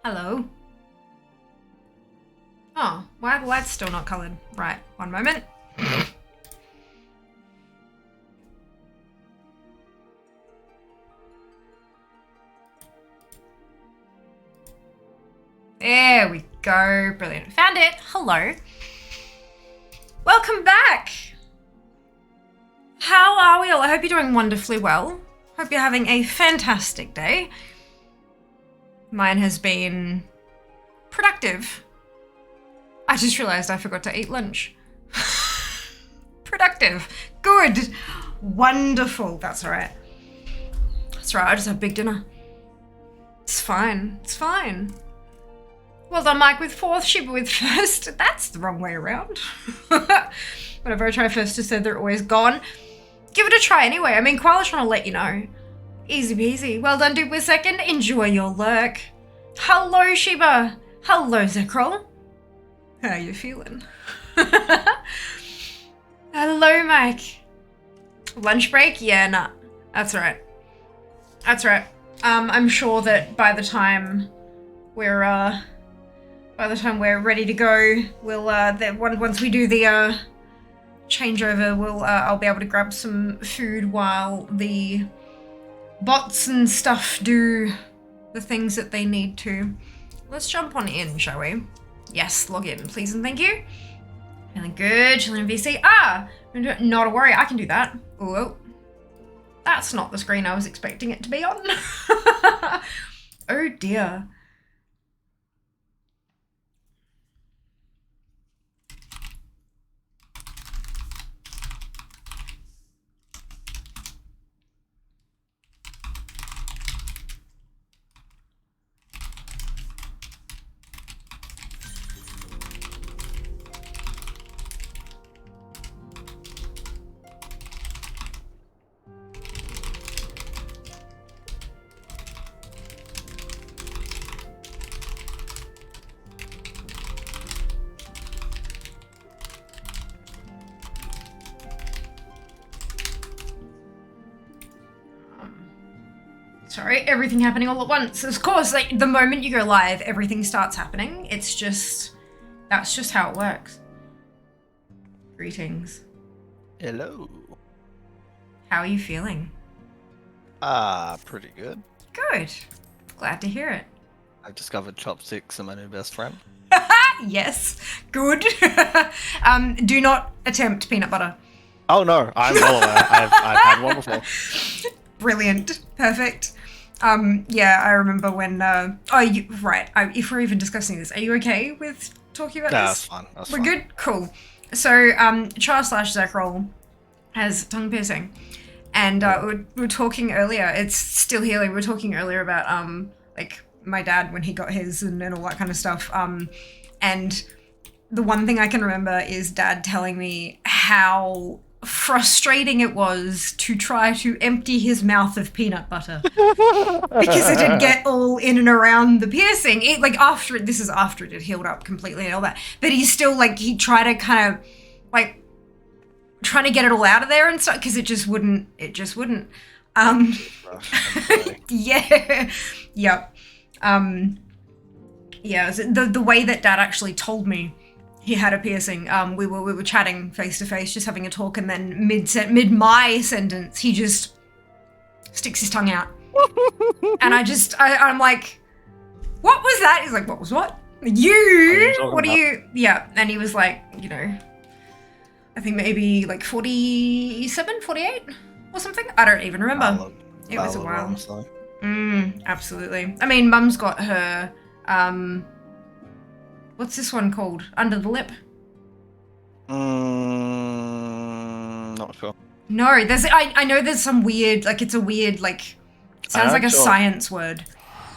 Hello. Oh, why the light's still not coloured? Right, one moment. There we go. Brilliant. Found it. Hello. Welcome back. How are we all? I hope you're doing wonderfully well. Hope you're having a fantastic day. Mine has been productive. I just realised I forgot to eat lunch. Productive. Good. Wonderful. That's all right. That's right. I just had big dinner. It's fine. It's fine. Well done, Mike with fourth, Shiba with first. That's the wrong way around. Whenever I try first to say they're always gone. Give it a try anyway. I mean, Koala's trying to let you know. Easy peasy. Well done, dude with second. Enjoy your lurk. Hello, Shiba. Hello, Zekrol. How you feeling? Hello, Mike. Lunch break? Yeah, nah. That's right. That's right. I'm sure that by the time we're ready to go, we'll once we do the changeover, I'll be able to grab some food while the bots and stuff do the things that they need to. Let's jump on in, shall we? Yes, log in, please and thank you. Feeling good, chilling in VC. Not a worry, I can do that. Oh, that's not the screen I was expecting it to be on. Oh dear. Sorry, everything happening all at once. Of course, like, the moment you go live, everything starts happening. It's just, that's just how it works. Greetings. Hello. How are you feeling? Pretty good. Good. Glad to hear it. I've discovered chopsticks are my new best friend. Yes, good. Do not attempt peanut butter. Oh no, I'm well aware. I've had one before. Brilliant. Perfect. Yeah, I remember when, right, if we're even discussing this, are you okay with talking about this? That's fine. We're good? Cool. So, Char/Zekrol has tongue piercing. And we were talking earlier, it's still healing, we were talking earlier about, like, my dad when he got his and all that kind of stuff. And the one thing I can remember is Dad telling me how frustrating it was to try to empty his mouth of peanut butter because it did get all in and around the piercing. This is after it had healed up completely and all that, but he's still like, he tried to kind of like trying to get it all out of there and stuff because it just wouldn't. Yeah. Yep. Yeah, the way that Dad actually told me he had a piercing, we were chatting face to face, just having a talk, and then mid my sentence, he just sticks his tongue out, and I'm like, what was that? He's like, what was what? What are you? Yeah, and he was like, you know, I think maybe like 47, 48 or something. I don't even remember. It was a while. Absolutely. I mean, Mum's got her, what's this one called? Under the lip? Not sure. No, I know there's some weird, like, it's a weird, like, sounds like a science word.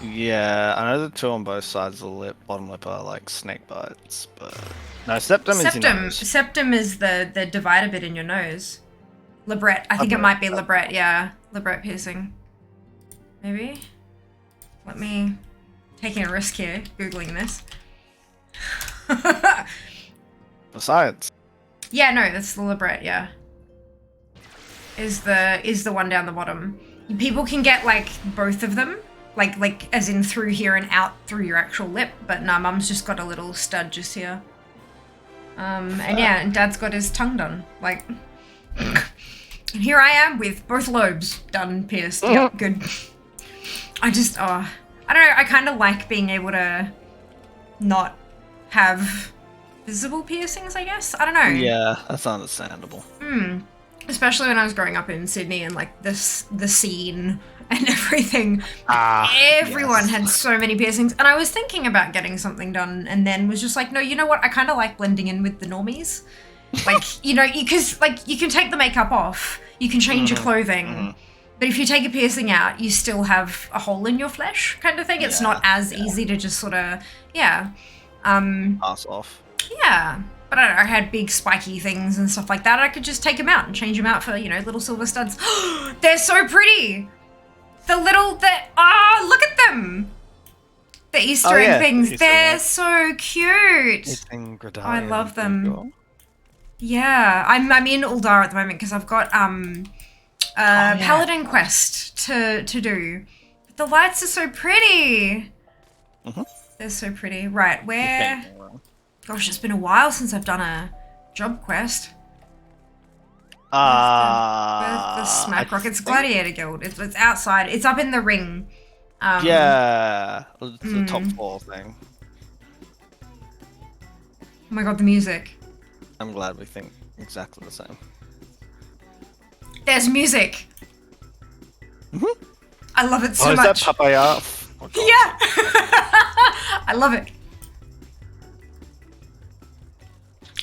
Yeah, I know the two on both sides of the lip, bottom lip are like snake bites, but no, septum is your nose. Septum is the divider bit in your nose. Labret, I think it might be labret, yeah. Labret piercing. Maybe? Let me, taking a risk here, Googling this. For science. Yeah, no, that's the labret, yeah. Is the one down the bottom. People can get like both of them like as in through here and out through your actual lip. But no, Mum's just got a little stud just here. And yeah, and Dad's got his tongue done. Like, and here I am with both lobes done, pierced. Yep, good. I don't know, I kind of like being able to not have visible piercings, I guess. I don't know. Yeah, that's understandable. Especially when I was growing up in Sydney and like the scene and everything. Everyone had so many piercings, and I was thinking about getting something done, and then was just like, no, you know what? I kind of like blending in with the normies. Like, you know, because like you can take the makeup off, you can change your clothing, but if you take a piercing out, you still have a hole in your flesh, kind of thing. It's not as easy to just sort of pass off. Yeah. But I don't know, I had big spiky things and stuff like that. I could just take them out and change them out for, you know, little silver studs. They're so pretty. Look at them. The Easter egg things. They're so cute. I love them. Yeah, I'm in Uldar at the moment because I've got Paladin quest to do. But the lights are so pretty. They're so pretty. Right, where? Gosh, it's been a while since I've done a job quest. The Smack Rockets Gladiator Guild. It's outside. It's up in the ring. Yeah, it's the top floor thing. Oh my god, the music. I'm glad we think exactly the same. There's music. I love it so much. Is that Papaya? Oh, yeah. I love it.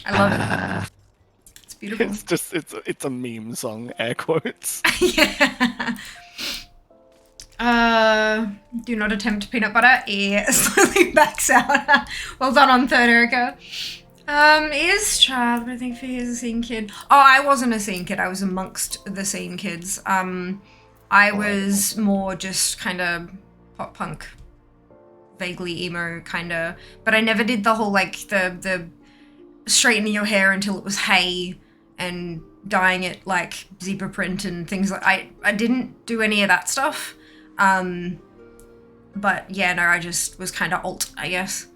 I love it. It's beautiful. It's just it's a meme song, air quotes. Yeah. Do not attempt peanut butter. Slowly backs out. Well done on third, Erica. Is child, I think he is a scene kid. Oh, I wasn't a scene kid. I was amongst the scene kids. I was more just kind of pop punk, vaguely emo kind of, but I never did the whole like the straightening your hair until it was hay and dyeing it like zebra print and things like I didn't do any of that stuff. But yeah, no, I just was kind of alt, I guess.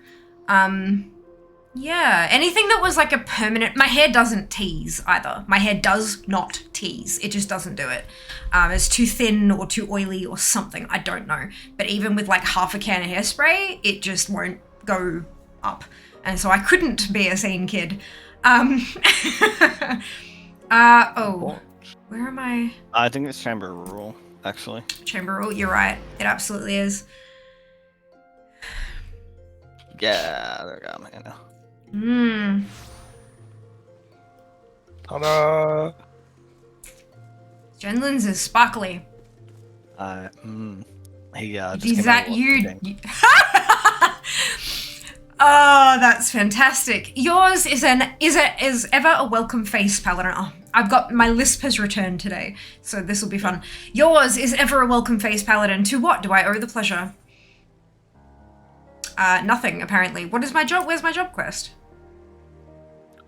Yeah, anything that was like a permanent, my hair doesn't tease either. My hair does not tease. It just doesn't do it. It's too thin or too oily or something. I don't know. But even with like half a can of hairspray, it just won't go up. And so I couldn't be a scene kid. Oh, where am I? I think it's Chamber Rule, actually. Chamber Rule, you're right. It absolutely is. Yeah, there we go. I'm here now. Ta-da! Jenlin's is sparkly. Is that you? Oh, that's fantastic. Yours is ever a welcome face, Paladin. Oh, I've got my lisp has returned today, so this will be fun. Yours is ever a welcome face, Paladin. To what do I owe the pleasure? Nothing, apparently. What is my job? Where's my job quest?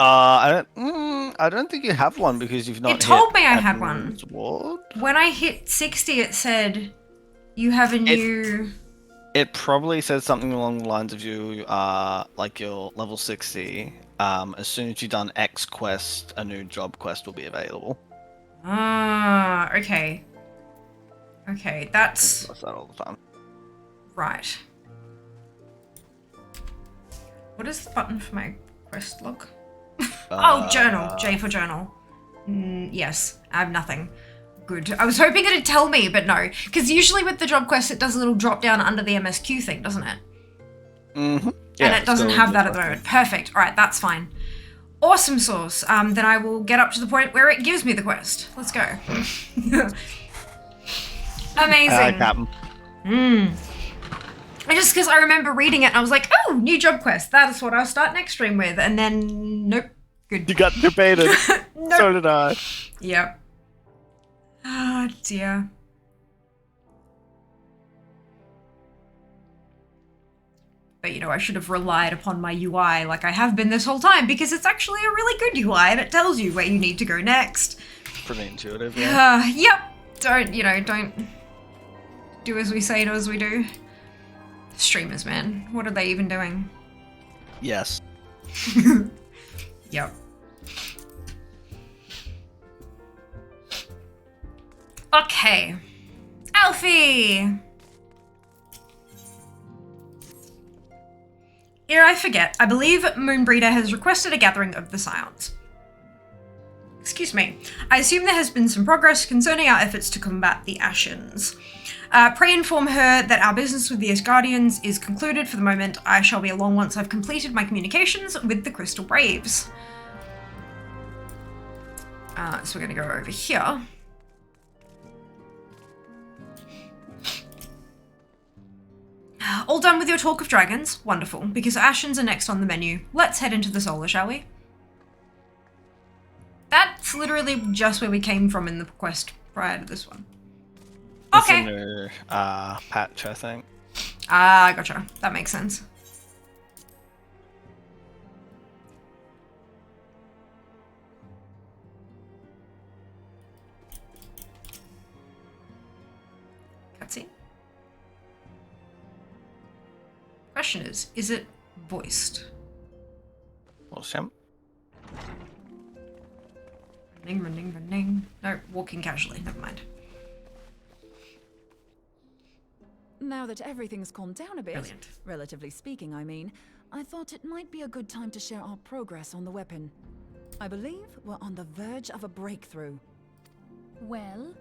I don't think you have one because you've not. It told me I had one. Ward? When I hit 60, it said you have a new. It probably says something along the lines of you are like you're level 60. As soon as you've done X quest, a new job quest will be available. Ah, okay. Okay, that's. That's that all the time. Right. What is the button for my quest log? Oh, journal. J for journal. Yes, I have nothing. Good. I was hoping it'd tell me, but no. Because usually with the job quest, it does a little drop down under the MSQ thing, doesn't it? Yeah, and it doesn't have that at the moment. Perfect. All right, that's fine. Awesome sauce. Then I will get up to the point where it gives me the quest. Let's go. Amazing. Captain. Just because I remember reading it and I was like, oh, new job quest. That is what I'll start next stream with. And then, nope. Good. You got debated. Nope. So did I. Yep. Oh, dear. But, you know, I should have relied upon my UI like I have been this whole time because it's actually a really good UI and it tells you where you need to go next. Pretty intuitive, yeah. Yep. Don't. Do as we say, do as we do. Streamers, man. What are they even doing? Yes. Yep. Okay. Alfie! Ere I forget, I believe Moonbreeder has requested a gathering of the Scions. Excuse me. I assume there has been some progress concerning our efforts to combat the Ascians. Pray inform her that our business with the Asgardians is concluded for the moment. I shall be along once I've completed my communications with the Crystal Braves. So we're going to go over here. All done with your talk of dragons? Wonderful, because Ascians are next on the menu. Let's head into the Solar, shall we? That's literally just where we came from in the quest prior to this one. Okay. It's a new patch, I think. Ah, gotcha. That makes sense. Cutscene. Question is it voiced? Awesome. Running. No, walking casually. Never mind. Now that everything's calmed down a bit, Brilliant. relatively speaking, I mean, I thought it might be a good time to share our progress on the weapon. I believe we're on the verge of a breakthrough. Well,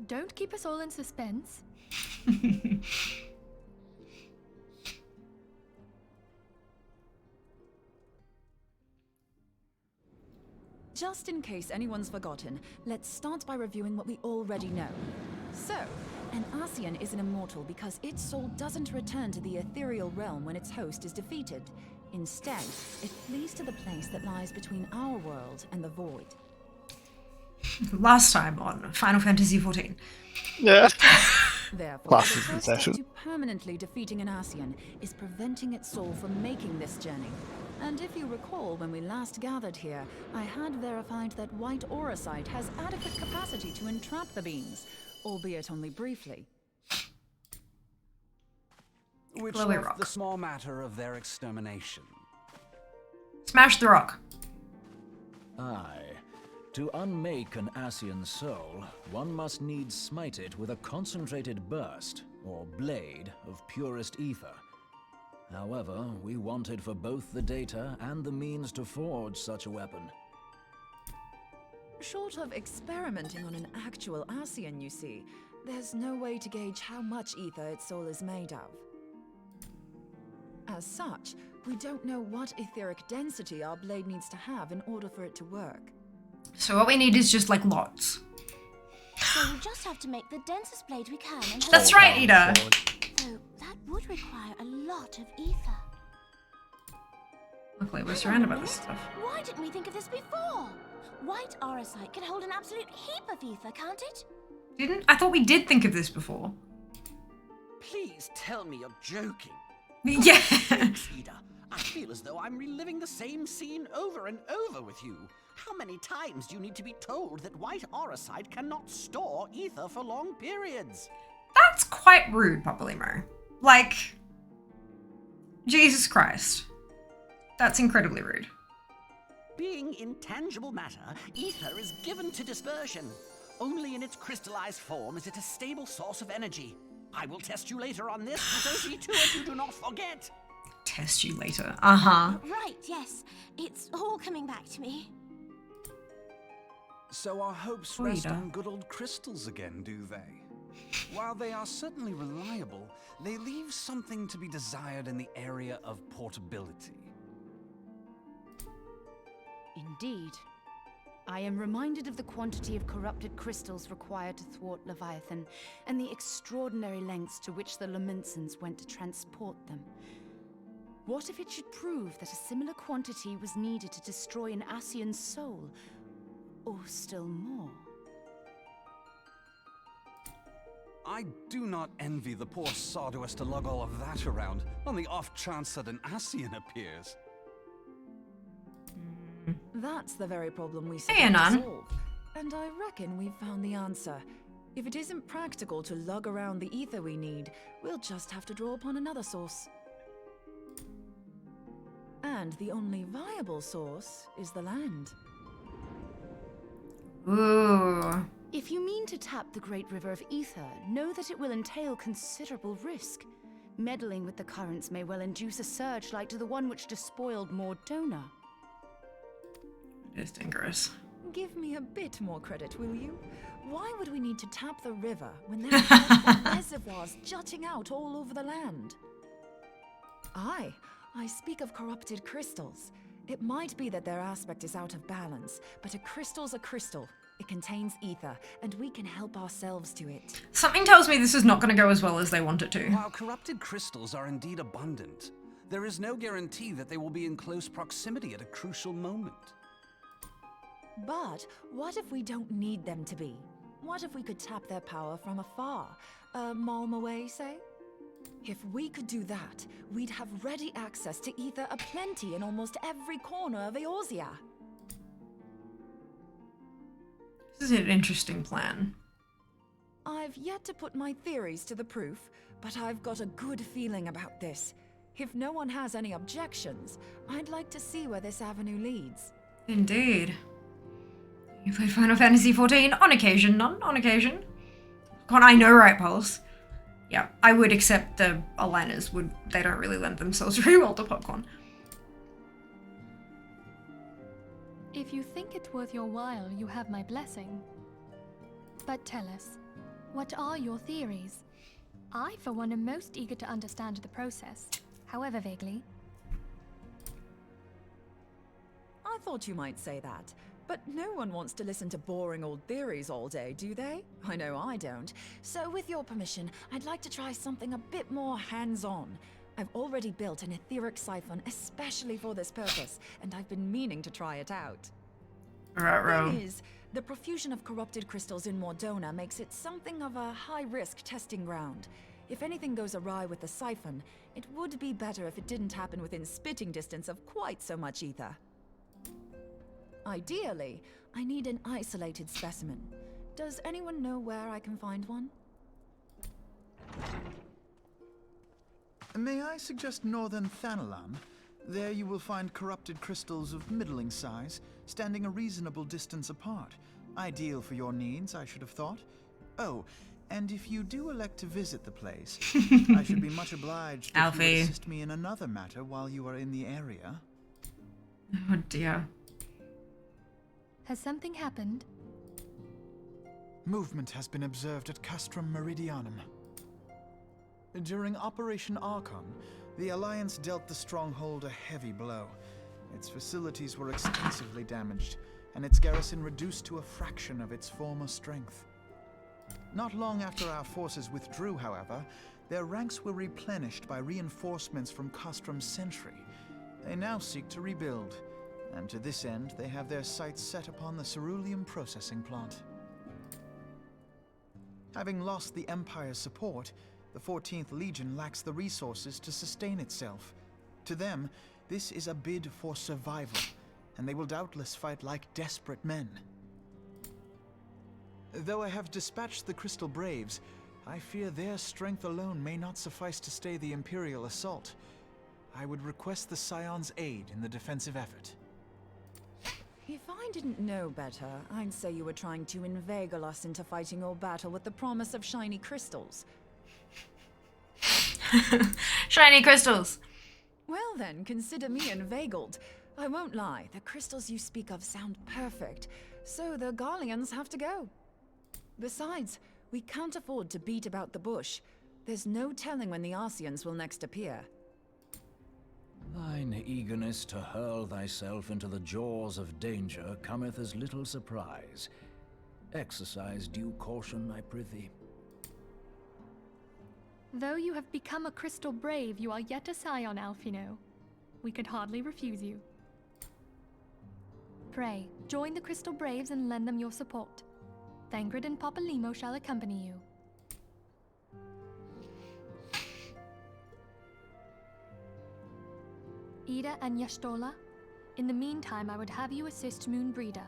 don't keep us all in suspense. Just in case anyone's forgotten, let's start by reviewing what we already know. So, an Ascian is an immortal because its soul doesn't return to the ethereal realm when its host is defeated. Instead, it flees to the place that lies between our world and the void. Last time on Final Fantasy XIV. Yeah. Therefore, Classic the first concession. step to permanently defeating an Ascian is preventing its soul from making this journey. And if you recall, when we last gathered here, I had verified that white auracite has adequate capacity to entrap the beings, albeit only briefly. Which Glowy left rock. the small matter of their extermination. Smash the rock. Aye. To unmake an Ascian soul, one must needs smite it with a concentrated burst, or blade, of purest ether. However, we wanted for both the data and the means to forge such a weapon. Short of experimenting on an actual Ascian, you see, there's no way to gauge how much ether its soul is made of. As such, we don't know what etheric density our blade needs to have in order for it to work. So what we need is just like lots. So we just have to make the densest blade we can and That's right, Ida. Though that would require a lot of ether. Luckily, we're surrounded by this stuff. Why didn't we think of this before? White auracite can hold an absolute heap of ether, can't it? Didn't? I thought we did think of this before. Please tell me you're joking. Yeah. Thanks, Ida. I feel as though I'm reliving the same scene over and over with you. How many times do you need to be told that white auracite cannot store ether for long periods? That's quite rude, Papa Limo. Like, Jesus Christ. That's incredibly rude. Being intangible matter, ether is given to dispersion. Only in its crystallized form is it a stable source of energy. I will test you later on this, so see to it you do not forget. Test you later. Uh-huh. Right, yes. It's all coming back to me. So our hopes Ida. rest on good old crystals again, do they? While they are certainly reliable, they leave something to be desired in the area of portability. Indeed. I am reminded of the quantity of corrupted crystals required to thwart Leviathan, and the extraordinary lengths to which the Lamentsons went to transport them. What if it should prove that a similar quantity was needed to destroy an Ascian's soul? Or still more? I do not envy the poor sod who has to lug all of that around on the off chance that an Ascian appears. That's the very problem we Hey, set out to Anon. solve. And I reckon we've found the answer. If it isn't practical to lug around the ether we need, we'll just have to draw upon another source. And the only viable source is the land. Ooh. If you mean to tap the Great River of Ether, know that it will entail considerable risk. Meddling with the currents may well induce a surge like to the one which despoiled Mordona. It is dangerous. Give me a bit more credit, will you? Why would we need to tap the river when there are reservoirs jutting out all over the land? I speak of corrupted crystals. It might be that their aspect is out of balance, but a crystal's a crystal. It contains ether, and we can help ourselves to it. Something tells me this is not going to go as well as they want it to. While corrupted crystals are indeed abundant, there is no guarantee that they will be in close proximity at a crucial moment. But what if we don't need them to be? What if we could tap their power from afar? A malm away, say? If we could do that, we'd have ready access to ether aplenty in almost every corner of Eorzea. This is an interesting plan. I've yet to put my theories to the proof, but I've got a good feeling about this. If no one has any objections, I'd like to see where this avenue leads. Indeed. You played Final Fantasy XIV on occasion, none on occasion. God, I know, right, Pulse? Yeah, I would accept the aligners. They don't really lend themselves very well to popcorn. If you think it's worth your while, you have my blessing. But tell us, what are your theories? I, for one, am most eager to understand the process, however vaguely. I thought you might say that, but no one wants to listen to boring old theories all day, do they? I know I don't. So with your permission, I'd like to try something a bit more hands-on. I've already built an etheric siphon especially for this purpose, and I've been meaning to try it out. Right, Thing is, the profusion of corrupted crystals in Mordona makes it something of a high-risk testing ground. If anything goes awry with the siphon, it would be better if it didn't happen within spitting distance of quite so much ether. Ideally, I need an isolated specimen. Does anyone know where I can find one? May I suggest northern Thanalan? There you will find corrupted crystals of middling size, standing a reasonable distance apart. Ideal for your needs, I should have thought. Oh, and if you do elect to visit the place, I should be much obliged if you would assist me in another matter while you are in the area. Oh dear. Has something happened? Movement has been observed at Castrum Meridianum. During Operation Archon, the Alliance dealt the stronghold a heavy blow. Its facilities were extensively damaged, and its garrison reduced to a fraction of its former strength. Not long after our forces withdrew, however, their ranks were replenished by reinforcements from Castrum's sentry. They now seek to rebuild, and to this end they have their sights set upon the ceruleum processing plant. Having lost the Empire's support, the 14th Legion lacks the resources to sustain itself. To them, this is a bid for survival, and they will doubtless fight like desperate men. Though I have dispatched the Crystal Braves, I fear their strength alone may not suffice to stay the Imperial assault. I would request the Scion's aid in the defensive effort. If I didn't know better, I'd say you were trying to inveigle us into fighting your battle with the promise of shiny crystals. Shiny crystals! Well then, consider me inveigled. I won't lie, the crystals you speak of sound perfect, so the Garleans have to go. Besides, we can't afford to beat about the bush. There's no telling when the Arceans will next appear. Thine eagerness to hurl thyself into the jaws of danger cometh as little surprise. Exercise due caution, I prithee. Though you have become a Crystal Brave, you are yet a Scion, Alphino. We could hardly refuse you. Pray, join the Crystal Braves and lend them your support. Thangred and Papalimo shall accompany you. Ida and Yashtola, in the meantime I would have you assist Moonbreeder.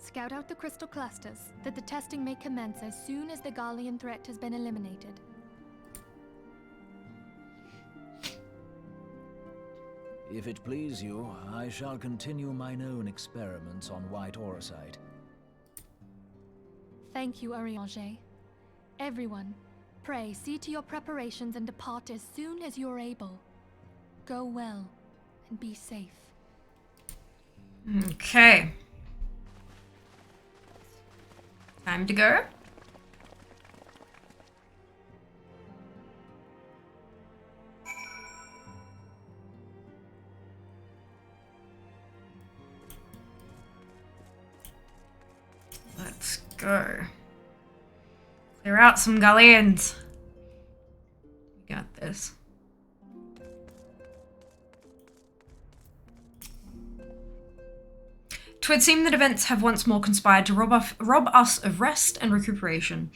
Scout out the crystal clusters, that the testing may commence as soon as the Garlean threat has been eliminated. If it please you, I shall continue mine own experiments on white aurosite. Thank you, Arianger. Everyone, pray see to your preparations and depart as soon as you're able. Go well, and be safe. Okay. Time to go. Let's go. Clear out some Garleans. We got this. Twould seem that events have once more conspired to rob us of rest and recuperation.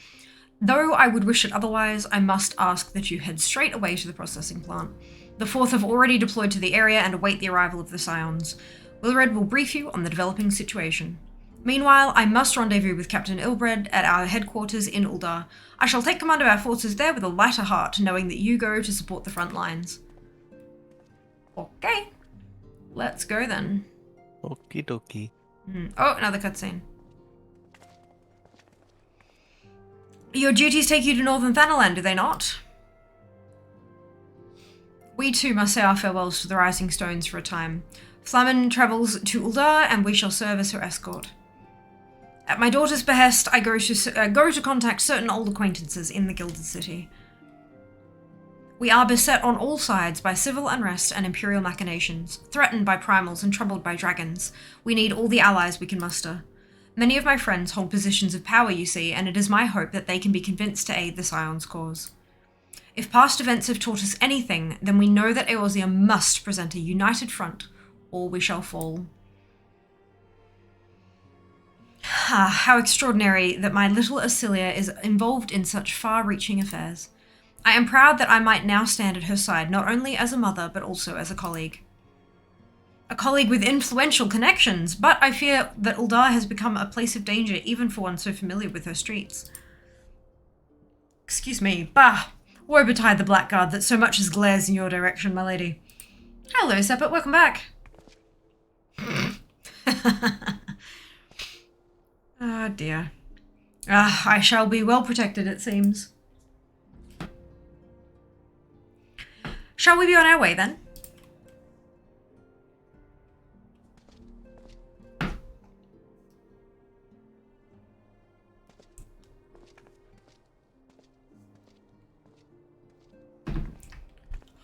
Though I would wish it otherwise, I must ask that you head straight away to the processing plant. The Fourth have already deployed to the area and await the arrival of the Scions. Wilred will brief you on the developing situation. Meanwhile, I must rendezvous with Captain Ilbred at our headquarters in Uldar. I shall take command of our forces there with a lighter heart, knowing that you go to support the front lines. Okay. Let's go then. Okie dokie. Oh, another cutscene. Your duties take you to Northern Thanalan, do they not? We too must say our farewells to the Rising Stones for a time. Flamen travels to Uldar, and we shall serve as her escort. At my daughter's behest, I go to contact certain old acquaintances in the Gilded City. We are beset on all sides by civil unrest and imperial machinations, threatened by primals and troubled by dragons. We need all the allies we can muster. Many of my friends hold positions of power, you see, and it is my hope that they can be convinced to aid the Scion's cause. If past events have taught us anything, then we know that Eorzea must present a united front, or we shall fall. How extraordinary that my little Acilia is involved in such far-reaching affairs. I am proud that I might now stand at her side, not only as a mother, but also as a colleague. A colleague with influential connections, but I fear that Uldar has become a place of danger even for one so familiar with her streets. Excuse me, bah! Woe betide the blackguard that so much as glares in your direction, my lady. Hello, Seppet, welcome back. Oh dear. I shall be well protected, it seems. Shall we be on our way then?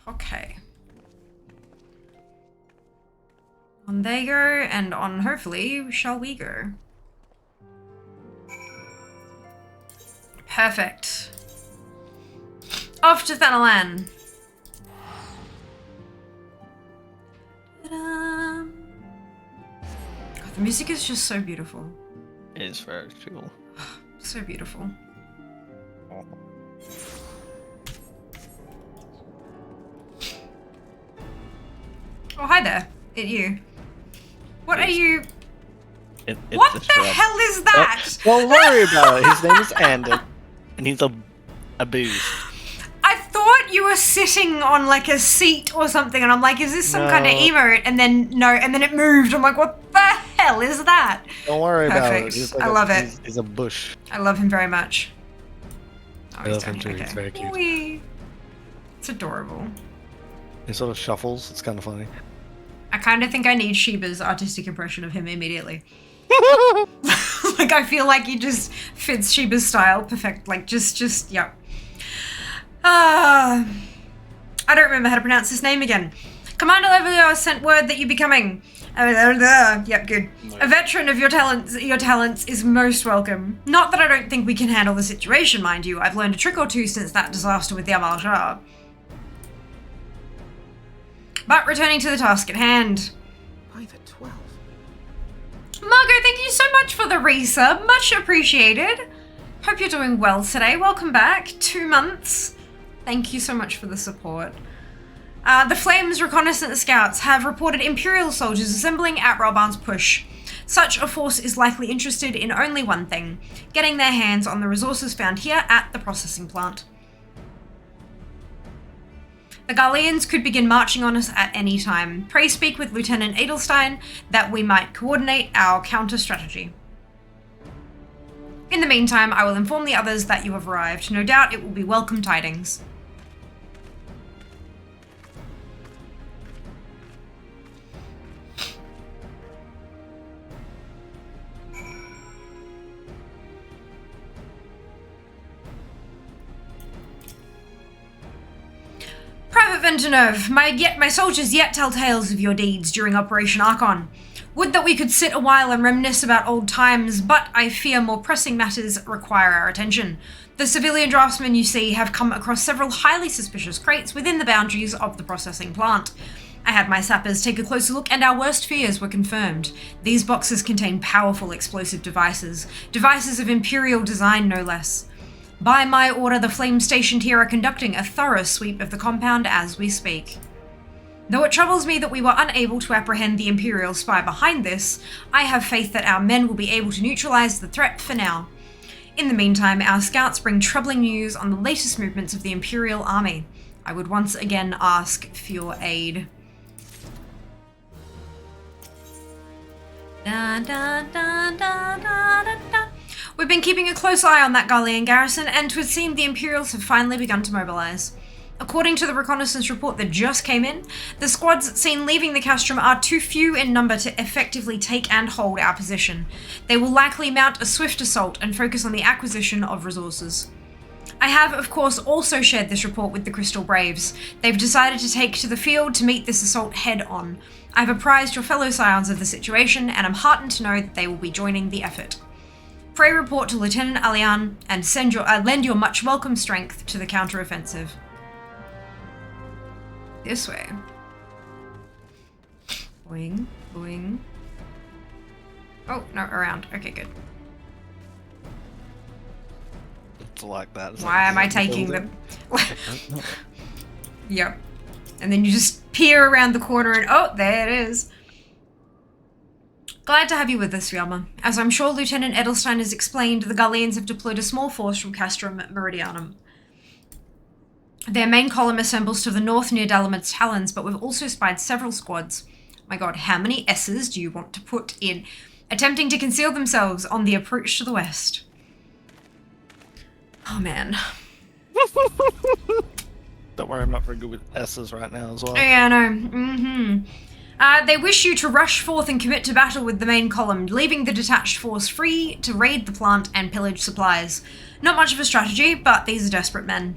Okay. On they go, and on hopefully shall we go. Perfect. Off to Thanalan. God, the music is just so beautiful. It is very cool. So beautiful. Oh, hi there. It's you. What are you? What the hell is that? Don't worry about it. His name is Ander, and he's a beast. I thought you were sitting on like a seat or something, and I'm like, is this some kind of emote? And then no, and then it moved. I'm like, what the hell is that? Don't worry about it. Perfect. I love it. He's a bush. I love him very much. Oh, I love him too. Okay. He's very cute. Wee. It's adorable. He sort of shuffles. It's kind of funny. I kind of think I need Sheba's artistic impression of him immediately. Like, I feel like he just fits Sheba's style perfect. Like, yep. I don't remember how to pronounce his name again. Commander Levelio sent word that you becoming... Yep, good. A veteran of your talents is most welcome. Not that I don't think we can handle the situation, mind you. I've learned a trick or two since that disaster with the Amal Shah. But returning to the task at hand. By the 12. Margot, thank you so much for the resub. Much appreciated. Hope you're doing well today. Welcome back. 2 months. Thank you so much for the support. The Flames reconnaissance scouts have reported Imperial soldiers assembling at Ralbarn's push. Such a force is likely interested in only one thing, getting their hands on the resources found here at the processing plant. The Garleans could begin marching on us at any time. Pray speak with Lieutenant Edelstein that we might coordinate our counter-strategy. In the meantime, I will inform the others that you have arrived. No doubt it will be welcome tidings. Private Venteneuve, my soldiers yet tell tales of your deeds during Operation Archon. Would that we could sit a while and reminisce about old times, but I fear more pressing matters require our attention. The civilian draftsmen you see have come across several highly suspicious crates within the boundaries of the processing plant. I had my sappers take a closer look and our worst fears were confirmed. These boxes contain powerful explosive devices of Imperial design no less. By my order, the Flames stationed here are conducting a thorough sweep of the compound as we speak. Though it troubles me that we were unable to apprehend the Imperial spy behind this, I have faith that our men will be able to neutralize the threat for now. In the meantime, our scouts bring troubling news on the latest movements of the Imperial army. I would once again ask for your aid. Dun, dun, dun, dun, dun, dun, dun. We've been keeping a close eye on that Garlean garrison, and 'twould seem the Imperials have finally begun to mobilize. According to the reconnaissance report that just came in, the squads seen leaving the castrum are too few in number to effectively take and hold our position. They will likely mount a swift assault and focus on the acquisition of resources. I have, of course, also shared this report with the Crystal Braves. They've decided to take to the field to meet this assault head-on. I've apprised your fellow scions of the situation, and I'm heartened to know that they will be joining the effort. Pray report to Lieutenant Alian and lend your much welcome strength to the counter-offensive. This way. Boing, boing. Oh, no, around. Okay, good. It's like that. Why am I taking them? Yep. And then you just peer around the corner and oh, there it is. Glad to have you with us, Yalma. As I'm sure Lieutenant Edelstein has explained, the Garleans have deployed a small force from Castrum Meridianum. Their main column assembles to the north near Dalamit's Talons, but we've also spied several squads. My god, how many S's do you want to put in? Attempting to conceal themselves on the approach to the west. Oh man. Don't worry, I'm not very good with S's right now as well. Yeah, no. They wish you to rush forth and commit to battle with the main column, leaving the detached force free to raid the plant and pillage supplies. Not much of a strategy, but these are desperate men.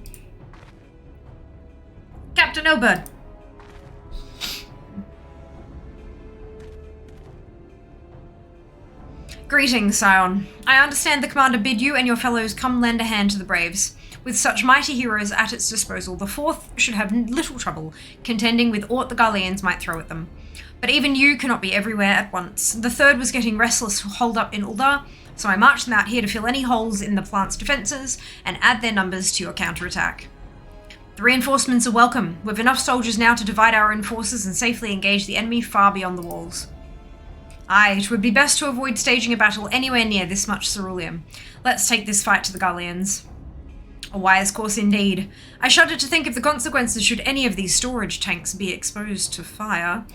Captain Elbird. Greetings, Scion. I understand the commander bid you and your fellows come lend a hand to the Braves. With such mighty heroes at its disposal, the 4th should have little trouble contending with aught the Garleans might throw at them. But even you cannot be everywhere at once. The 3rd was getting restless holed up in Uldar, so I marched them out here to fill any holes in the plant's defences and add their numbers to your counterattack. The reinforcements are welcome. We've enough soldiers now to divide our own forces and safely engage the enemy far beyond the walls. Aye, it would be best to avoid staging a battle anywhere near this much ceruleum. Let's take this fight to the Garleans. A wise course indeed. I shudder to think of the consequences should any of these storage tanks be exposed to fire.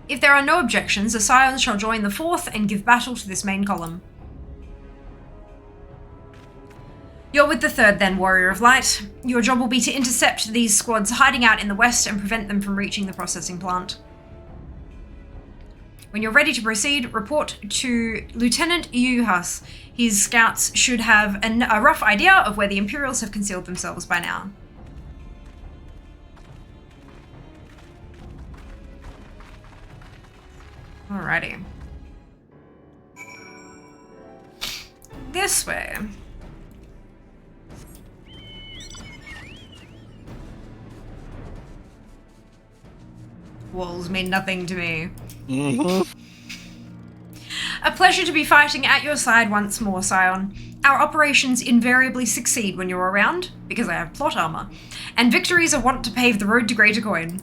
If there are no objections, the Scions shall join the 4th and give battle to this main column. You're with the 3rd then, Warrior of Light. Your job will be to intercept these squads hiding out in the west and prevent them from reaching the processing plant. When you're ready to proceed, report to Lieutenant Yuhas. His scouts should have a rough idea of where the Imperials have concealed themselves by now. Alrighty. This way. Walls mean nothing to me. A pleasure to be fighting at your side once more, Scion. Our operations invariably succeed when you're around, because I have plot armor, and victories are wont to pave the road to greater coin.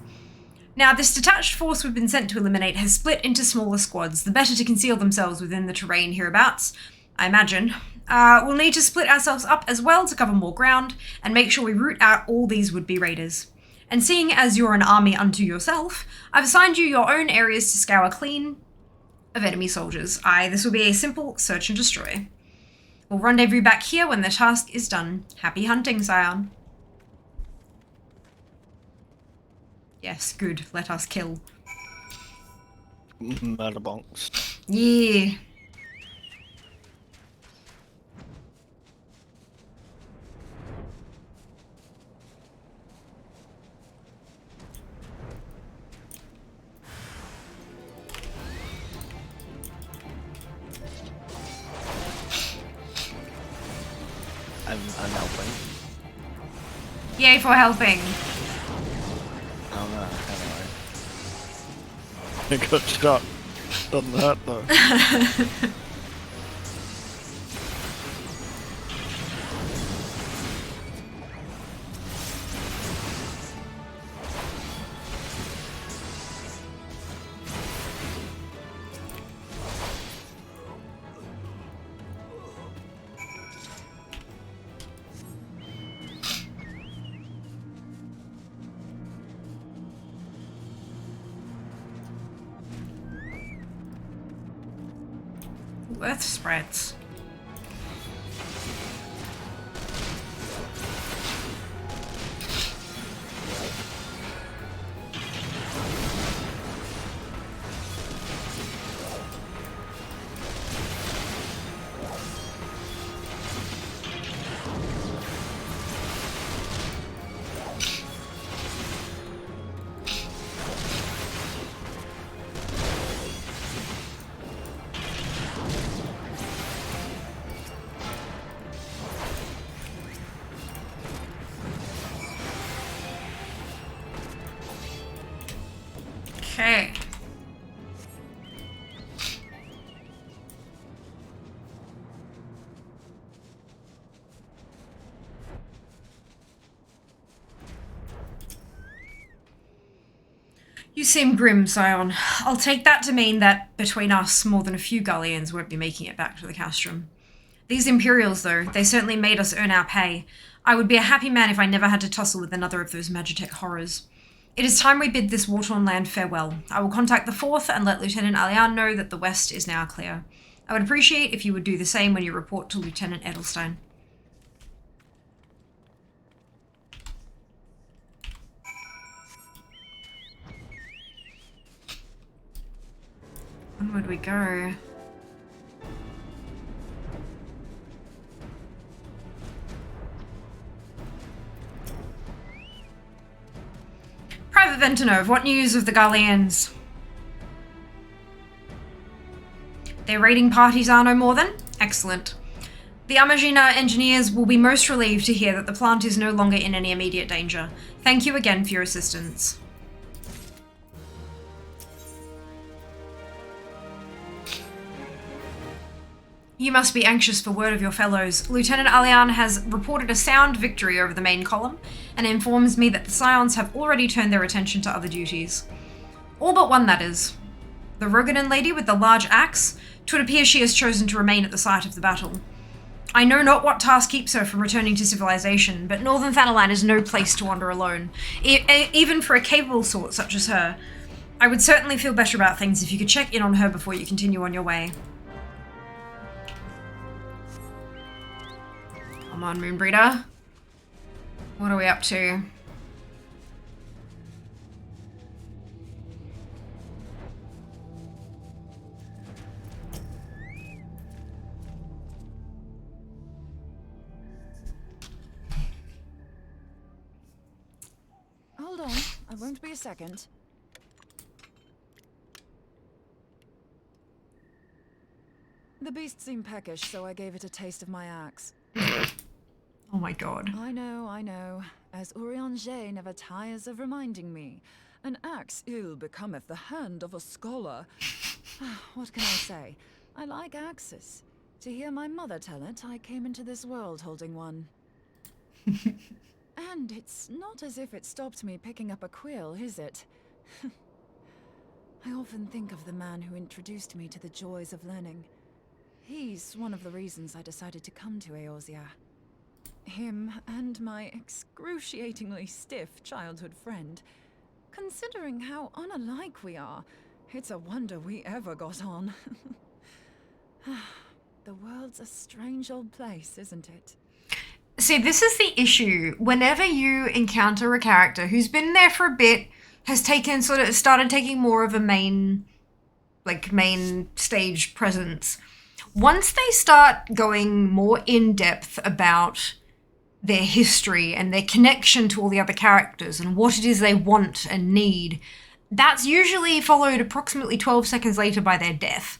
Now, this detached force we've been sent to eliminate has split into smaller squads, the better to conceal themselves within the terrain hereabouts, I imagine. We'll need to split ourselves up as well to cover more ground, and make sure we root out all these would-be raiders. And seeing as you're an army unto yourself, I've assigned you your own areas to scour clean of enemy soldiers. This will be a simple search and destroy. We'll rendezvous back here when the task is done. Happy hunting, Scion. Yes, good. Let us kill. Murder bonks. Yeah. I'm helping. Yay for helping. Oh no, anyway. I got shot. Doesn't hurt though. Earth spreads. Okay. You seem grim, Scion. I'll take that to mean that, between us, more than a few Gullians won't be making it back to the Castrum. These Imperials, though, they certainly made us earn our pay. I would be a happy man if I never had to tussle with another of those Magitech horrors. It is time we bid this war-torn land farewell. I will contact the 4th and let Lieutenant Alian know that the west is now clear. I would appreciate if you would do the same when you report to Lieutenant Edelstein. When would we go? Private Ventinov, what news of the Gullians? Their raiding parties are no more then? Excellent. The Amagina engineers will be most relieved to hear that the plant is no longer in any immediate danger. Thank you again for your assistance. You must be anxious for word of your fellows. Lieutenant Alian has reported a sound victory over the main column, and informs me that the Scions have already turned their attention to other duties. All but one, that is. The Rogadan lady with the large axe, 'twould appear she has chosen to remain at the site of the battle. I know not what task keeps her from returning to civilization, but Northern Thanalan is no place to wander alone, even for a capable sort such as her. I would certainly feel better about things if you could check in on her before you continue on your way. Come on, Moonbreeder. What are we up to? Hold on, I won't be a second. The beast seemed peckish, so I gave it a taste of my axe. Oh my god. I know. As Urianger never tires of reminding me. An axe ill becometh the hand of a scholar. What can I say? I like axes. To hear my mother tell it, I came into this world holding one. And it's not as if it stopped me picking up a quill, is it? I often think of the man who introduced me to the joys of learning. He's one of the reasons I decided to come to Eorzea. Him and my excruciatingly stiff childhood friend. Considering how unalike we are, it's a wonder we ever got on. The world's a strange old place, isn't it? See, this is the issue. Whenever you encounter a character who's been there for a bit, has started taking more of a main stage presence, once they start going more in depth about their history and their connection to all the other characters and what it is they want and need, that's usually followed approximately 12 seconds later by their death.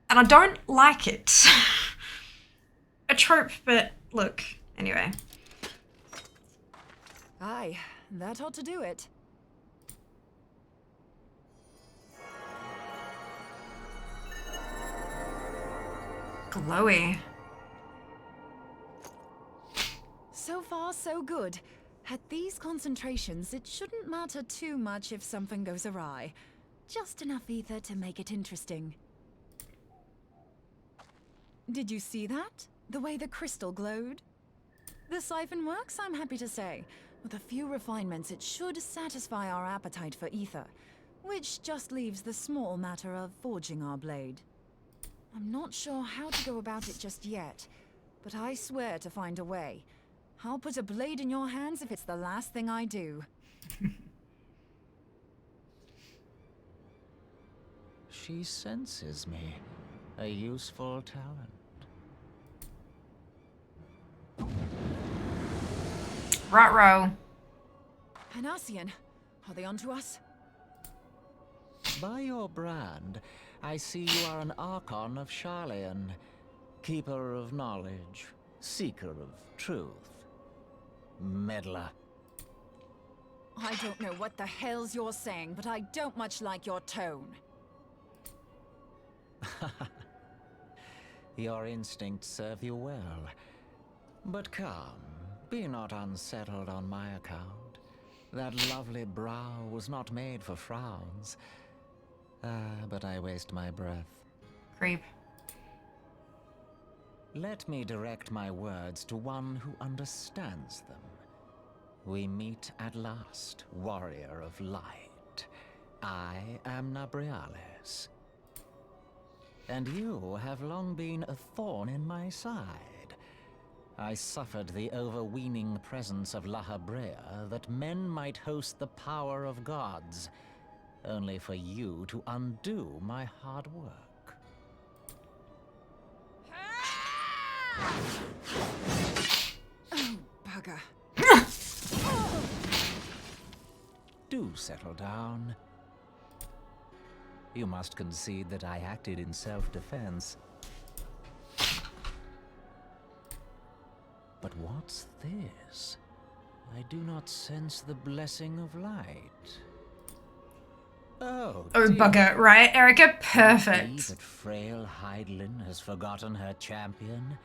And I don't like it. A trope, but look, anyway. Aye, that ought to do it. Glowy. So far, so good. At these concentrations, it shouldn't matter too much if something goes awry. Just enough ether to make it interesting. Did you see that? The way the crystal glowed? The siphon works, I'm happy to say. With a few refinements, it should satisfy our appetite for ether, which just leaves the small matter of forging our blade. I'm not sure how to go about it just yet, but I swear to find a way. I'll put a blade in your hands if it's the last thing I do. She senses me. A useful talent. Ruh-roh. Panasian, are they onto us? By your brand, I see you are an Archon of Sharlayan, keeper of knowledge, seeker of truth. Meddler. I don't know what the hell's you're saying, but I don't much like your tone. Your instincts serve you well. But come, be not unsettled on my account. That lovely brow was not made for frowns. But I waste my breath. Creep. Let me direct my words to one who understands them. We meet at last, warrior of light. I am Nabriales. And you have long been a thorn in my side. I suffered the overweening presence of La Habrea that men might host the power of gods, only for you to undo my hard work. Oh, bugger. Do settle down. You must concede that I acted in self-defense. But what's this? I do not sense the blessing of light. Oh dear. bugger, right, Erica? I Perfect. see that frail Hydelin has forgotten her champion.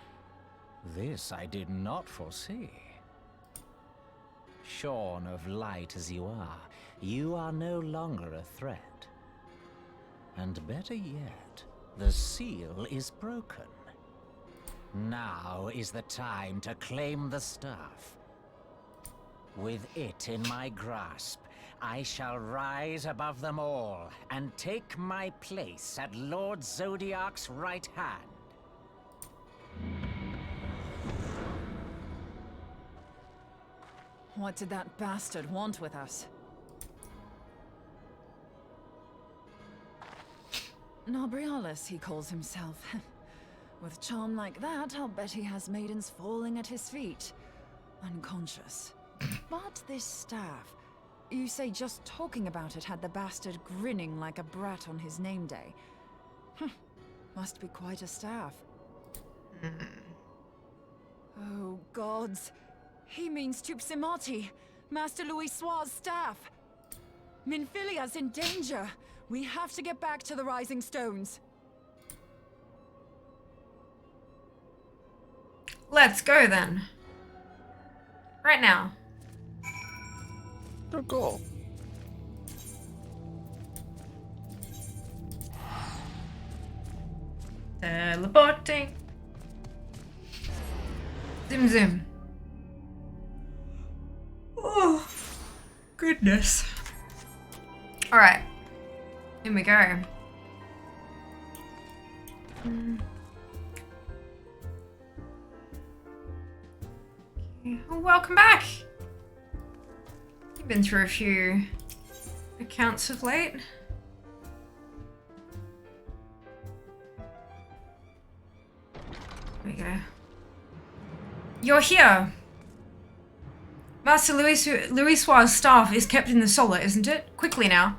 This I did not foresee. Shorn of light as you are no longer a threat. And better yet, the seal is broken. Now is the time to claim the staff. With it in my grasp, I shall rise above them all and take my place at Lord Zodiac's right hand. What did that bastard want with us? Nabriales, he calls himself. With charm like that, I'll bet he has maidens falling at his feet. Unconscious. But this staff... You say just talking about it had the bastard grinning like a brat on his name day. Must be quite a staff. Oh, gods. He means Tupsimati, Master Louis Soir's staff. Minfilia's in danger. We have to get back to the Rising Stones. Let's go then. Right now. Oh, cool. Teleporting. Zoom zoom. Oh, goodness. Alright. Here we go. Oh, welcome back. You've been through a few accounts of late. There we go. You're here. Master Louisoir's staff is kept in the solar, isn't it? Quickly now.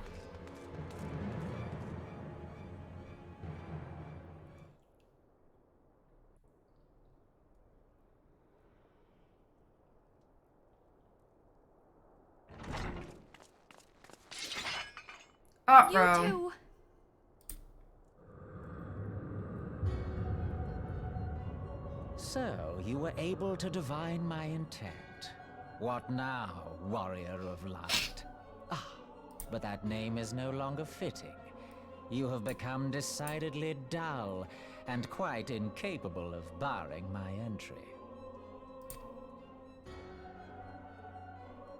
Oh, bro. You too. So, you were able to divine my intent. What now, warrior of light? Ah, but that name is no longer fitting. You have become decidedly dull, and quite incapable of barring my entry.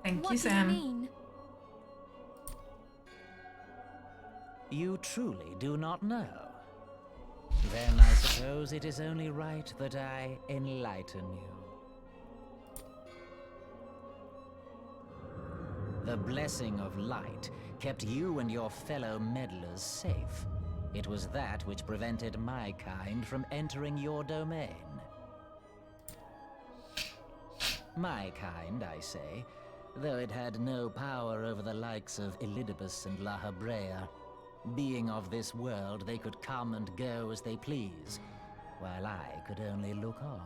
Thank you, What Sam. do you mean? You truly do not know? Then I suppose it is only right that I enlighten you. The blessing of light kept you and your fellow meddlers safe. It was that which prevented my kind from entering your domain. My kind, I say, though it had no power over the likes of Elidibus and La Habrea. Being of this world, they could come and go as they please, while I could only look on.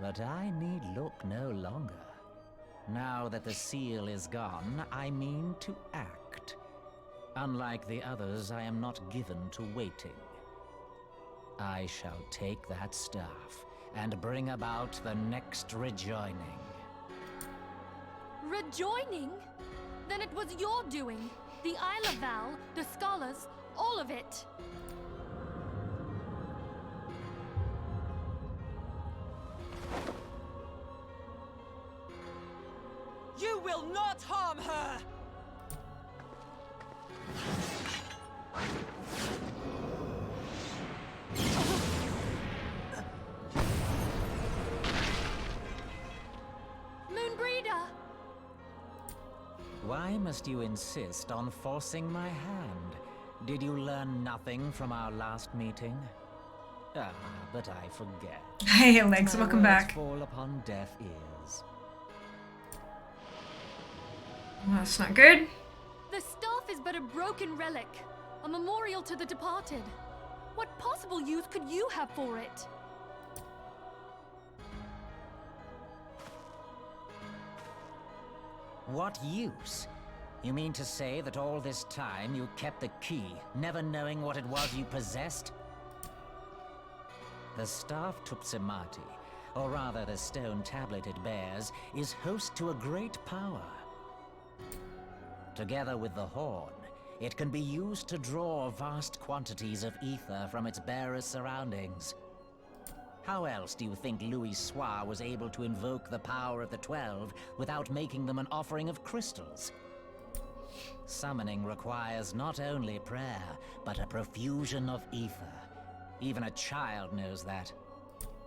But I need look no longer. Now that the seal is gone, I mean to act. Unlike the others, I am not given to waiting. I shall take that staff and bring about the next rejoining. Rejoining? Then it was your doing. The Isle of Val, the scholars, all of it. You will not harm her! Moonbreeder! Why must you insist on forcing my hand? Did you learn nothing from our last meeting? Ah, but I forget. Hey, Alex, My welcome words back. fall upon deaf ears. Well, that's not good. The staff is but a broken relic, a memorial to the departed. What possible use could you have for it? What use? You mean to say that all this time you kept the key, never knowing what it was you possessed? The staff Tupsimati, or rather the stone tablet it bears, is host to a great power. Together with the horn, it can be used to draw vast quantities of ether from its bearer's surroundings. How else do you think Louisoir was able to invoke the power of the 12 without making them an offering of crystals? Summoning requires not only prayer, but a profusion of ether. Even a child knows that.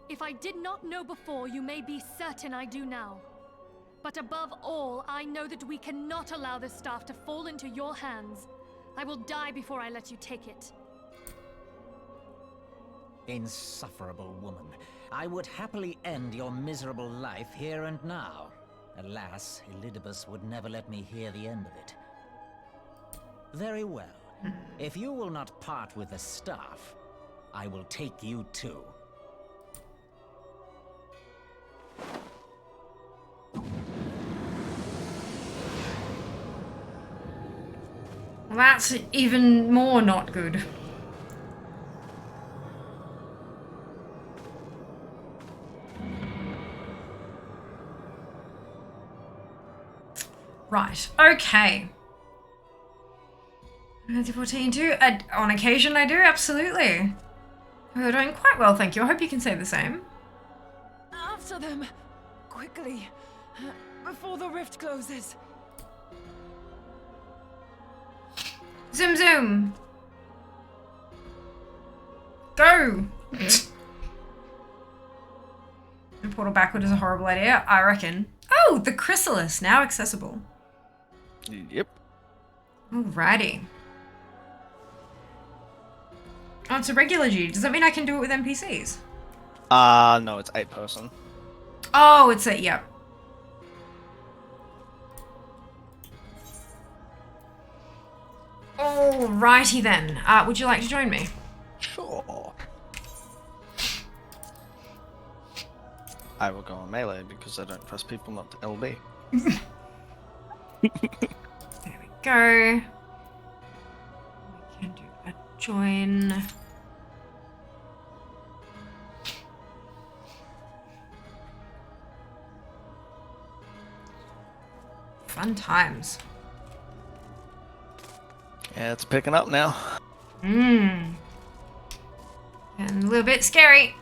If I did not know before, you may be certain I do now. But above all, I know that we cannot allow this staff to fall into your hands. I will die before I let you take it. Insufferable woman. I would happily end your miserable life here and now. Alas, Elidibus would never let me hear the end of it. Very well. If you will not part with the staff, I will take you too. Well, that's even more not good. Right. Okay. 14 too. On occasion, I do. Absolutely. We're doing quite well, thank you. I hope you can say the same. After them! Quickly! Before the rift closes! Zoom zoom! Go! The portal backward is a horrible idea, I reckon. Oh, the chrysalis, now accessible. Yep. Alrighty. Oh, it's a regular G. Does that mean I can do it with NPCs? No, it's 8-person. Oh, it's a, yep. Alrighty then. Would you like to join me? Sure. I will go on melee because I don't trust people not to LB. There we go. We can do a join. Fun times. Yeah, it's picking up now. And a little bit scary.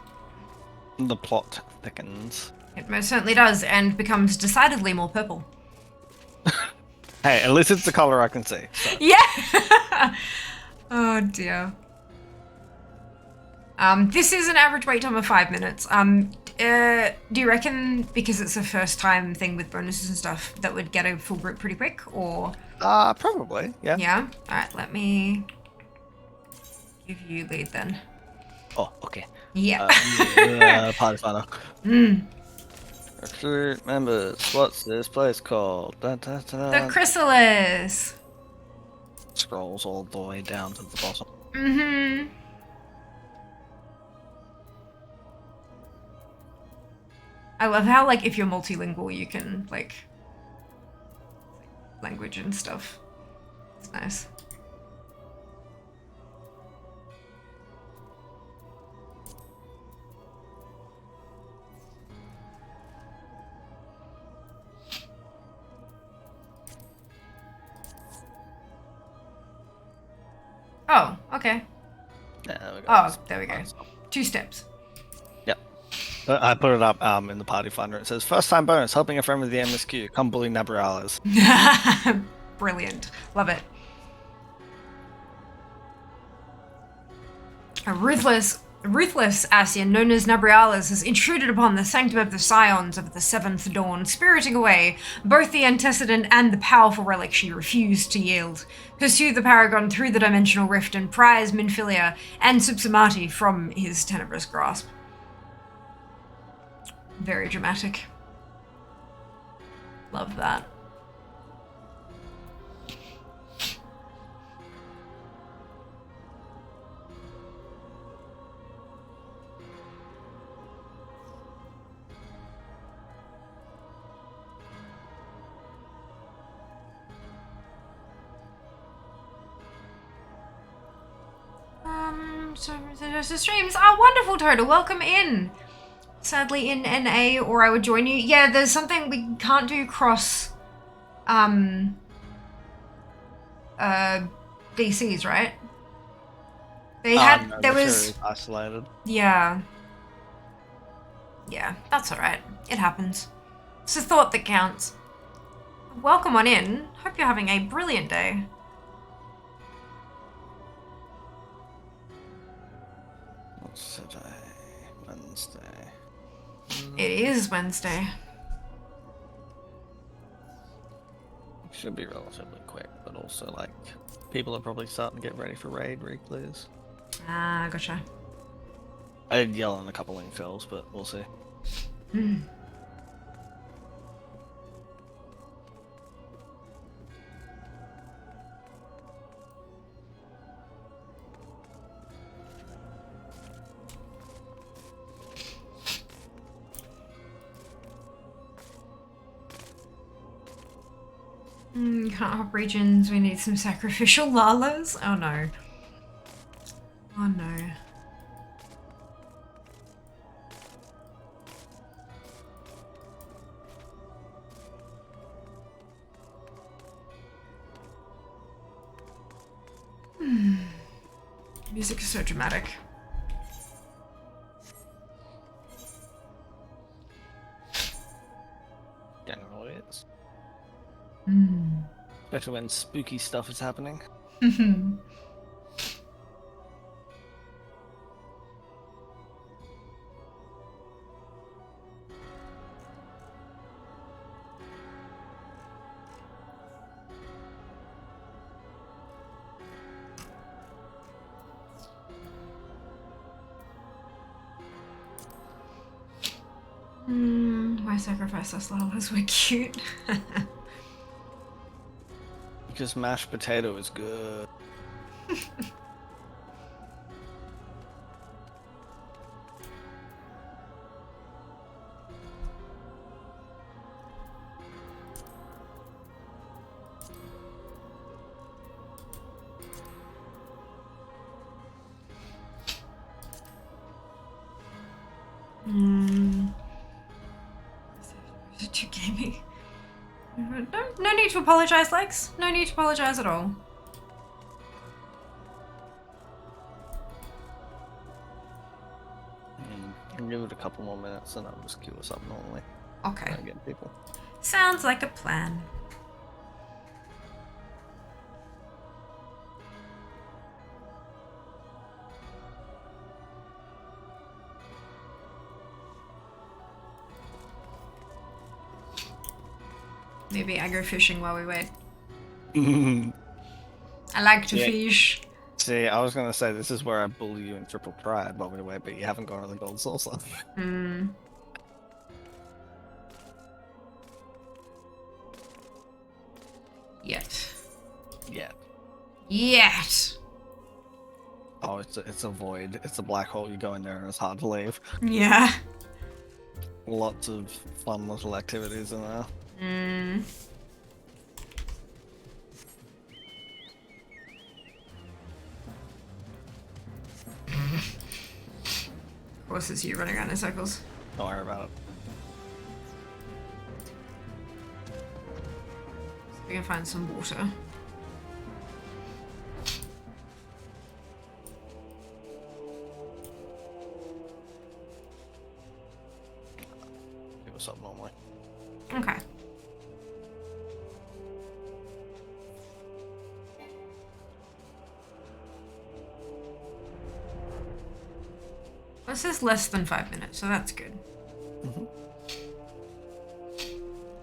The plot thickens. It most certainly does, and becomes decidedly more purple. Hey, at least it's the color I can see. So. Yeah! Oh dear. This is an average wait time of 5 minutes. Do you reckon, because it's a first time thing with bonuses and stuff, that would get a full group pretty quick, or? Probably, yeah. Yeah? Alright, let me give you lead then. Oh, okay. Yeah. Party final. Recruit members. What's this place called? The chrysalis! Scrolls all the way down to the bottom. Mm-hmm. I love how, like, if you're multilingual, you can, like, language and stuff. It's nice. Oh, okay. Yeah, there we go. Oh, there we go. 2 steps. Yep. I put it up in the party finder. It says, first time bonus, helping a friend with the MSQ. Come bully Nabriales. Brilliant. Love it. A ruthless Ascian known as Nabriales has intruded upon the sanctum of the Scions of the Seventh Dawn, spiriting away both the antecedent and the powerful relic she refused to yield. Pursue the Paragon through the dimensional rift and prize Minfilia and Subsamati from his tenebrous grasp. Very dramatic. Love that. So streams are wonderful, Total. Welcome in. Sadly in NA, or I would join you. Yeah, there's something we can't do cross DCs, right? They had No, there the was jury's isolated. Yeah. Yeah, that's alright. It happens. It's a thought that counts. Welcome on in. Hope you're having a brilliant day. What's today? Wednesday. It is Wednesday. Should be relatively quick, but also, like, people are probably starting to get ready for raid reclears. Ah, gotcha. I'd yell on a couple link fills, but we'll see. Can't hop regions, we need some sacrificial lalas. Oh no. Oh no. Music is so dramatic. Generally is. Hmm. Especially when spooky stuff is happening. Why sacrifice us llamas? We're cute. Because mashed potato is good. Is it too gamey? No need to apologize, Lex. No need to apologize at all. I'll give it a couple more minutes and I'll just queue us up normally. Okay. Try and get people. Sounds like a plan. Maybe I go fishing while we wait. I like to fish. See, I was gonna say this is where I bully you in triple pride while we wait, but you haven't gone on the gold saucer. Yet. Oh, it's a void. It's a black hole. You go in there and it's hard to leave. Yeah. Lots of fun little activities in there. Of course, it's you running around in circles. Don't worry about it. So we can find some water. Give us up normally. Okay. This is less than 5 minutes, so that's good.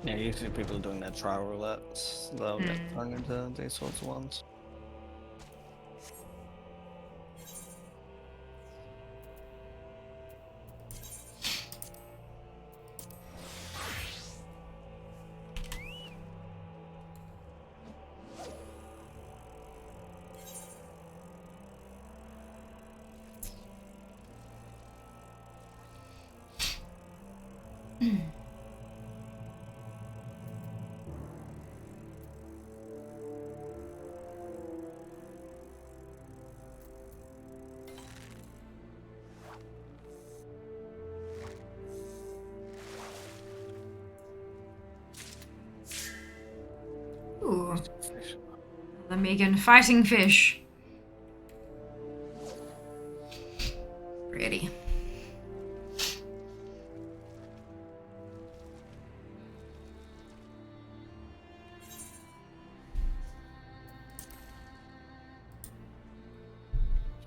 Yeah, usually people are doing their trial roulettes. They'll get thrown into these sorts of ones. Ooh. The Megan fighting fish. Pretty.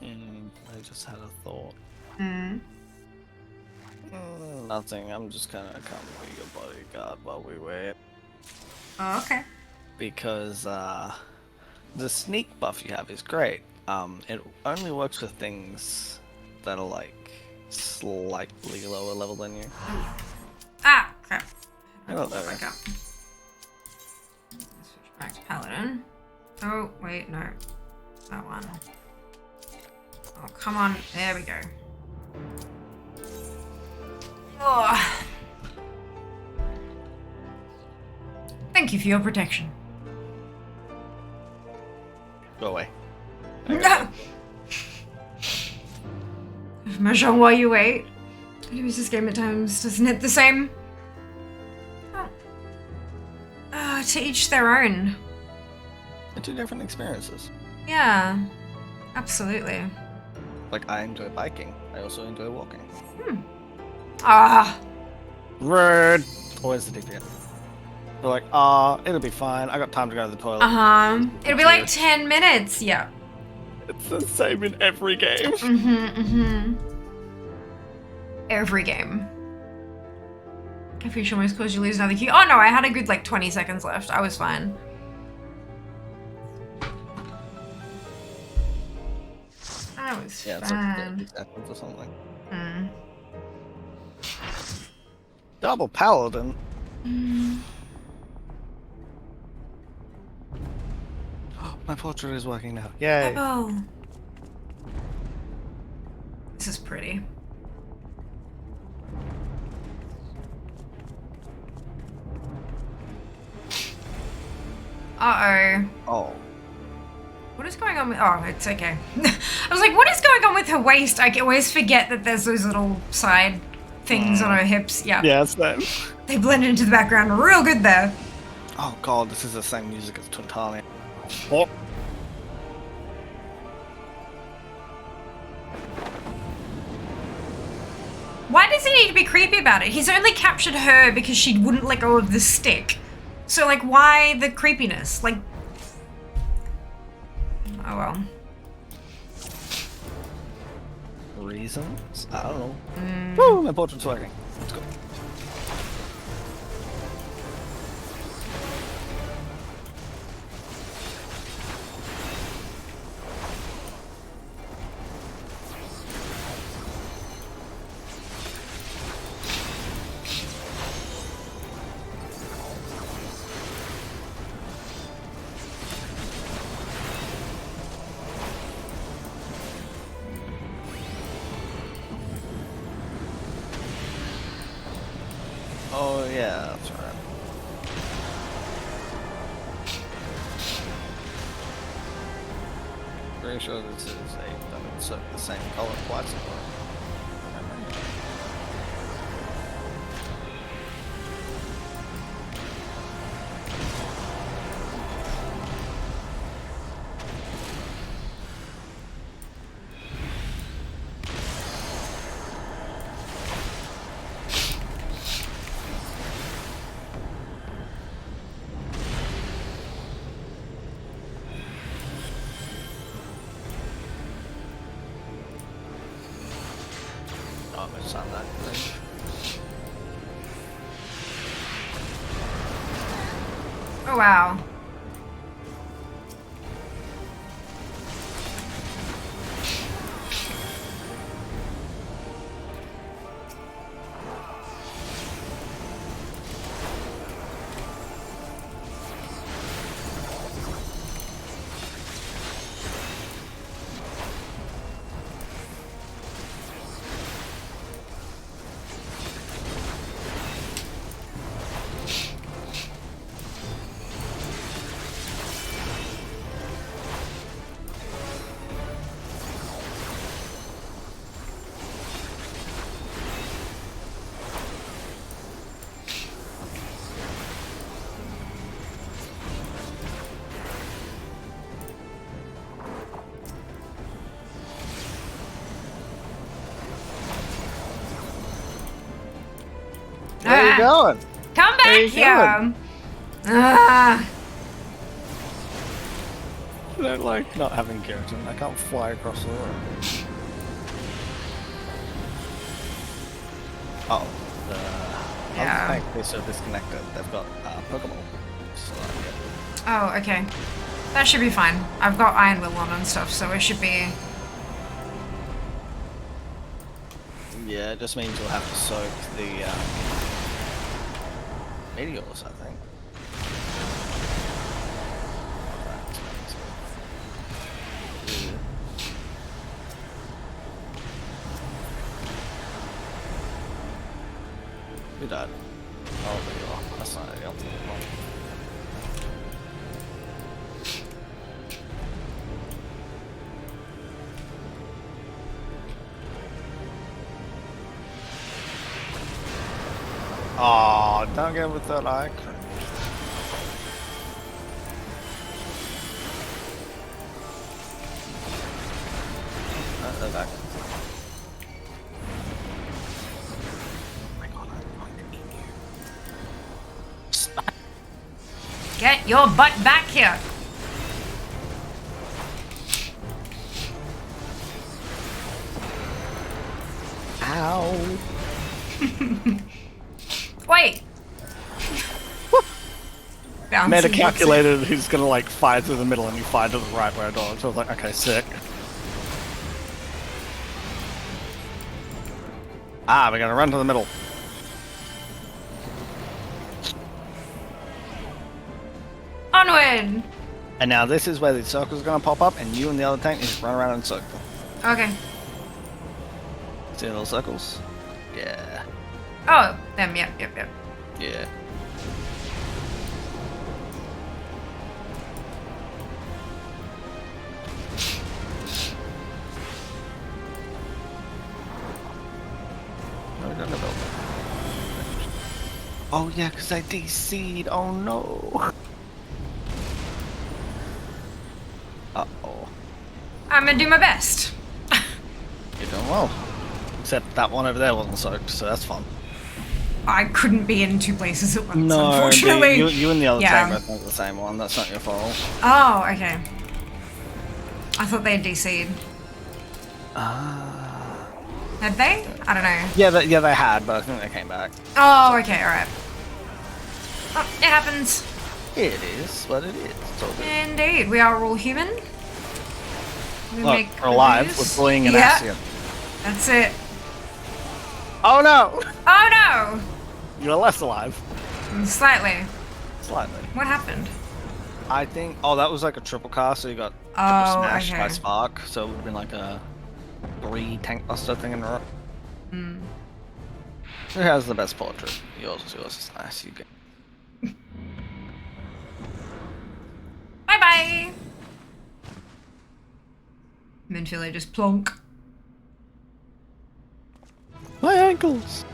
I just had a thought. Nothing. I'm just gonna come be your bodyguard while we wait. Oh, okay. Because the sneak buff you have is great. It only works with things that are like slightly lower level than you. Ah, crap. Oh, there we Back go. up. Switch back to Paladin. Oh, wait, no. That one. Oh, come on. There we go. Oh. Thank you for your protection. Go away. No! Measure while you wait. Anyways, this game at times doesn't hit the same. Oh. To each their own. They're two different experiences. Yeah, absolutely. Like, I enjoy biking. I also enjoy walking. Ah. Rude! Always the DPS. They're like, it'll be fine. I got time to go to the toilet. It'll be like 10 minutes. Yeah. It's the same in every game. Every game. If you almost cause you lose another queue. Oh no, I had a good like 20 seconds left. I was fine. I was Yeah, it's fine. like 30 seconds or something. Double paladin. My portrait is working now. Yay. Oh. This is pretty. Uh-oh. Oh. What is going on with... Oh, it's okay. I was like, what is going on with her waist? I always forget that there's those little side things on her hips. Yeah. Yeah, it's them. They blend into the background real good there. Oh god, this is the same music as Twintali. Oh. Why does he need to be creepy about it? He's only captured her because she wouldn't let go of the stick. So, like, why the creepiness? Like... Oh, well. Reasons? I don't know. Woo, my portrait's working. Let's go. Oh yeah, that's right. Pretty sure this is the same color twice. Oh, wow. Where are you going? Come back Where are you here. Ah. I don't like not having keratin. I can't fly across the room. Oh, Yeah. thankfully so disconnected. They've got Pokemon. So, Oh, okay. That should be fine. I've got Iron Will on and stuff, so it should be... yeah, it just means you'll have to soak the meteors, I think. Who died? Oh, there you are. That's not the ultimate one. Oh, don't get with that eye cream. They're back. Get your butt back here. Ow. Wait. Made a Bouncy calculator who's gonna like fire through the middle and you fire to the right where I dodged. So I was like, okay, sick. Ah, we're gonna run to the middle. Onward. And now this is where the circle's gonna pop up and you and the other tank just run around in a circle. Okay. See the little circles? Yeah. Oh, them. Yep. Yeah. No, we don't know. Oh yeah, because I DC'd. Oh no. Uh-oh. I'm gonna do my best. You're doing well. Except that one over there wasn't soaked, so that's fun. I couldn't be in two places at once, No, unfortunately. you and the other Yeah. tank both the same one. That's not your fault. Oh, okay. I thought they had DC'd. Had they? I don't know. Yeah, they had, but I think they came back. Oh, okay, alright. Oh, it happens. It is what it is. It's all good. Indeed, we are all human. We Look, make we're alive. reviews. We're bullying an Yeah, Asian. that's it. Oh no! Oh no! You're less alive. Slightly. Slightly. What happened? I think. Oh, that was like a triple cast, so you got triple Oh, smashed by okay. Spark, so it would have been like a 3 tank buster thing in a row. Hmm. Who has the best portrait? Yours is nice. You get. Bye bye! Minfield just plonk. My ankles!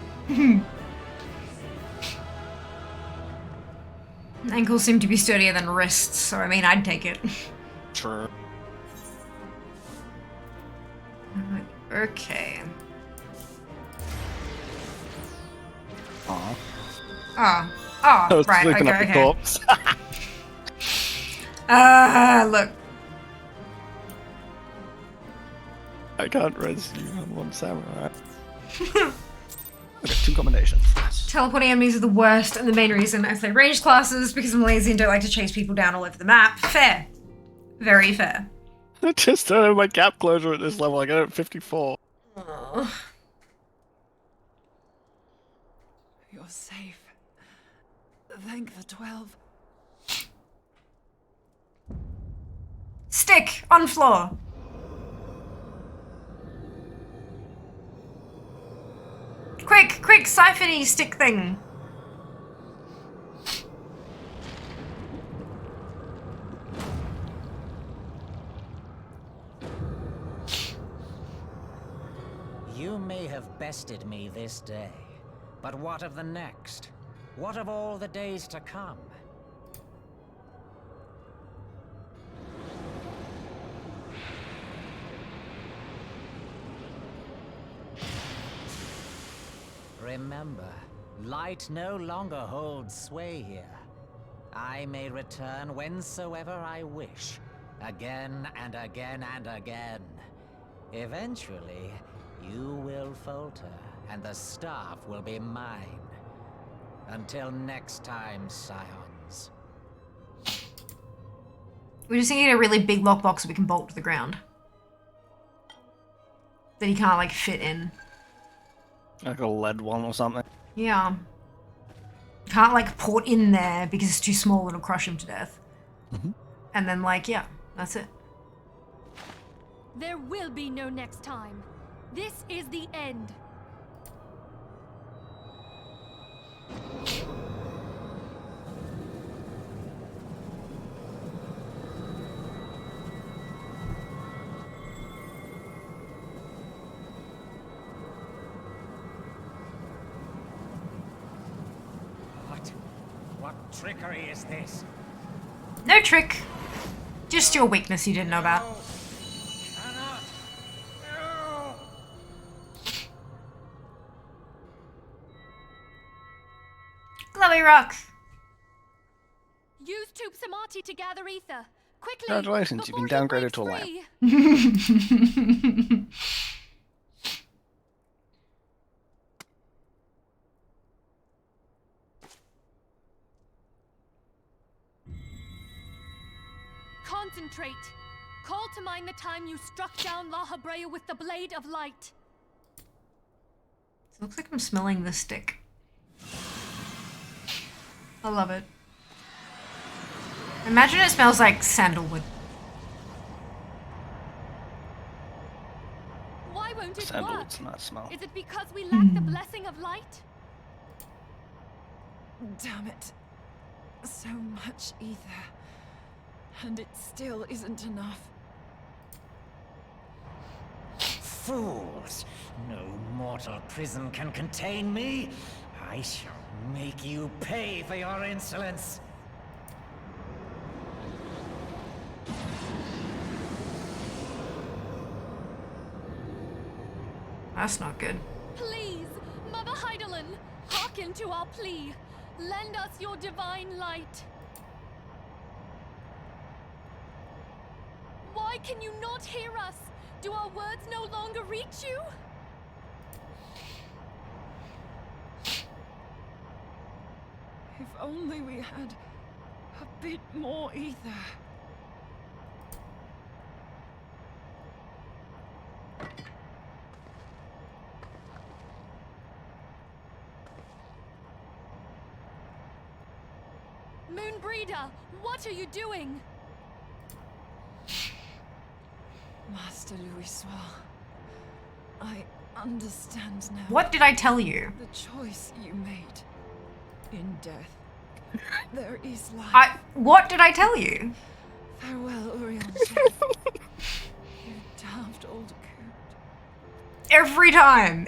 Ankles seem to be sturdier than wrists, so I mean, I'd take it. True. Okay. Aw. Oh. I Oh, was right, looking okay, up the okay. corpse. Look. I can't res you. I'm one samurai. Okay, 2 combinations. Teleporting enemies are the worst, and the main reason I play ranged classes because I'm lazy and don't like to chase people down all over the map. Fair. Very fair. I just don't have my gap closure at this level. I got it at 54. Oh. You're safe. Thank the 12. Stick on floor. Quick, siphony stick thing. You may have bested me this day, but what of the next? What of all the days to come? Remember, light no longer holds sway here. I may return whensoever I wish, again and again and again. Eventually, you will falter, and the staff will be mine. Until next time, scions. We just need a really big lockbox so we can bolt to the ground. That he can't, like, fit in. Like a lead one or something. Yeah. Can't, like, port in there because it's too small, it'll crush him to death. Mm-hmm. And then, like, yeah, that's it. There will be no next time. This is the end. What trickery is this? No trick. Just your weakness you didn't know about. Cannot. No. Glowy rock. Use Tube Samati to gather ether. Quickly! Congratulations, you've been before he downgraded breaks to a lamp. free. Concentrate. Call to mind the time you struck down La Habrea with the blade of light. It looks like I'm smelling the stick. I love it. Imagine it smells like sandalwood. Why won't it work? Sandalwood's not smell. Is it because we lack the blessing of light? Damn it. So much ether. And it still isn't enough. Fools! No mortal prison can contain me. I shall make you pay for your insolence. That's not good. Please, Mother Heidelin, hearken to our plea. Lend us your divine light. Why can you not hear us? Do our words no longer reach you? If only we had a bit more ether. Moonbreeder, what are you doing? Master Louis Soir, I understand now. What did I tell you? The choice you made. In death, there is life. What did I tell you? Farewell, Orion. You damned old coot. Every time.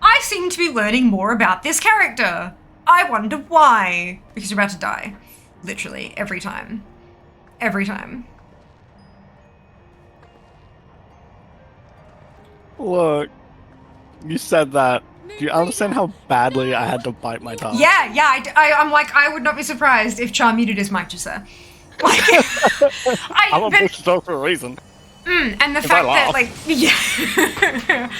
I seem to be learning more about this character. I wonder why. Because you're about to die. Literally, every time. Every time. Look, you said that. Do you understand how badly I had to bite my tongue? Yeah, I'm like, I would not be surprised if Char muted his mic just there. Like, I'm a push talk for a reason. And the fact that, like, yeah.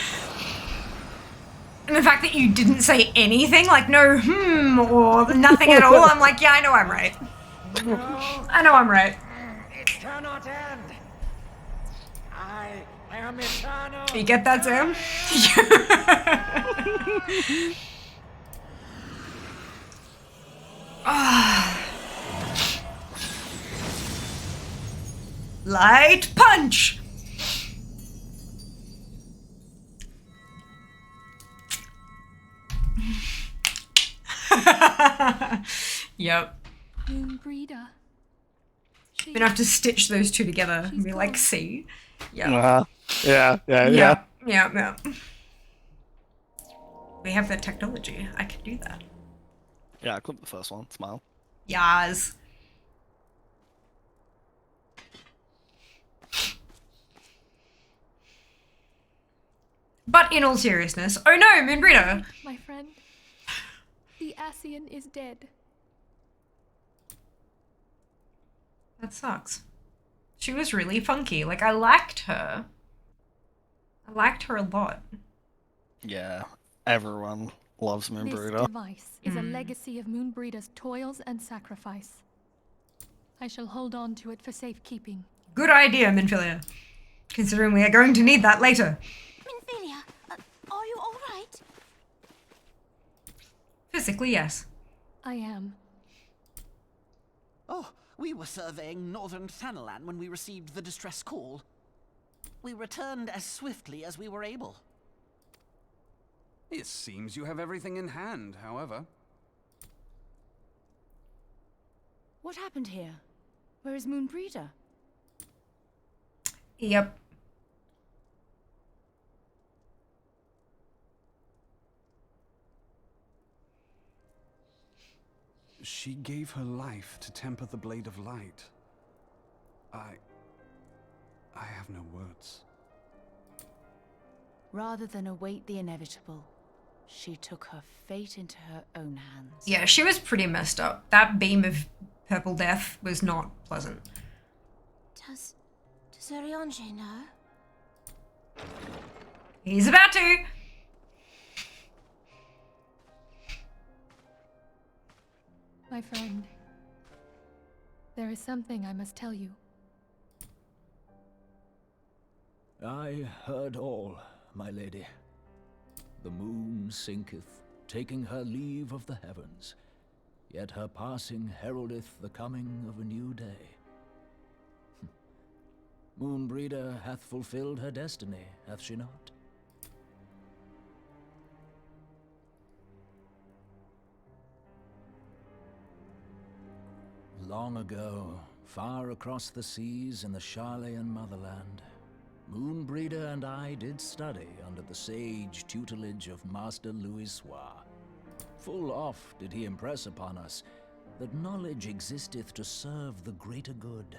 And the fact that you didn't say anything, like no or nothing at all, I'm like, yeah, I know I'm right. I know I'm right. It cannot end. I am eternal. You get that, Sam? Light punch! Yep. Moonbreeder. We're gonna have to stitch those two together and be like, see? Yeah. Yeah. Yeah. We have that technology. I can do that. Yeah, I clipped the first one. Smile. Yas. But in all seriousness, oh no, Moonbreeder! My friend, the Ascian is dead. That sucks. She was really funky. Like, I liked her. I liked her a lot. Yeah, everyone loves This Moonbreeder. device is a legacy of Moonbreeder's toils and sacrifice. I shall hold on to it for safekeeping. Good idea, Minfilia. Considering we are going to need that later. Minfilia, are you all right? Physically, yes. I am. Oh, we were surveying northern Thanalan when we received the distress call. We returned as swiftly as we were able. It seems you have everything in hand, however. What happened here? Where is Moonbreeder? Yep. She gave her life to temper the Blade of Light. I have no words. Rather than await the inevitable, She took her fate into her own hands. Yeah, she was pretty messed up. That beam of purple death was not pleasant. Does Oriange know? He's about to. My friend, there is something I must tell you. I heard all, my lady. The moon sinketh, taking her leave of the heavens, yet her passing heraldeth the coming of a new day. Moonbreeder hath fulfilled her destiny, hath she not? Long ago, far across the seas in the Charlayan motherland, Moonbreeder and I did study under the sage tutelage of Master Louis Soir. Full oft did he impress upon us that knowledge existeth to serve the greater good.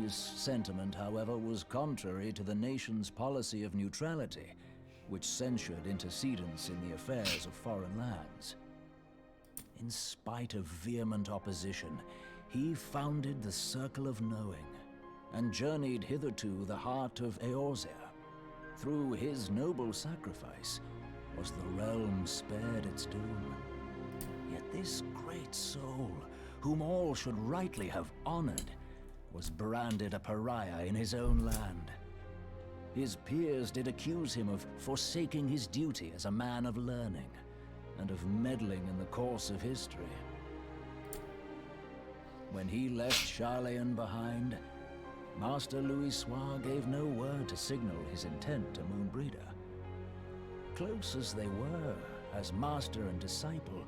His sentiment, however, was contrary to the nation's policy of neutrality, which censured intercedence in the affairs of foreign lands. In spite of vehement opposition, he founded the Circle of Knowing, and journeyed hitherto the heart of Eorzea. Through his noble sacrifice was the realm spared its doom. Yet this great soul, whom all should rightly have honored, was branded a pariah in his own land. His peers did accuse him of forsaking his duty as a man of learning, and of meddling in the course of history. When he left Charlayan behind, Master Louis Soir gave no word to signal his intent to Moonbreeder. Close as they were, as master and disciple,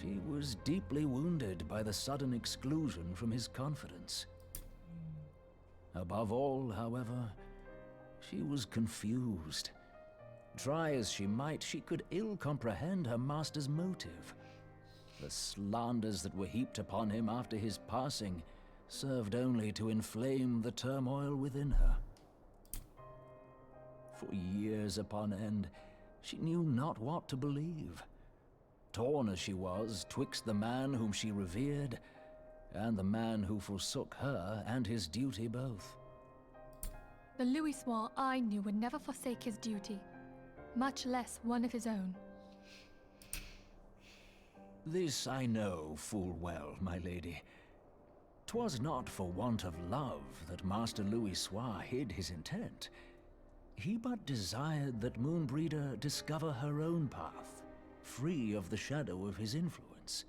she was deeply wounded by the sudden exclusion from his confidence. Above all, however, she was confused. Try as she might, she could ill comprehend her master's motive. The slanders that were heaped upon him after his passing served only to inflame the turmoil within her. For years upon end, she knew not what to believe. Torn as she was twixt the man whom she revered, and the man who forsook her and his duty both. The Louis Soir I knew would never forsake his duty, much less one of his own. This I know full well, my lady. 'Twas not for want of love that Master Louis Soir hid his intent. He but desired that Moonbreeder discover her own path, free of the shadow of his influence.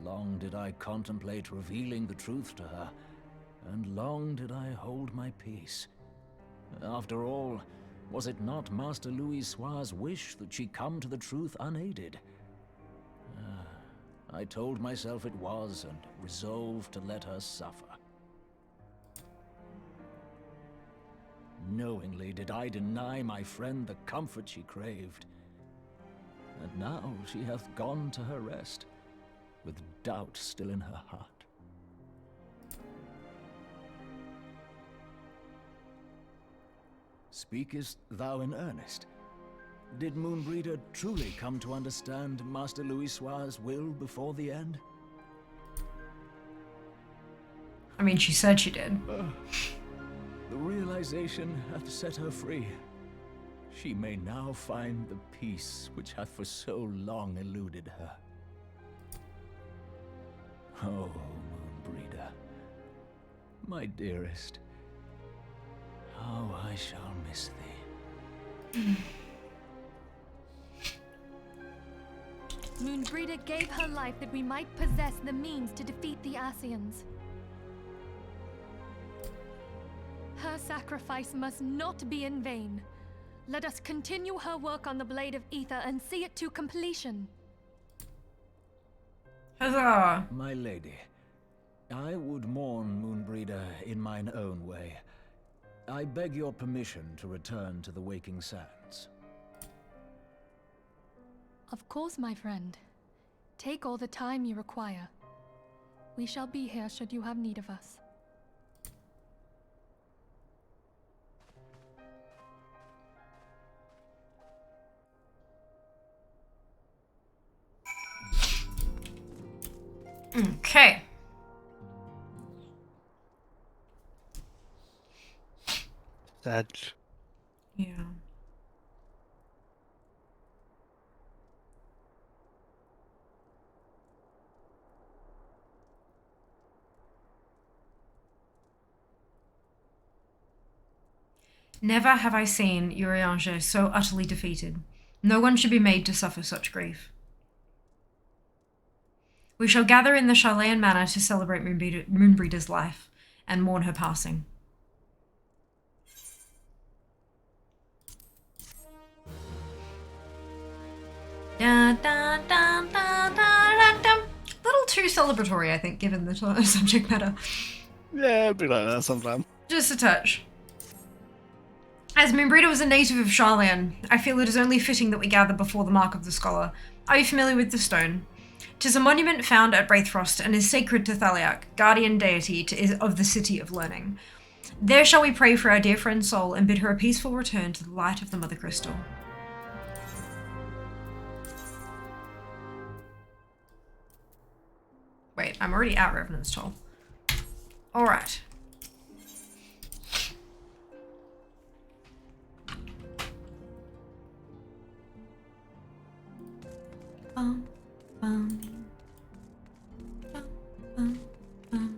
Long did I contemplate revealing the truth to her, and long did I hold my peace. After all, was it not Master Louis Soir's wish that she come to the truth unaided? I told myself it was, and resolved to let her suffer. Knowingly did I deny my friend the comfort she craved. And now she hath gone to her rest, with doubt still in her heart. Speakest thou in earnest? Did Moonbreeder truly come to understand Master Louis Soir's will before the end? I mean, she said she did. The realization hath set her free. She may now find the peace which hath for so long eluded her. Oh, Moonbreeder, my dearest, how I shall miss thee. Moonbreeder gave her life that we might possess the means to defeat the Ascians. Her sacrifice must not be in vain. Let us continue her work on the Blade of Ether and see it to completion. Huzzah! My lady, I would mourn Moonbreeder in mine own way. I beg your permission to return to the Waking Sands. Of course, my friend. Take all the time you require. We shall be here should you have need of us. Okay. Sad. Yeah. Never have I seen Urianger so utterly defeated. No one should be made to suffer such grief. We shall gather in the Charlayan Manor to celebrate Moonbreeder's life and mourn her passing. Da, da, da, da, da, da, da. Little too celebratory, I think, given the subject matter. Yeah, it'd be like that sometime. Just a touch. As Moonbreeder was a native of Charlayan, I feel it is only fitting that we gather before the Mark of the Scholar. Are you familiar with the stone? 'Tis a monument found at Braithfrost and is sacred to Thaliak, guardian deity of the City of Learning. There shall we pray for our dear friend's soul and bid her a peaceful return to the light of the Mother Crystal. Wait, I'm already at Revenant's Toll. Alright. Bum, bum, bum, bum, bum.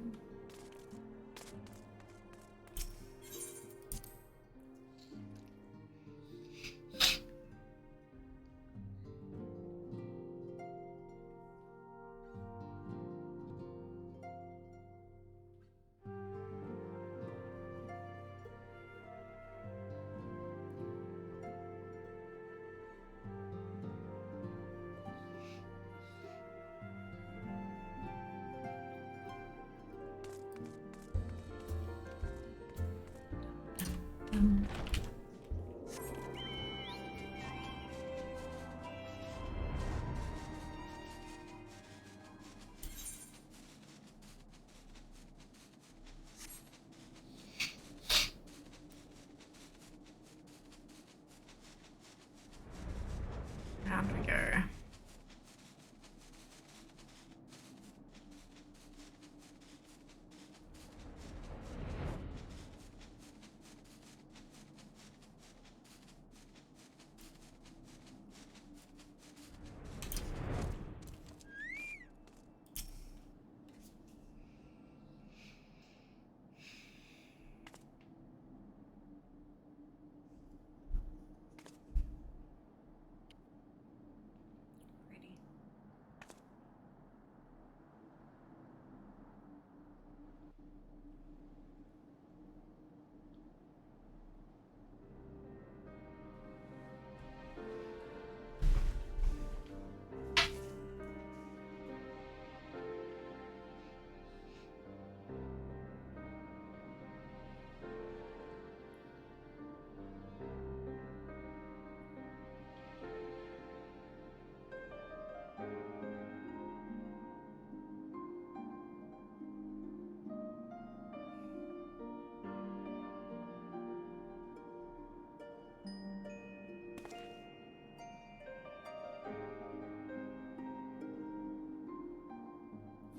Round we go.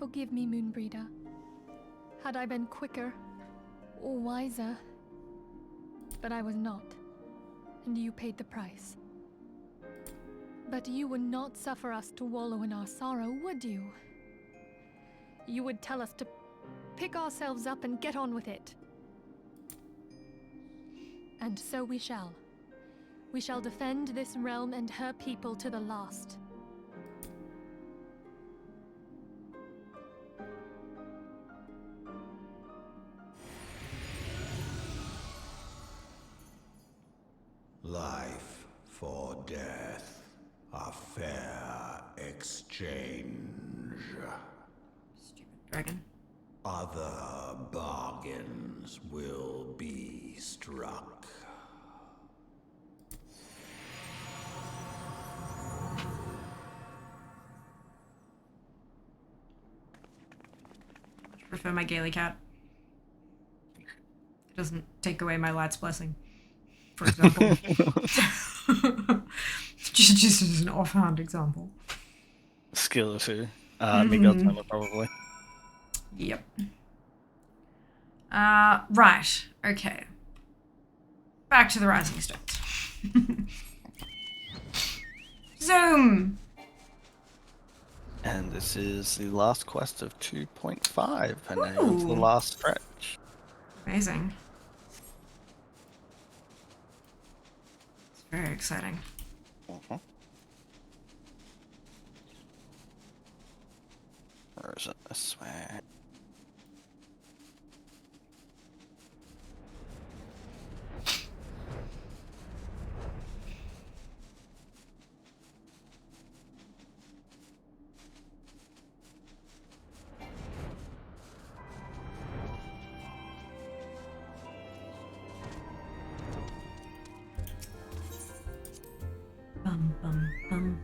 Forgive me, Moonbreeder. Had I been quicker or wiser, but I was not, and you paid the price. But you would not suffer us to wallow in our sorrow, would you? You would tell us to pick ourselves up and get on with it. And so we shall. We shall defend this realm and her people to the last. Life for death, a fair exchange. Stupid dragon. Other bargains will be struck. I prefer my Gaily cat. It doesn't take away my lad's blessing, for example. just as an offhand example. Skill or two. Miguel Turner, probably. Yep. Right. Okay. Back to the Rising Stones. Zoom! And this is the last quest of 2.5, and now Ooh. into the last stretch. Amazing. It's very exciting. Where is it? This way. Bum, bum, bum.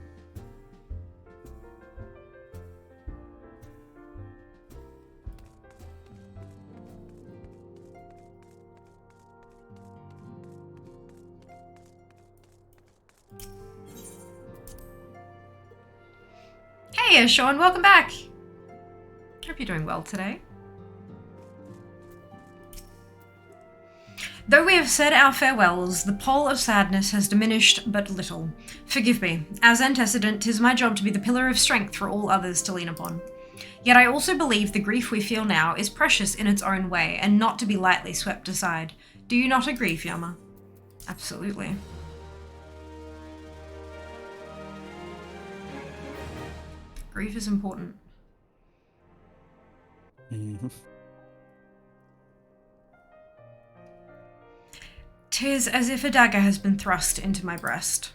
Hey, Sean, welcome back. Hope you're doing well today. Though we have said our farewells, the pall of sadness has diminished but little. Forgive me. As antecedent, 'tis my job to be the pillar of strength for all others to lean upon. Yet I also believe the grief we feel now is precious in its own way, and not to be lightly swept aside. Do you not agree, Fiamma? Absolutely. Grief is important. Mm-hmm. 'Tis as if a dagger has been thrust into my breast.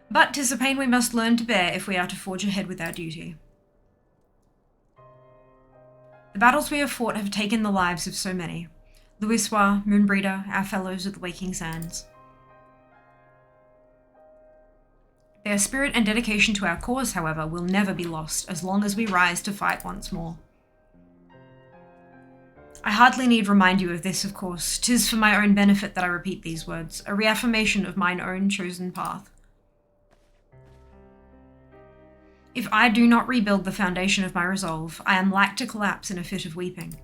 But 'tis a pain we must learn to bear if we are to forge ahead with our duty. The battles we have fought have taken the lives of so many. Louisoix, Moonbreeder, our fellows of the Waking Sands. Their spirit and dedication to our cause, however, will never be lost as long as we rise to fight once more. I hardly need remind you of this, of course. 'Tis for my own benefit that I repeat these words, a reaffirmation of mine own chosen path. If I do not rebuild the foundation of my resolve, I am like to collapse in a fit of weeping.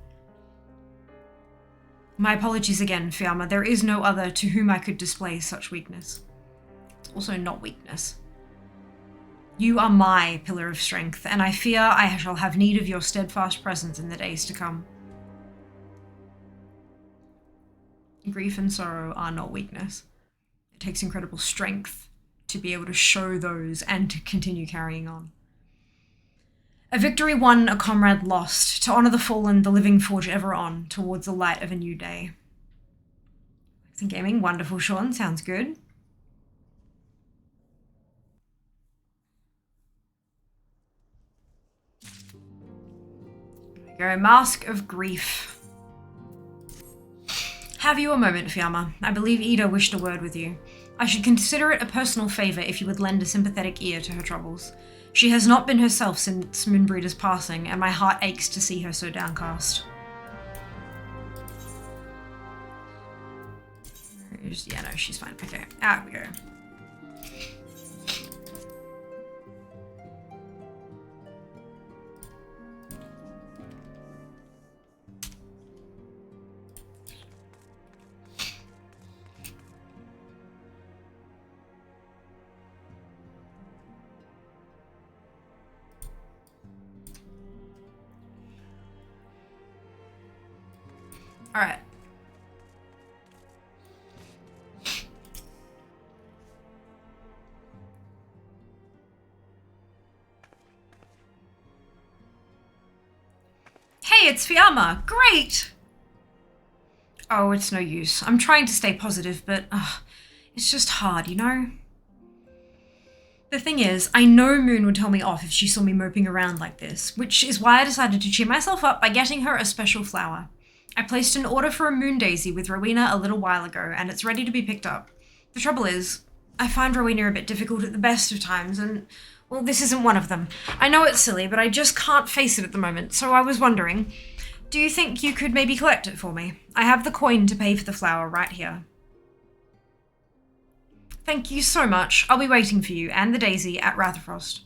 My apologies again, Fiamma. There is no other to whom I could display such weakness. It's also not weakness. You are my pillar of strength, and I fear I shall have need of your steadfast presence in the days to come. Grief and sorrow are not weakness. It takes incredible strength to be able to show those and to continue carrying on. A victory won, a comrade lost. To honour the fallen, the living forge ever on, towards the light of a new day. Some gaming, wonderful, Sean. Sounds good. There we go. Mask of Grief. Have you a moment, Fiamma? I believe Ida wished a word with you. I should consider it a personal favour if you would lend a sympathetic ear to her troubles. She has not been herself since Moonbreeder's passing, and my heart aches to see her so downcast. Yeah, no, she's fine. Okay, out we go. All right. Hey, it's Fiamma. Great! Oh, it's no use. I'm trying to stay positive, but it's just hard, you know? The thing is, I know Moon would tell me off if she saw me moping around like this, which is why I decided to cheer myself up by getting her a special flower. I placed an order for a moon daisy with Rowena a little while ago, and it's ready to be picked up. The trouble is, I find Rowena a bit difficult at the best of times, and, well, this isn't one of them. I know it's silly, but I just can't face it at the moment, so I was wondering, do you think you could maybe collect it for me? I have the coin to pay for the flower right here. Thank you so much. I'll be waiting for you and the daisy at Ratherfrost.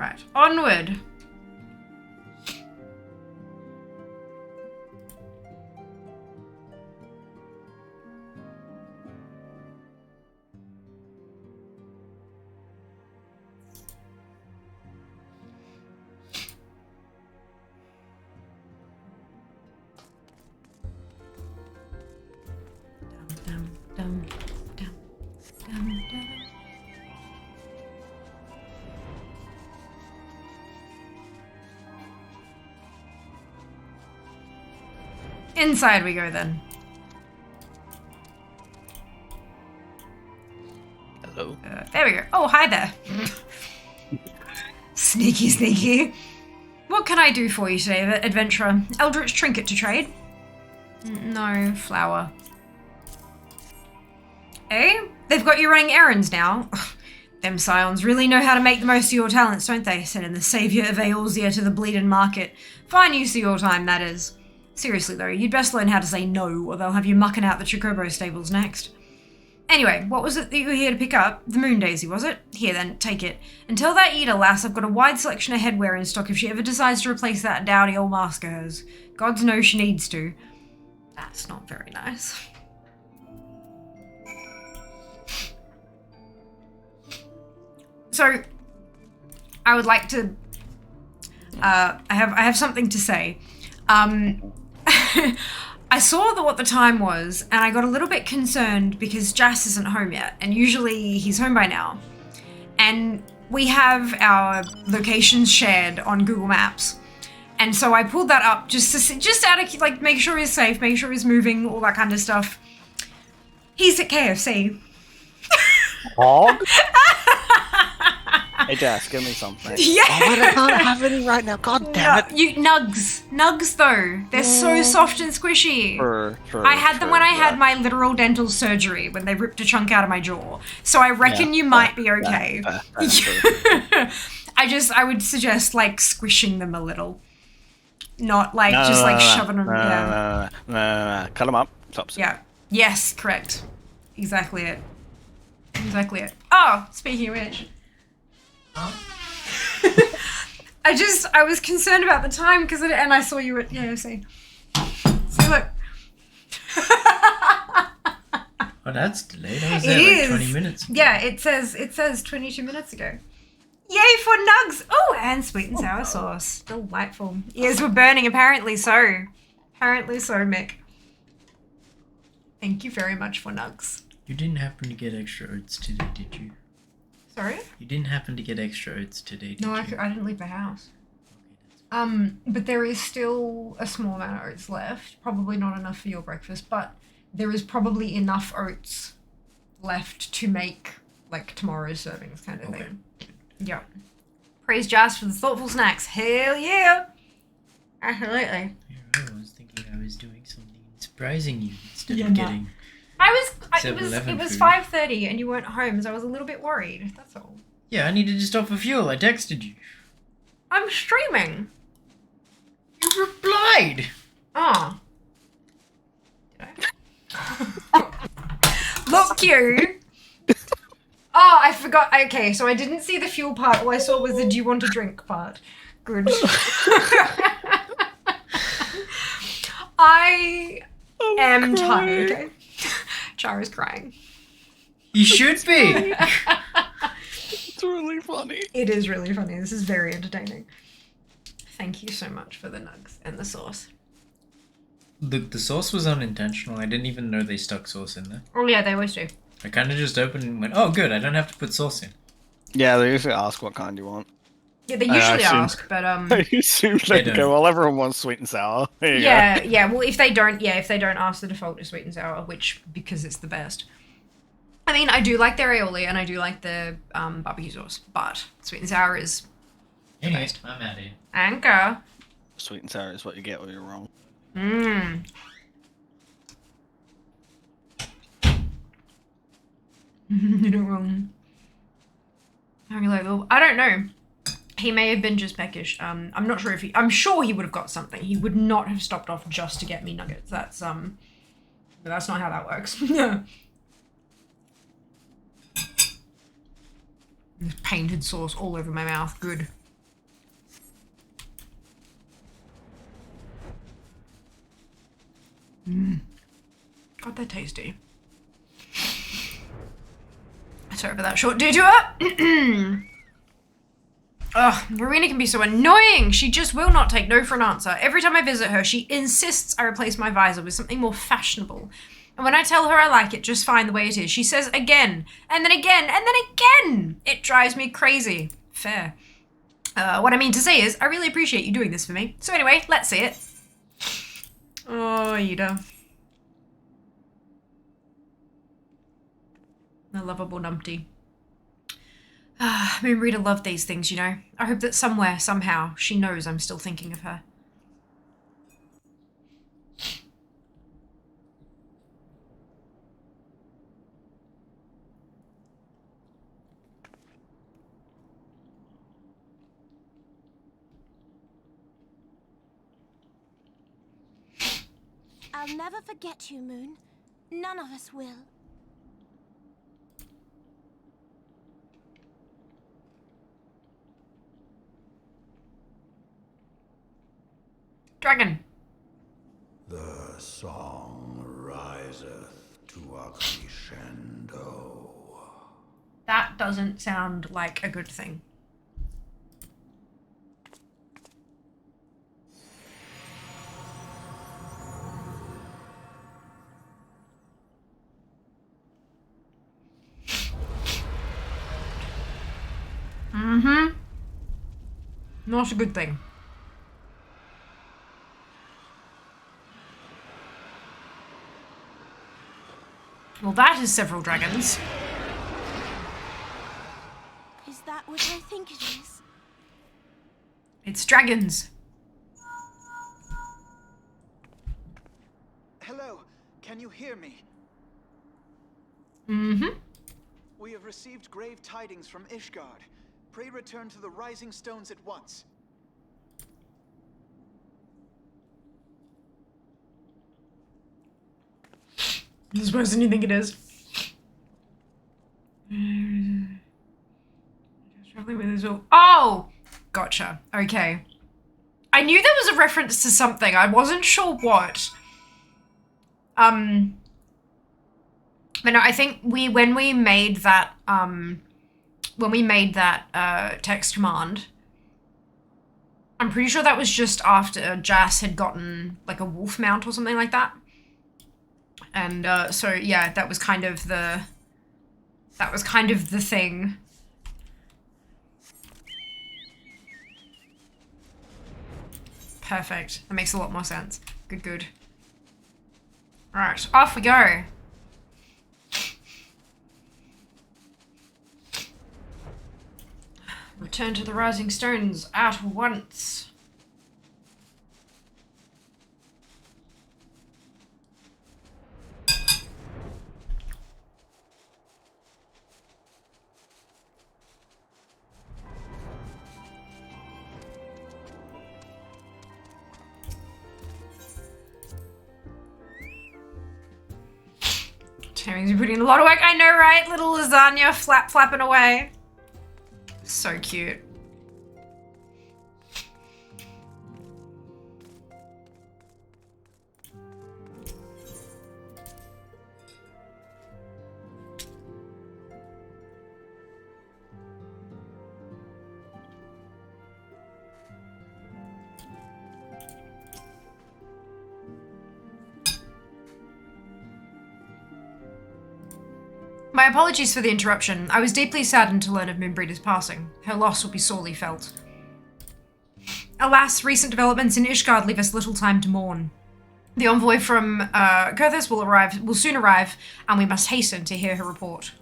Right, onward. Dum, dum, dum, dum, dum. Inside we go then. Hello. There we go. Oh, hi there. Sneaky, sneaky. What can I do for you today, adventurer? Eldritch trinket to trade? No, flower. Eh? They've got you running errands now? Them scions really know how to make the most of your talents, don't they? Sending the saviour of Eorzea to the bleeding market. Fine use of your time, that is. Seriously though, you'd best learn how to say no, or they'll have you mucking out the Chocobo stables next. Anyway, what was it that you were here to pick up? The moon daisy, was it? Here then, take it. And tell that Eda lass I've got a wide selection of headwear in stock if she ever decides to replace that dowdy old mask of hers. Gods knows she needs to. That's not very nice. So, I would like to, I have something to say. I saw what the time was, and I got a little bit concerned because Jas isn't home yet, and usually he's home by now. And we have our locations shared on Google Maps. And so I pulled that up just to see, just out of, like, make sure he's safe, make sure he's moving, all that kind of stuff. He's at KFC. Hog? Hey, Jas, give me something. Yeah. Oh, but I can't have any right now. God damn it. Nugs though. They're so soft and squishy. True, I had them when I had my literal dental surgery when they ripped a chunk out of my jaw. So I reckon you might be okay. I would suggest like squishing them a little. Not like shoving them. No. Cut them up. Tops. Yeah. Yes, correct. Exactly it. Exactly it. Oh, speaking of which. I was concerned about the time because and I saw you at see look. Oh, that's delayed. I was there like 20 minutes ago. Yeah, it says 22 minutes ago. Yay for nugs! Oh, and sweet and sour sauce. Delightful. Ears were burning, apparently so. Apparently so, Mick. Thank you very much for nugs. You didn't happen to get extra oats today, did you? Sorry? You didn't happen to get extra oats today, did No, you? I didn't leave the house. But there is still a small amount of oats left. Probably not enough for your breakfast, but there is probably enough oats left to make, like, tomorrow's servings kind of thing. Yeah. Praise Jas for the thoughtful snacks. Hell yeah! Absolutely. Yeah, I was thinking I was doing something surprising you instead of No. getting... It was 5:30 and you weren't home, so I was a little bit worried. That's all. Yeah, I needed to stop for fuel. I texted you. I'm streaming. You replied. Oh. Did I? Look you. Oh, I forgot. Okay, so I didn't see the fuel part. All I saw was the do you want to drink part. Good. I am tired, okay? Chara's crying. You should be. It's really funny. It is really funny. This is very entertaining. Thank you so much for the nugs and the sauce. The sauce was unintentional. I didn't even know they stuck sauce in there. Oh yeah, they always do. I kind of just opened and went, oh good, I don't have to put sauce in. Yeah, they usually ask what kind you want. Yeah, they usually ask, but I assume they go, well, everyone wants sweet and sour. There you go. Yeah, well, if they don't ask, the default is sweet and sour, which, because it's the best. I mean, I do like their aioli, and I do like the barbecue sauce, but sweet and sour is the Anyway, best. I'm out of here. Anchor. Sweet and sour is what you get when you're wrong. Mmm. You're wrong. I don't know. He may have been just peckish. I'm not sure if I'm sure he would have got something. He would not have stopped off just to get me nuggets. That's not how that works. There's painted sauce all over my mouth. Good. God, they're tasty. Sorry for that short detour. Ugh, Marina can be so annoying. She just will not take no for an answer. Every time I visit her, she insists I replace my visor with something more fashionable. And when I tell her I like it just fine the way it is, she says again, and then again, and then again. It drives me crazy. Fair. What I mean to say is, I really appreciate you doing this for me. So anyway, let's see it. Oh, Ida. The lovable numpty. Rita loved these things, you know. I hope that somewhere, somehow, she knows I'm still thinking of her. I'll never forget you, Moon. None of us will. Dragon. The song riseth to a crescendo. That doesn't sound like a good thing. Mm-hmm. Not a good thing. Well, that is several dragons. Is that what I think it is? It's dragons. Hello, can you hear me? Mm-hmm. We have received grave tidings from Ishgard. Pray return to the Rising Stones at once. This is worse than you think it is. Struggling with this all. Oh! Gotcha. Okay. I knew there was a reference to something. I wasn't sure what. But no, I think when we made that text command, I'm pretty sure that was just after Jas had gotten like a wolf mount or something like that. And so yeah, that was kind of the thing. Perfect. That makes a lot more sense. Good, good. Right, off we go. Return to the Rising Stones at once. Tammy's been putting in a lot of work. I know, right? Little lasagna flapping away. So cute. My apologies for the interruption. I was deeply saddened to learn of Moonbreeder's passing. Her loss will be sorely felt. Alas, recent developments in Ishgard leave us little time to mourn. The envoy from Kurthus will soon arrive, and we must hasten to hear her report.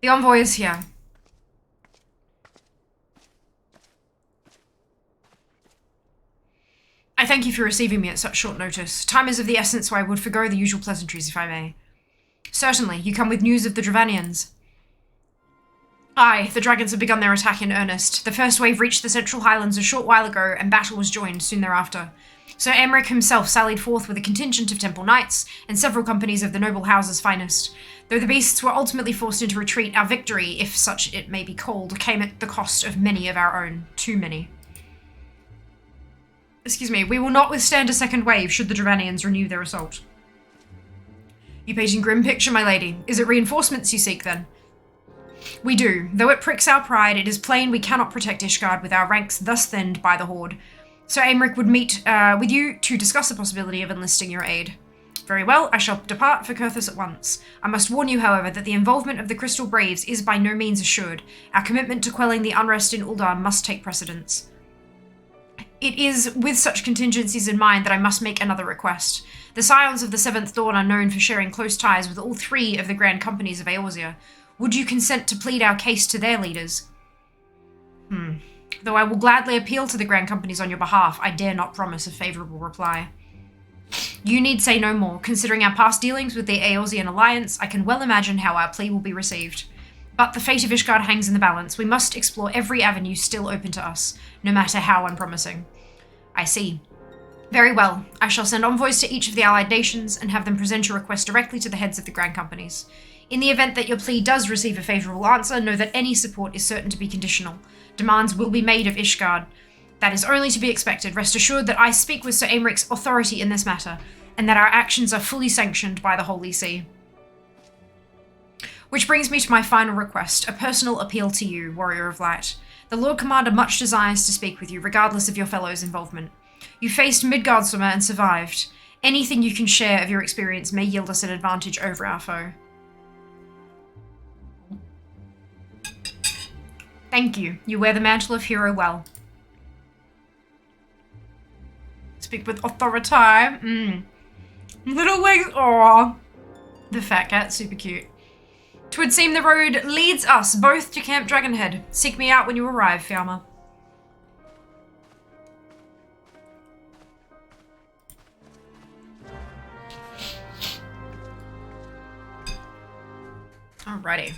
The envoy is here. I thank you for receiving me at such short notice. Time is of the essence, so I would forgo the usual pleasantries if I may. Certainly, you come with news of the Dravanians. Aye, the dragons have begun their attack in earnest. The first wave reached the Central Highlands a short while ago, and battle was joined soon thereafter. Sir Aymeric himself sallied forth with a contingent of temple knights and several companies of the noble house's finest. Though the beasts were ultimately forced into retreat, our victory, if such it may be called, came at the cost of many of our own. Too many. Excuse me, we will not withstand a second wave should the Dravanians renew their assault. You paint a grim picture, my lady. Is it reinforcements you seek, then? We do. Though it pricks our pride, it is plain we cannot protect Ishgard with our ranks thus thinned by the Horde. Sir Aymeric would meet with you to discuss the possibility of enlisting your aid. Very well, I shall depart for Kurthus at once. I must warn you, however, that the involvement of the Crystal Braves is by no means assured. Our commitment to quelling the unrest in Ul'dah must take precedence. It is with such contingencies in mind that I must make another request. The Scions of the Seventh Dawn are known for sharing close ties with all three of the Grand Companies of Eorzea. Would you consent to plead our case to their leaders? Though I will gladly appeal to the Grand Companies on your behalf, I dare not promise a favourable reply. You need say no more. Considering our past dealings with the Eorzean Alliance, I can well imagine how our plea will be received. But the fate of Ishgard hangs in the balance. We must explore every avenue still open to us, no matter how unpromising. I see. Very well. I shall send envoys to each of the allied nations and have them present your request directly to the heads of the Grand Companies. In the event that your plea does receive a favourable answer, know that any support is certain to be conditional. Demands will be made of Ishgard. That is only to be expected. Rest assured that I speak with Sir Aymeric's authority in this matter, and that our actions are fully sanctioned by the Holy See. Which brings me to my final request, a personal appeal to you, Warrior of Light. The Lord Commander much desires to speak with you, regardless of your fellows' involvement. You faced Midgardsummer and survived. Anything you can share of your experience may yield us an advantage over our foe. Thank you. You wear the mantle of hero well. Speak with authority. Little legs. Aw. The fat cat, super cute. 'Twould seem the road leads us both to Camp Dragonhead. Seek me out when you arrive, Fiamma. Alrighty.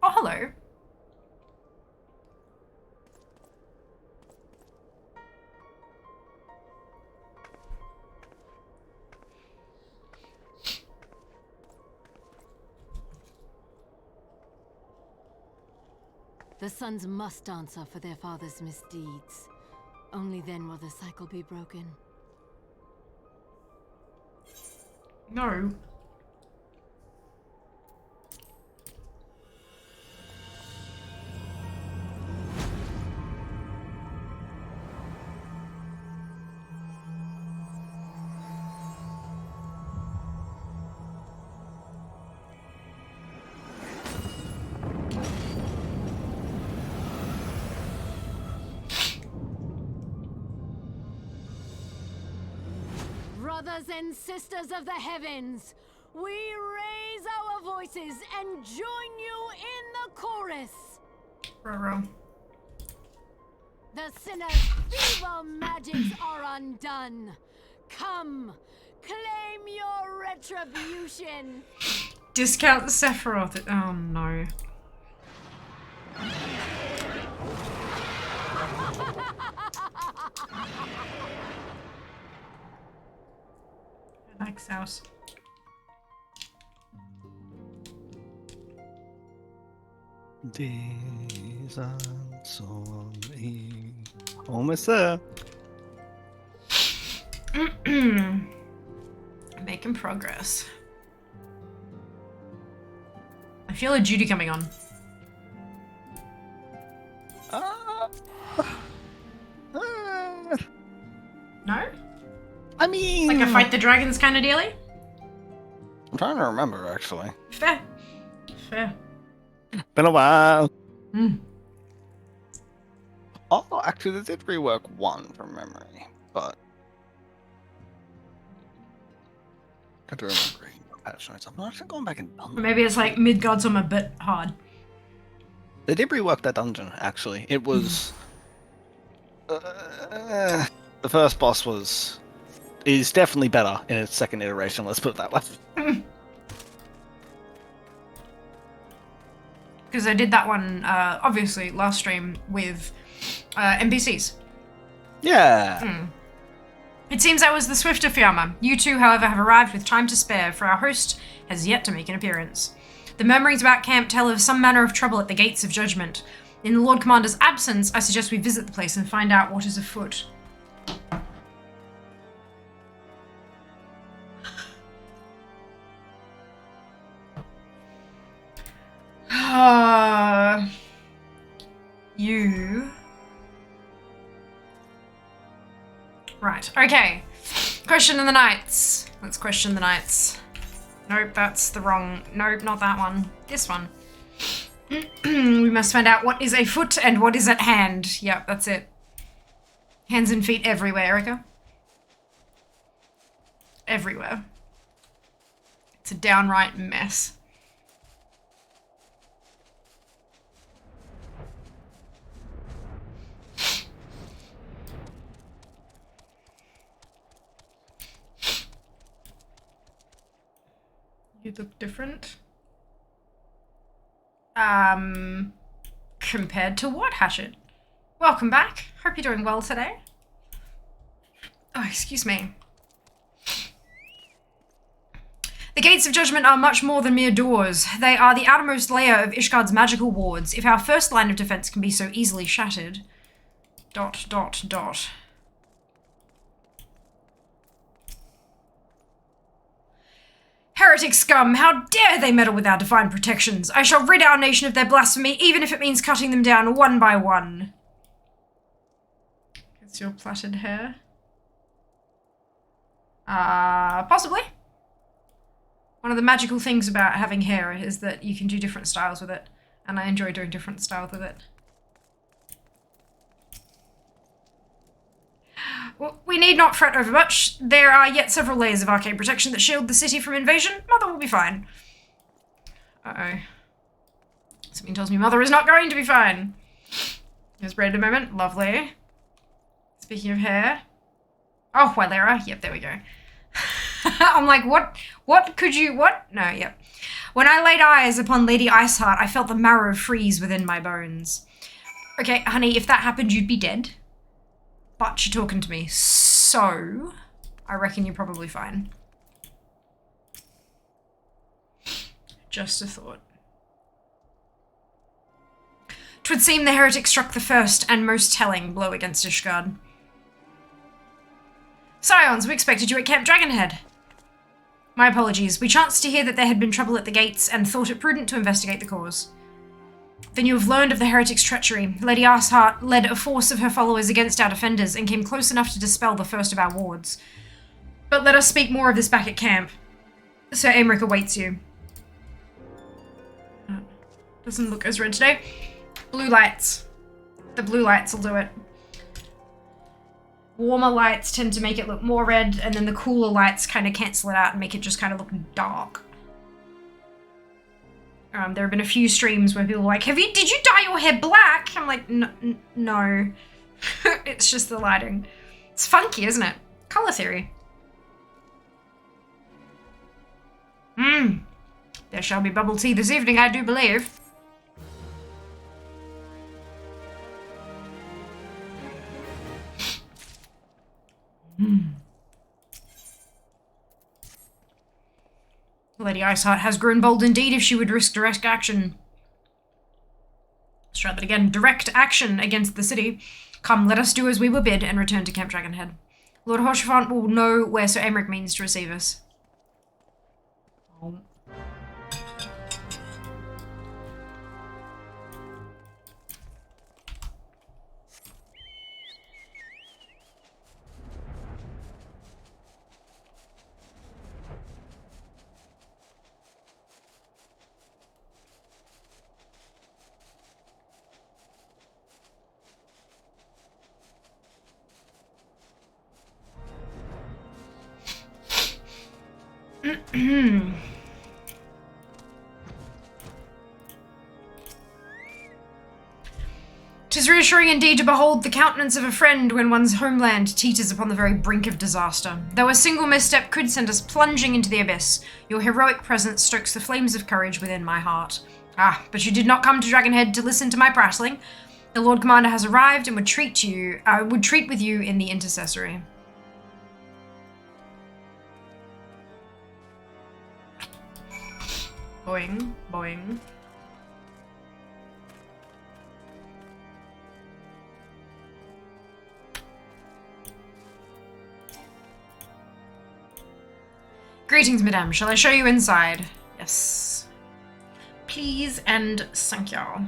Oh, hello. The sons must answer for their father's misdeeds. Only then will the cycle be broken. No. Brothers and sisters of the heavens, we raise our voices and join you in the chorus. The sinner's feeble magics are undone. Come, claim your retribution. Discount Sephiroth. Oh no. Max house. These are so almost there. Making progress. I feel a duty coming on. No? I mean, Like a fight the dragons kind of dealy? I'm trying to remember, actually. Fair. Fair. Been a while. Mm. Oh, actually, they did rework one from memory, but I have to remember patch notes. I'm not actually going back and done them. Maybe it's like Midgard's a bit hard. They did rework that dungeon, actually. It was the first boss is definitely better in its second iteration. Let's put it that way. Because I did that one, obviously, last stream with NPCs. Yeah. It seems I was the swifter Fiamma. You two, however, have arrived with time to spare, for our host has yet to make an appearance. The murmurings about camp tell of some manner of trouble at the gates of judgment. In the Lord Commander's absence, I suggest we visit the place and find out what is afoot. You... Right, okay. Question of the Knights. Let's question the Knights. Nope, that's the wrong... Nope, not that one. This one. We must find out what is afoot and what is at hand. Yep, that's it. Hands and feet everywhere, Erica. Everywhere. It's a downright mess. You look different. Compared to what, Hashit? Welcome back. Hope you're doing well today. Oh, excuse me. The gates of judgment are much more than mere doors. They are the outermost layer of Ishgard's magical wards. If our first line of defense can be so easily shattered... ... Heretic scum! How dare they meddle with our divine protections! I shall rid our nation of their blasphemy, even if it means cutting them down one by one. It's your plaited hair. Possibly. One of the magical things about having hair is that you can do different styles with it, and I enjoy doing different styles with it. We need not fret overmuch. There are yet several layers of arcane protection that shield the city from invasion. Mother will be fine. Uh-oh. Something tells me Mother is not going to be fine. Here's braided a moment. Lovely. Speaking of hair. Oh, Wylera. Yep, there we go. I'm like, what could you, what? No, yep. When I laid eyes upon Lady Iceheart, I felt the marrow freeze within my bones. Okay, honey, if that happened, you'd be dead. But you're talking to me, so I reckon you're probably fine. Just a thought. 'Twould seem the heretic struck the first and most telling blow against Ishgard. Scions, we expected you at Camp Dragonhead. My apologies. We chanced to hear that there had been trouble at the gates and thought it prudent to investigate the cause. Then you have learned of the heretic's treachery. Lady Iceheart led a force of her followers against our defenders and came close enough to dispel the first of our wards. But let us speak more of this back at camp. Sir Aymeric awaits you. Doesn't look as red today. Blue lights. The blue lights will do it. Warmer lights tend to make it look more red, and then the cooler lights kind of cancel it out and make it just kind of look dark. There have been a few streams where people are like, did you dye your hair black? I'm like, no. It's just the lighting. It's funky, isn't it? Color theory. There shall be bubble tea this evening, I do believe. Lady Iceheart has grown bold indeed if she would risk direct action. Let's try that again. Direct action against the city. Come, let us do as we were bid and return to Camp Dragonhead. Lord Hoshafant will know where Sir Aymeric means to receive us. Oh. "'Tis reassuring indeed to behold the countenance of a friend when one's homeland teeters upon the very brink of disaster. Though a single misstep could send us plunging into the abyss, your heroic presence stokes the flames of courage within my heart. Ah, but you did not come to Dragonhead to listen to my prattling. The Lord Commander has arrived and would treat with you in the intercessory." Boing, boing. "Greetings, madame. Shall I show you inside?" "Yes. Please and thank y'all."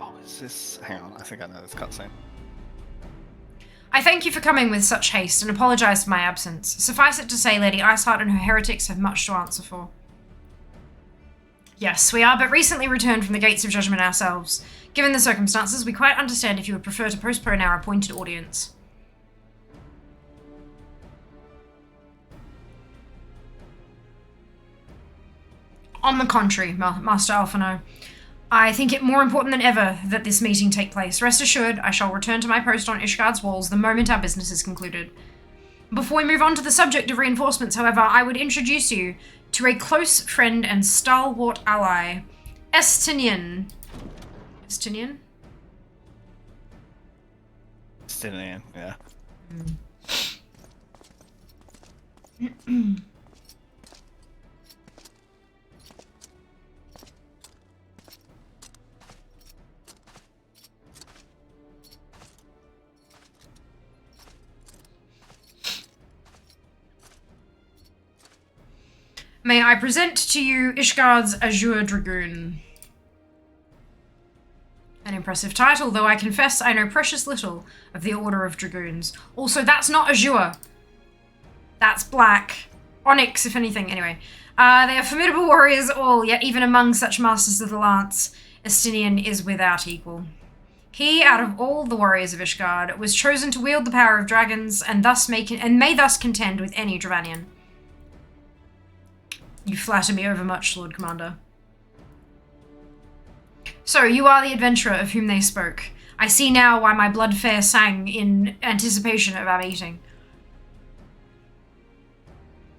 Oh, is this... Hang on, I think I know this cutscene. "I thank you for coming with such haste and apologize for my absence. Suffice it to say, Lady Iceheart and her heretics have much to answer for." "Yes, we are but recently returned from the Gates of Judgment ourselves. Given the circumstances, we quite understand if you would prefer to postpone our appointed audience." "On the contrary, Master Alphino, I think it more important than ever that this meeting take place. Rest assured, I shall return to my post on Ishgard's walls the moment our business is concluded. Before we move on to the subject of reinforcements, however, I would introduce you to a close friend and stalwart ally, Estinian." Estinian? Estinian, yeah. "May I present to you Ishgard's Azure Dragoon." An impressive title, though I confess I know precious little of the Order of Dragoons. Also, that's not Azure. That's black. Onyx, if anything. Anyway. They are formidable warriors all, yet even among such masters of the lance, Estinian is without equal. He, out of all the warriors of Ishgard, was chosen to wield the power of dragons and may thus contend with any Dravanian. You flatter me overmuch, Lord Commander. So, you are the adventurer of whom they spoke. I see now why my blood fair sang in anticipation of our meeting.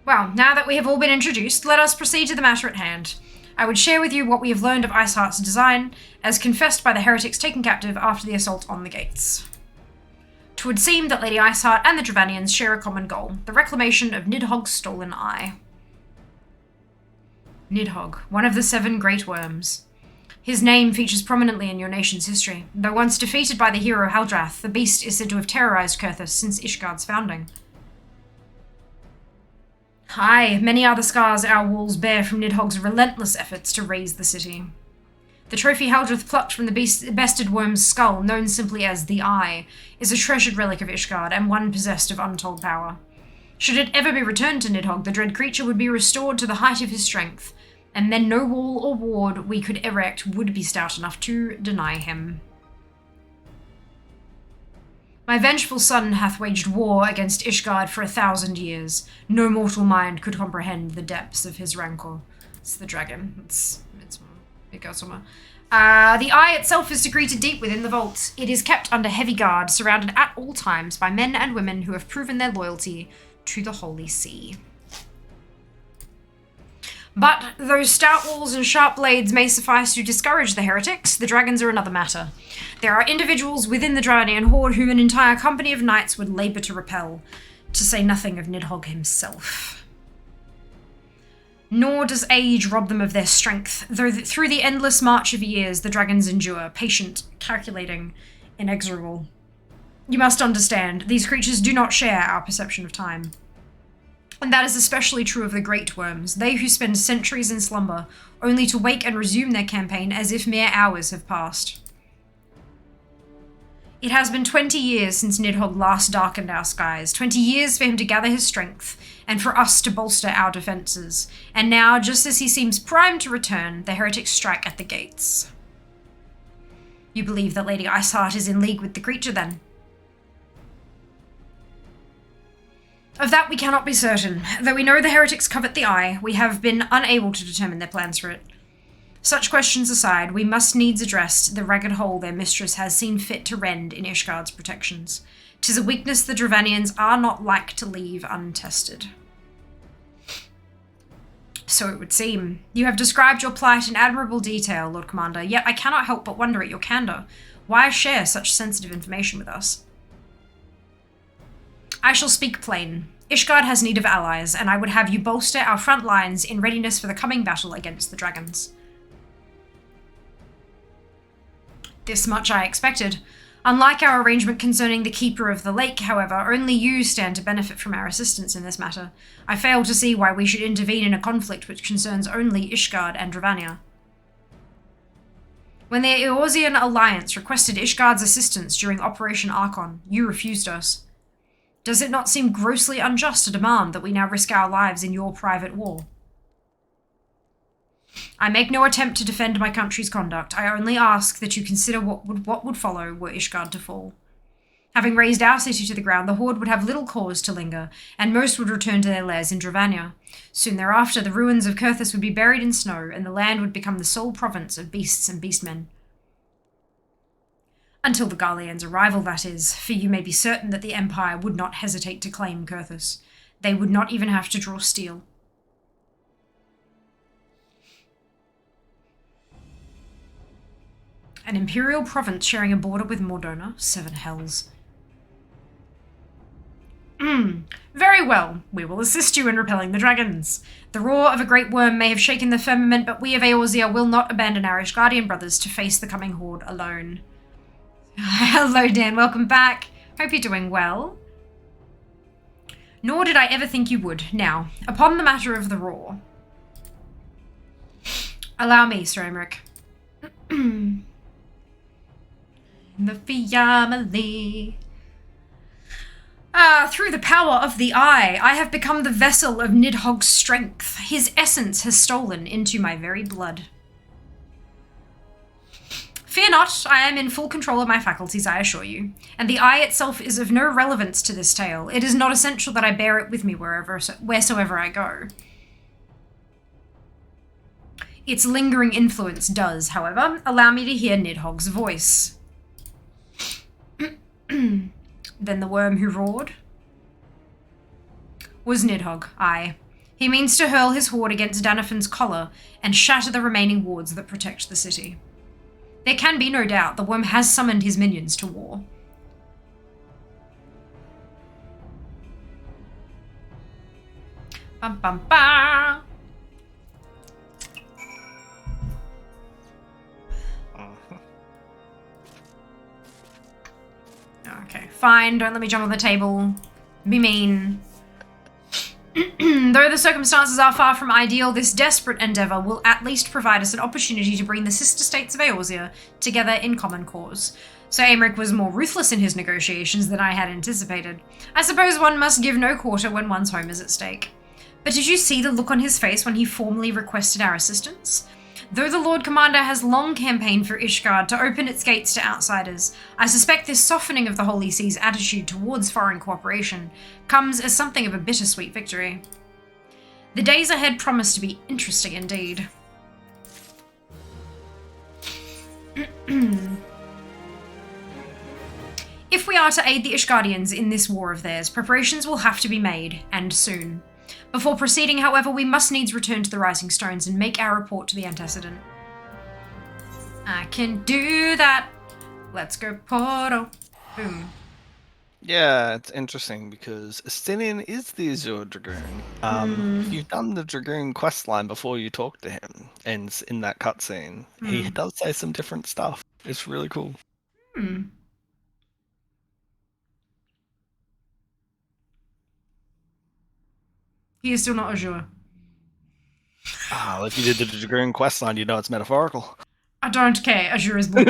Well, now that we have all been introduced, let us proceed to the matter at hand. I would share with you what we have learned of Iceheart's design, as confessed by the heretics taken captive after the assault on the gates. 'Twould seem that Lady Iceheart and the Dravanians share a common goal, the reclamation of Nidhogg's stolen eye. Nidhogg, one of the 7 great worms. His name features prominently in your nation's history. Though once defeated by the hero Haldrath, the beast is said to have terrorized Kurthus since Ishgard's founding. Aye, many are the scars our walls bear from Nidhogg's relentless efforts to raise the city. The trophy Haldrath plucked from the bested worm's skull, known simply as the Eye, is a treasured relic of Ishgard and one possessed of untold power. Should it ever be returned to Nidhogg, the dread creature would be restored to the height of his strength, and then no wall or ward we could erect would be stout enough to deny him. My vengeful son hath waged war against Ishgard for 1,000 years. No mortal mind could comprehend the depths of his rancor. It's the dragon. It goes somewhere. The eye itself is secreted deep within the vault. It is kept under heavy guard, surrounded at all times by men and women who have proven their loyalty to the Holy See. But those stout walls and sharp blades may suffice to discourage the heretics. The dragons are another matter. There are individuals within the Dravanian horde whom an entire company of knights would labour to repel, to say nothing of Nidhogg himself. Nor does age rob them of their strength, though through the endless march of years the dragons endure, patient, calculating, inexorable. You must understand, these creatures do not share our perception of time. And that is especially true of the great worms, they who spend centuries in slumber, only to wake and resume their campaign as if mere hours have passed. It has been 20 years since Nidhogg last darkened our skies, 20 years for him to gather his strength, and for us to bolster our defences. And now, just as he seems primed to return, the heretics strike at the gates. You believe that Lady Iceheart is in league with the creature, then? Of that we cannot be certain. Though we know the heretics covet the eye, we have been unable to determine their plans for it. Such questions aside, we must needs address the ragged hole their mistress has seen fit to rend in Ishgard's protections. 'Tis a weakness the Dravanians are not like to leave untested. So it would seem. You have described your plight in admirable detail, Lord Commander, yet I cannot help but wonder at your candour. Why share such sensitive information with us? I shall speak plain. Ishgard has need of allies, and I would have you bolster our front lines in readiness for the coming battle against the dragons. This much I expected. Unlike our arrangement concerning the Keeper of the Lake, however, only you stand to benefit from our assistance in this matter. I fail to see why we should intervene in a conflict which concerns only Ishgard and Dravania. When the Eorzean Alliance requested Ishgard's assistance during Operation Archon, you refused us. Does it not seem grossly unjust to demand that we now risk our lives in your private war? I make no attempt to defend my country's conduct. I only ask that you consider what would follow were Ishgard to fall. Having razed our city to the ground, the Horde would have little cause to linger, and most would return to their lairs in Dravania. Soon thereafter, the ruins of Kurthus would be buried in snow, and the land would become the sole province of beasts and beastmen. Until the Garlean's arrival, that is, for you may be certain that the Empire would not hesitate to claim Kurthus. They would not even have to draw steel. An imperial province sharing a border with Mordona? 7 hells. Very well. We will assist you in repelling the dragons. The roar of a great worm may have shaken the firmament, but we of Eorzea will not abandon our Ishgardian brothers to face the coming horde alone. Hello, Dan. Welcome back. Hope you're doing well. Nor did I ever think you would. Now, upon the matter of the roar. Allow me, Sir Emmerich. The family. Through the power of the eye, I have become the vessel of Nidhogg's strength. His essence has stolen into my very blood. Fear not, I am in full control of my faculties, I assure you. And the eye itself is of no relevance to this tale. It is not essential that I bear it with me wheresoever I go. Its lingering influence does, however, allow me to hear Nidhogg's voice. Then the worm who roared? Was Nidhogg, aye. He means to hurl his horde against Danafin's collar and shatter the remaining wards that protect the city. There can be no doubt the worm has summoned his minions to war. Bum bum ba. Okay, fine, don't let me jump on the table. Be mean. Though the circumstances are far from ideal, this desperate endeavour will at least provide us an opportunity to bring the sister states of Eorzea together in common cause. So Aymeric was more ruthless in his negotiations than I had anticipated. I suppose one must give no quarter when one's home is at stake. But did you see the look on his face when he formally requested our assistance? Though the Lord Commander has long campaigned for Ishgard to open its gates to outsiders, I suspect this softening of the Holy See's attitude towards foreign cooperation comes as something of a bittersweet victory. The days ahead promise to be interesting indeed. If we are to aid the Ishgardians in this war of theirs, preparations will have to be made, and soon. Before proceeding, however, we must needs return to the Rising Stones and make our report to the Antecedent. I can do that. Let's go, Porto. Boom. Yeah, it's interesting because Estinian is the Azure Dragoon. You've done the Dragoon questline before you talk to him, and in that cutscene, he does say some different stuff. It's really cool. He is still not Azure. Well, if you did the Dragoon questline, you know it's metaphorical. I don't care. Azure is blue.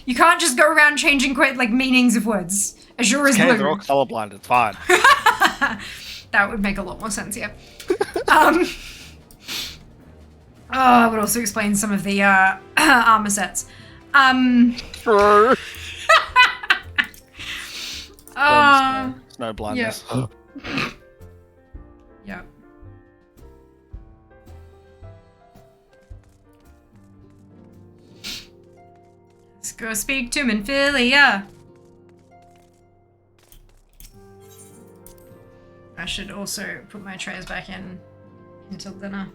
You can't just go around changing meanings of words. Azure is blue. They're all colorblind. It's fine. That would make a lot more sense, yeah. I would also explain some of the armor sets. True. Uh, No blindness. Yep. Let's go speak to Minfilia. I should also put my trays back in until dinner.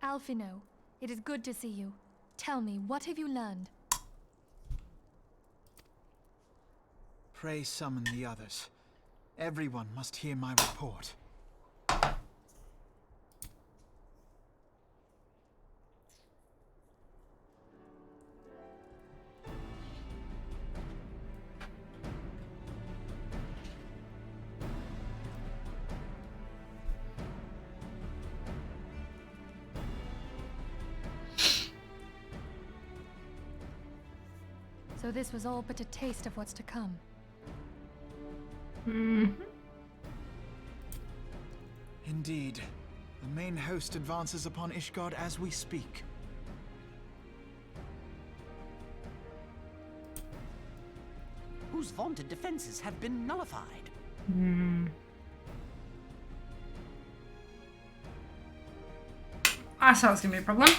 Alphino, it is good to see you. Tell me, what have you learned? Pray summon the others. Everyone must hear my report. So this was all but a taste of what's to come. Indeed. The main host advances upon Ishgard as we speak. Whose vaunted defenses have been nullified. I thought it was gonna be a problem.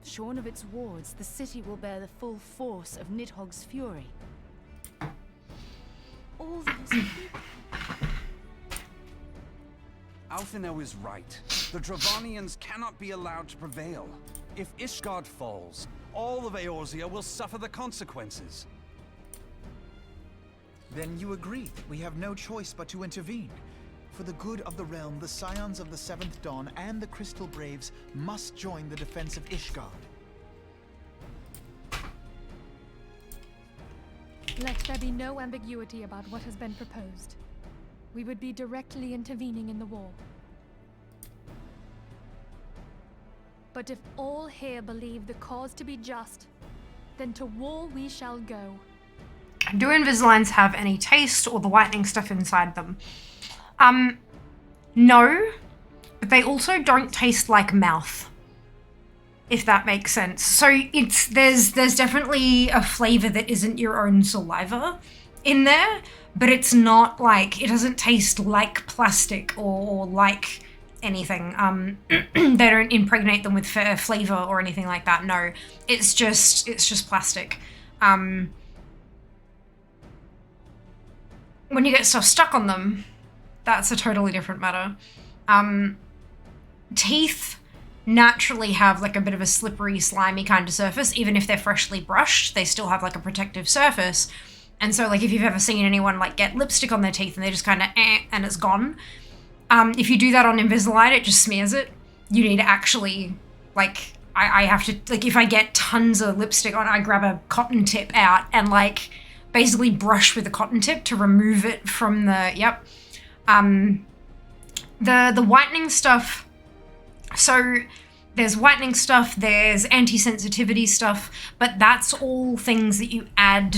Shorn of its wards, the city will bear the full force of Nidhogg's fury. All those people. Alphino is right. The Dravanians cannot be allowed to prevail. If Ishgard falls, all of Eorzea will suffer the consequences. Then you agree that we have no choice but to intervene. For the good of the realm, the Scions of the Seventh Dawn and the Crystal Braves must join the defense of Ishgard. Let there be no ambiguity about what has been proposed. We would be directly intervening in the war. But if all here believe the cause to be just, then to war we shall go. Do Invisaligns have any taste or the whitening stuff inside them? No, but they also don't taste like mouth, if that makes sense. So there's definitely a flavor that isn't your own saliva in there, but it's not like, it doesn't taste like plastic or like anything. They don't impregnate them with flavor or anything like that. No, it's just plastic. When you get stuff stuck on them, that's a totally different matter. Teeth naturally have like a bit of a slippery, slimy kind of surface. Even if they're freshly brushed, they still have like a protective surface. And so like if you've ever seen anyone like get lipstick on their teeth and they just kind of and it's gone. If you do that on Invisalign, it just smears it. You need to actually, like, I have to, like if I get tons of lipstick on, I grab a cotton tip out and like basically brush with a cotton tip to remove it from the, yep. The whitening stuff, so there's whitening stuff, there's anti-sensitivity stuff, but that's all things that you add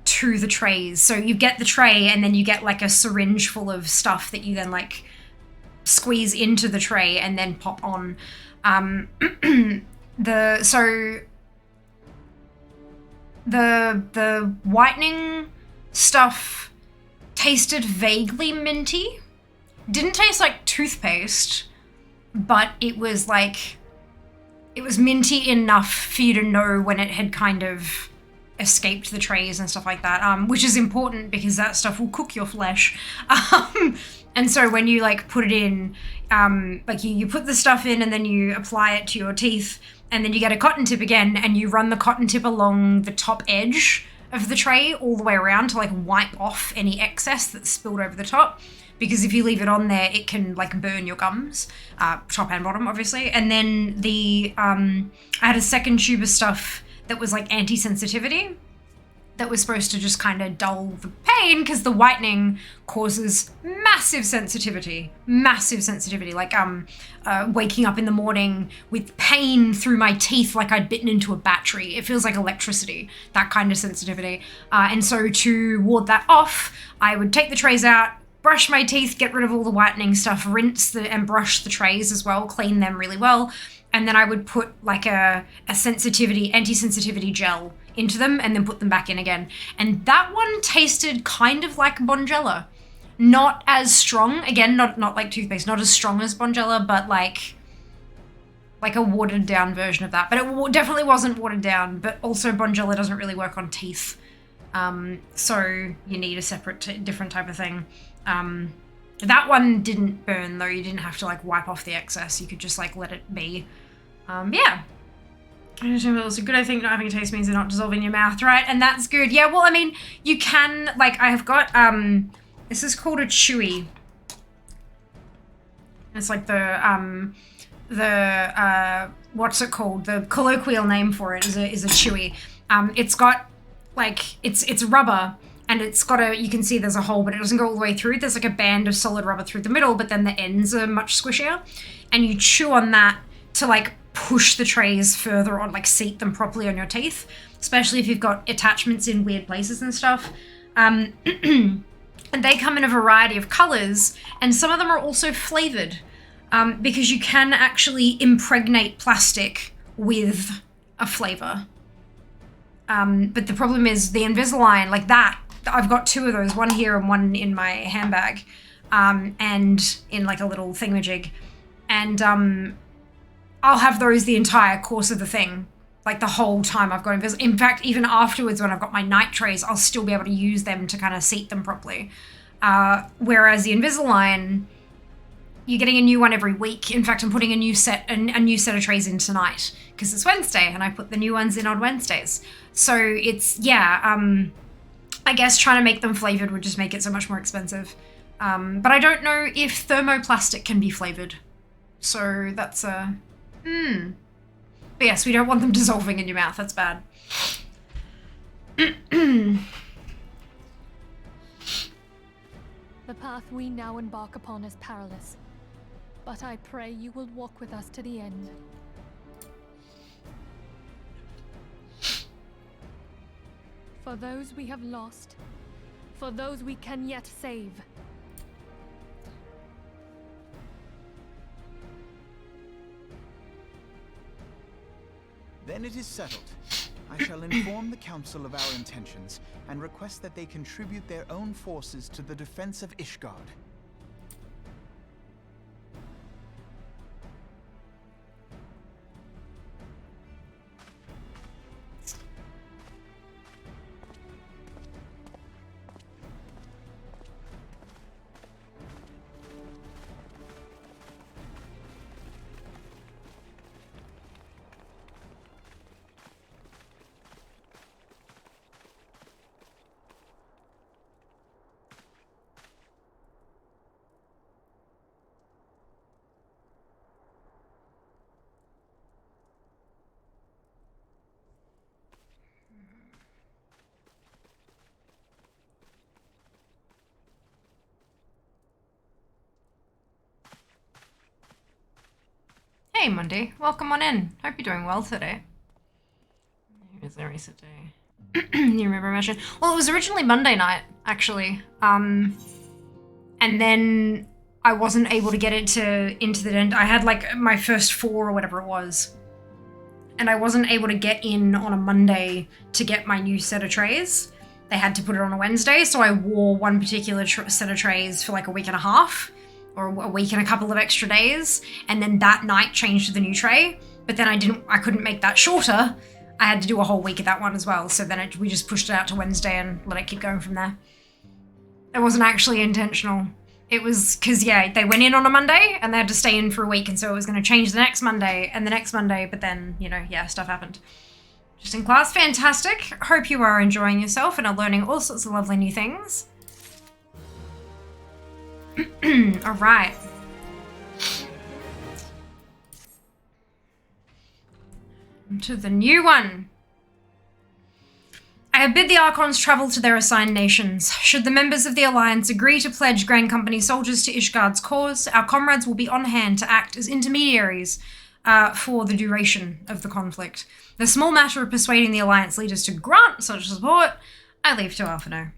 to the trays. So you get the tray and then you get like a syringe full of stuff that you then like squeeze into the tray and then pop on. The whitening stuff tasted vaguely minty. Didn't taste like toothpaste, but it was minty enough for you to know when it had kind of escaped the trays and stuff like that, which is important because that stuff will cook your flesh. And so when you like put it in, like you put the stuff in and then you apply it to your teeth and then you get a cotton tip again and you run the cotton tip along the top edge of the tray all the way around to like wipe off any excess that's spilled over the top. Because if you leave it on there, it can like burn your gums, top and bottom, obviously. And then I had a second tube of stuff that was like anti-sensitivity. that was supposed to just kind of dull the pain, because the whitening causes massive sensitivity, like waking up in the morning with pain through my teeth like I'd bitten into a battery. It feels like electricity, that kind of sensitivity. And so to ward that off, I would take the trays out, brush my teeth, get rid of all the whitening stuff, rinse and brush the trays as well, clean them really well, and then I would put like a anti-sensitivity gel into them and then put them back in again. And that one tasted kind of like Bonjela. Not as strong, again, not like toothpaste, not as strong as Bonjela, but like a watered down version of that. But it definitely wasn't watered down, but also Bonjela doesn't really work on teeth. So you need a separate, different type of thing. That one didn't burn though. You didn't have to like wipe off the excess. You could just like let it be. Yeah. I assume it was a good, I think not having a taste means they're not dissolving in your mouth, right? And that's good. Yeah, well, I mean, you can, like, I have got, this is called a chewy. It's like what's it called? The colloquial name for it is a chewy. It's got, like, it's rubber, and it's got you can see there's a hole, but it doesn't go all the way through. There's like a band of solid rubber through the middle, but then the ends are much squishier. And you chew on that to, like, push the trays further on, like seat them properly on your teeth, especially if you've got attachments in weird places and stuff. And they come in a variety of colors, and some of them are also flavored, because you can actually impregnate plastic with a flavor. But the problem is the Invisalign, like that, I've got 2 of those, one here and one in my handbag, and in like a little thingamajig. And I'll have those the entire course of the thing, like the whole time I've got Invisalign. In fact, even afterwards when I've got my night trays, I'll still be able to use them to kind of seat them properly. Whereas the Invisalign, you're getting a new one every week. In fact, I'm putting a new set of trays in tonight because it's Wednesday and I put the new ones in on Wednesdays. So it's, yeah, I guess trying to make them flavored would just make it so much more expensive. But I don't know if thermoplastic can be flavored. So that's a... But yes, we don't want them dissolving in your mouth. That's bad. The path we now embark upon is perilous, but I pray you will walk with us to the end. For those we have lost, for those we can yet save. Then it is settled. I shall inform the Council of our intentions and request that they contribute their own forces to the defense of Ishgard. Hey Monday, welcome on in. Hope you're doing well today. Here's the recent day. You remember I mentioned? Well, it was originally Monday night, actually. And then I wasn't able to get it into the end. I had like my first 4 or whatever it was. And I wasn't able to get in on a Monday to get my new set of trays. They had to put it on a Wednesday, so I wore one particular set of trays for like a week and a half. Or a week and a couple of extra days, and then that night changed to the new tray, but then I couldn't make that shorter. I had to do a whole week of that one as well, so then we just pushed it out to Wednesday and let it keep going from there. It wasn't actually intentional. It was because, yeah, they went in on a Monday, and they had to stay in for a week, and so it was going to change the next Monday, and the next Monday, but then, you know, yeah, stuff happened. Just in class, fantastic. Hope you are enjoying yourself and are learning all sorts of lovely new things. All right. To the new one. I I bid the Archons travel to their assigned nations. Should the members of the Alliance agree to pledge Grand Company soldiers to Ishgard's cause, our comrades will be on hand to act as intermediaries for the duration of the conflict. The small matter of persuading the Alliance leaders to grant such support, I leave to Alphino.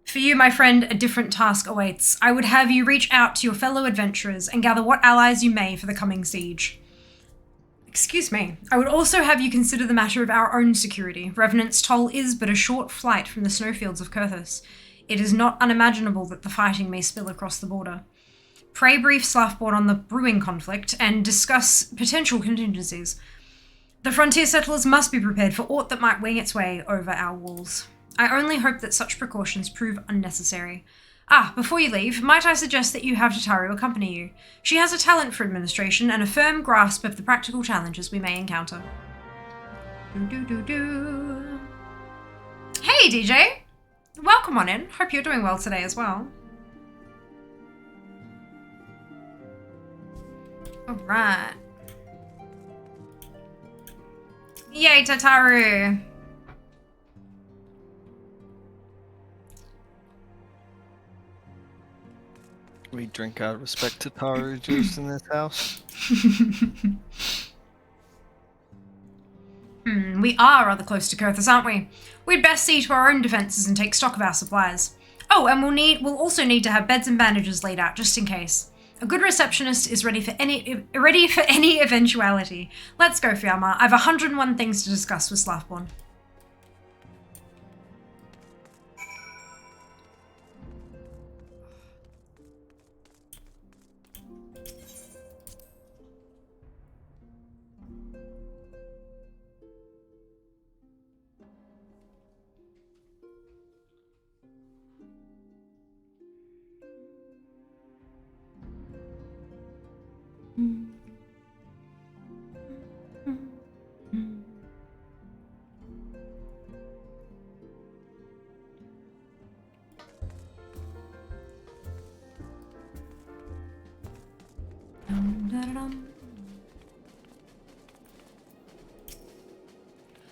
For you, my friend, a different task awaits. I would have you reach out to your fellow adventurers and gather what allies you may for the coming siege. Excuse me. I would also have you consider the matter of our own security. Revenant's Toll is but a short flight from the snowfields of Kurthus. It is not unimaginable that the fighting may spill across the border. Pray brief Sloughboard on the brewing conflict and discuss potential contingencies. The frontier settlers must be prepared for aught that might wing its way over our walls. I only hope that such precautions prove unnecessary. Before you leave, might I suggest that you have Tataru accompany you? She has a talent for administration and a firm grasp of the practical challenges we may encounter. Hey, DJ! Welcome on in. Hope you're doing well today as well. Alright. Yay, Tataru! We drink out of respect to Taru juice in this house. We are rather close to Kurthus, aren't we? We'd best see to our own defences and take stock of our supplies. Oh, and we'll also need to have beds and bandages laid out just in case. A good receptionist is ready for any eventuality. Let's go, Fiamma. I've 101 things to discuss with Sloughbourne.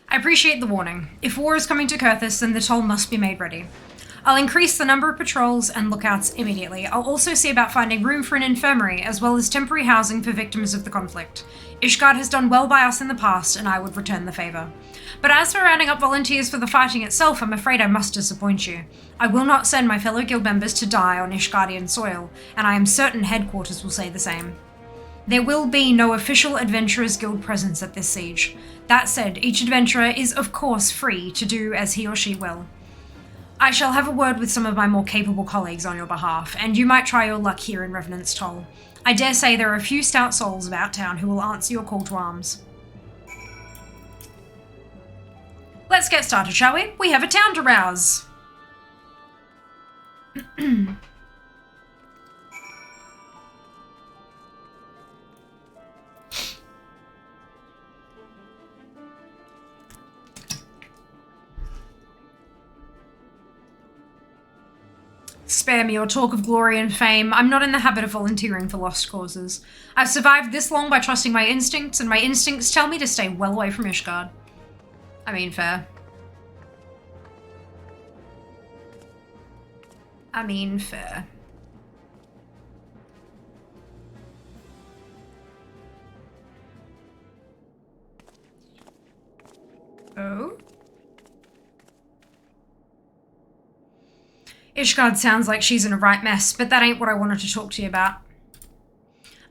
I appreciate the warning. If war is coming to Kurthus, then the toll must be made ready. I'll increase the number of patrols and lookouts immediately. I'll also see about finding room for an infirmary, as well as temporary housing for victims of the conflict. Ishgard has done well by us in the past, and I would return the favour. But as for rounding up volunteers for the fighting itself, I'm afraid I must disappoint you. I will not send my fellow guild members to die on Ishgardian soil, and I am certain headquarters will say the same. There will be no official Adventurers Guild presence at this siege. That said, each adventurer is of course free to do as he or she will. I shall have a word with some of my more capable colleagues on your behalf, and you might try your luck here in Revenant's Toll. I dare say there are a few stout souls about town who will answer your call to arms. Let's get started, shall we? We have a town to rouse. Spare me your talk of glory and fame. I'm not in the habit of volunteering for lost causes. I've survived this long by trusting my instincts, and my instincts tell me to stay well away from Ishgard. I mean, fair. Oh? Ishgard sounds like she's in a right mess, but that ain't what I wanted to talk to you about.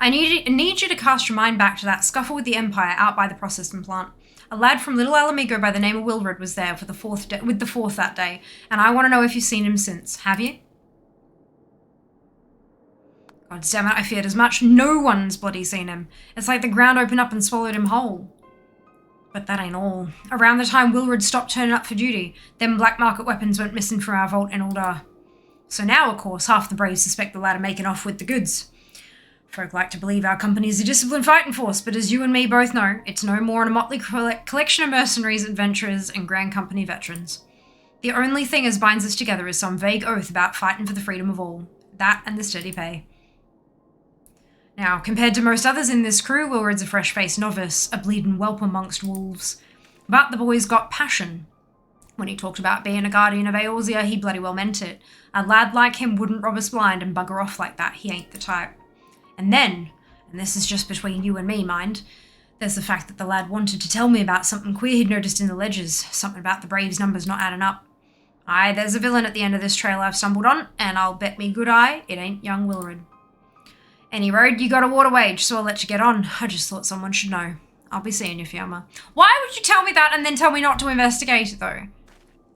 I need you to cast your mind back to that scuffle with the Empire out by the processing plant. A lad from Little Alamigo by the name of Wilred was there for the fourth that day, and I want to know if you've seen him since. Have you? God damn it, I feared as much. No one's bloody seen him. It's like the ground opened up and swallowed him whole. But that ain't all. Around the time Wilred stopped turning up for duty, them black market weapons went missing from our vault in Uldar. So now, of course, half the braves suspect the lad of making off with the goods. Folk like to believe our company is a disciplined fighting force, but as you and me both know, it's no more than a motley collection of mercenaries, adventurers, and Grand Company veterans. The only thing as binds us together is some vague oath about fighting for the freedom of all. That and the steady pay. Now, compared to most others in this crew, Wilred's a fresh-faced novice, a bleeding whelp amongst wolves. But the boy's got passion. When he talked about being a guardian of Eorzea, he bloody well meant it. A lad like him wouldn't rob us blind and bugger off like that. He ain't the type. And then, and this is just between you and me, mind, there's the fact that the lad wanted to tell me about something queer he'd noticed in the ledgers, something about the Braves' numbers not adding up. Aye, there's a villain at the end of this trail I've stumbled on, and I'll bet me good eye it ain't young Willard. Any road, you got a water wage, so I'll let you get on. I just thought someone should know. I'll be seeing you, Fiamma. Why would you tell me that and then tell me not to investigate it, though?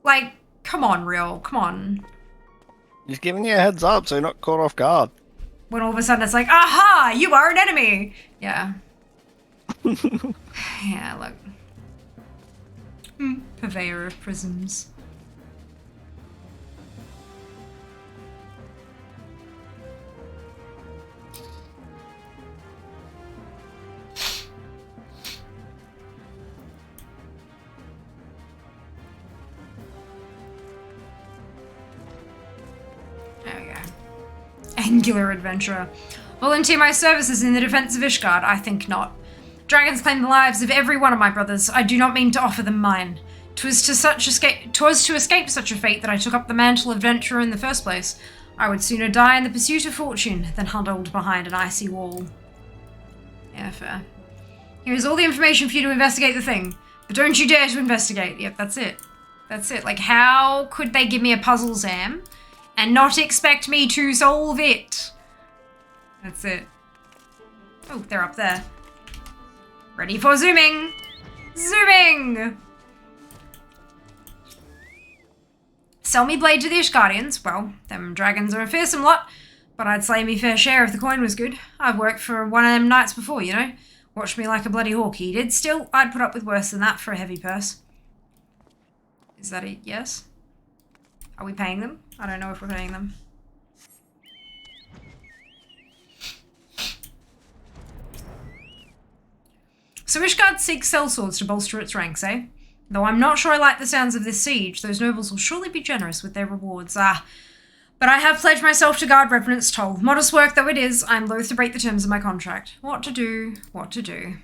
Like, come on, real, come on. He's giving you a heads up so you're not caught off guard. When all of a sudden it's like, aha, you are an enemy! Yeah. Yeah, look. Purveyor of prisms. There we go. Angular adventurer. Volunteer my services in the defense of Ishgard? I think not. Dragons claim the lives of every one of my brothers. I do not mean to offer them mine. 'Twas to escape such a fate that I took up the mantle of adventurer in the first place. I would sooner die in the pursuit of fortune than huddled behind an icy wall. Yeah, fair. Here is all the information for you to investigate the thing. But don't you dare to investigate. Yep, that's it. That's it. Like, how could they give me a puzzle, Sam, and not expect me to solve it? That's it. Oh, they're up there. Ready for zooming! Zooming! Sell me blade to the Ishgardians. Well, them dragons are a fearsome lot, but I'd slay me fair share if the coin was good. I've worked for one of them knights before, you know. Watched me like a bloody hawk, he did. Still, I'd put up with worse than that for a heavy purse. Is that a yes? Are we paying them? I don't know if we're paying them. So Ishgard seeks sellswords to bolster its ranks, eh? Though I'm not sure I like the sounds of this siege, those nobles will surely be generous with their rewards. But I have pledged myself to guard Revenant's toll. Modest work though it is, I'm loath to break the terms of my contract. What to do, what to do.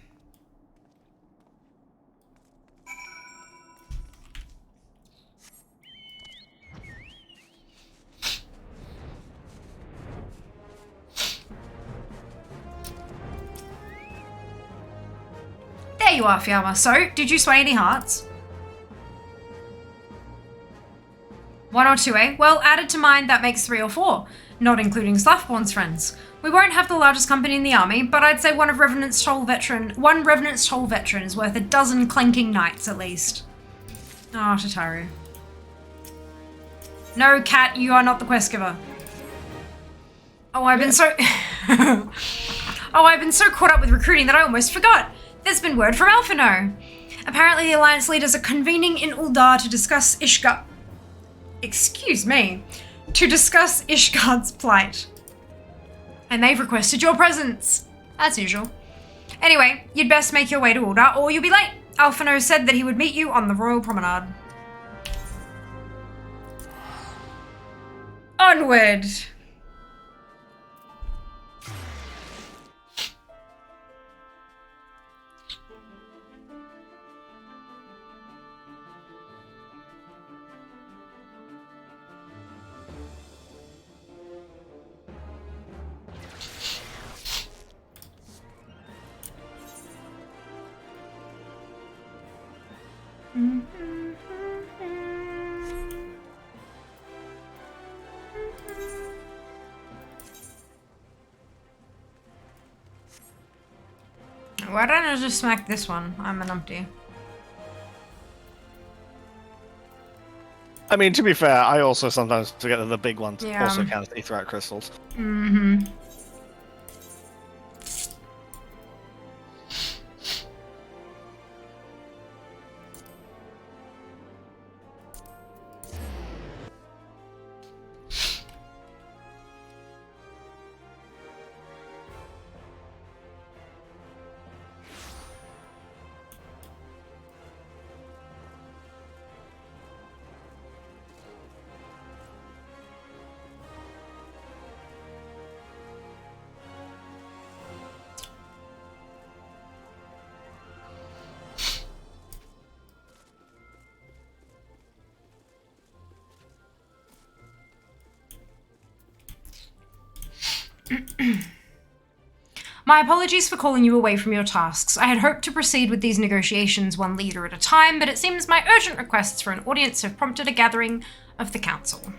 There you are, Fiamma. So, did you sway any hearts? 1 or 2, eh? Well, added to mine, that makes 3 or 4, not including Sluffborn's friends. We won't have the largest company in the army, but I'd say one Revenant's Toll veteran is worth a dozen clanking knights at least. Oh, Tataru. No, Cat, you are not the quest giver. Oh, I've been so... I've been so caught up with recruiting that I almost forgot. There's been word from Alphino. Apparently the Alliance leaders are convening in Uldar to discuss Ishgard... Excuse me. To discuss Ishgard's plight. And they've requested your presence. As usual. Anyway, you'd best make your way to Uldar or you'll be late. Alphino said that he would meet you on the Royal Promenade. Onward! Why don't I just smack this one? I'm an umpty. I mean, to be fair, I also sometimes forget that the big ones Yeah. also count as aetheryte crystals. Mm-hmm. My apologies for calling you away from your tasks. I had hoped to proceed with these negotiations one leader at a time, but it seems my urgent requests for an audience have prompted a gathering of the council.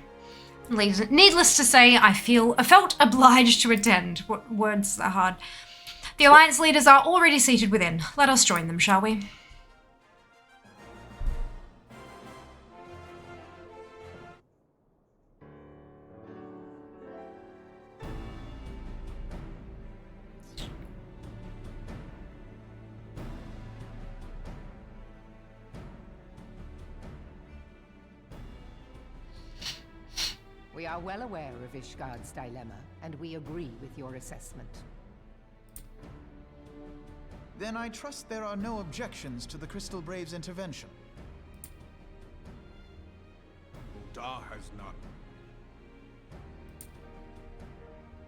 Needless to say, I felt obliged to attend. What words are hard. The Alliance leaders are already seated within. Let us join them, shall we? We are well aware of Ishgard's dilemma, and we agree with your assessment. Then I trust there are no objections to the Crystal Brave's intervention. Ul'dah has none.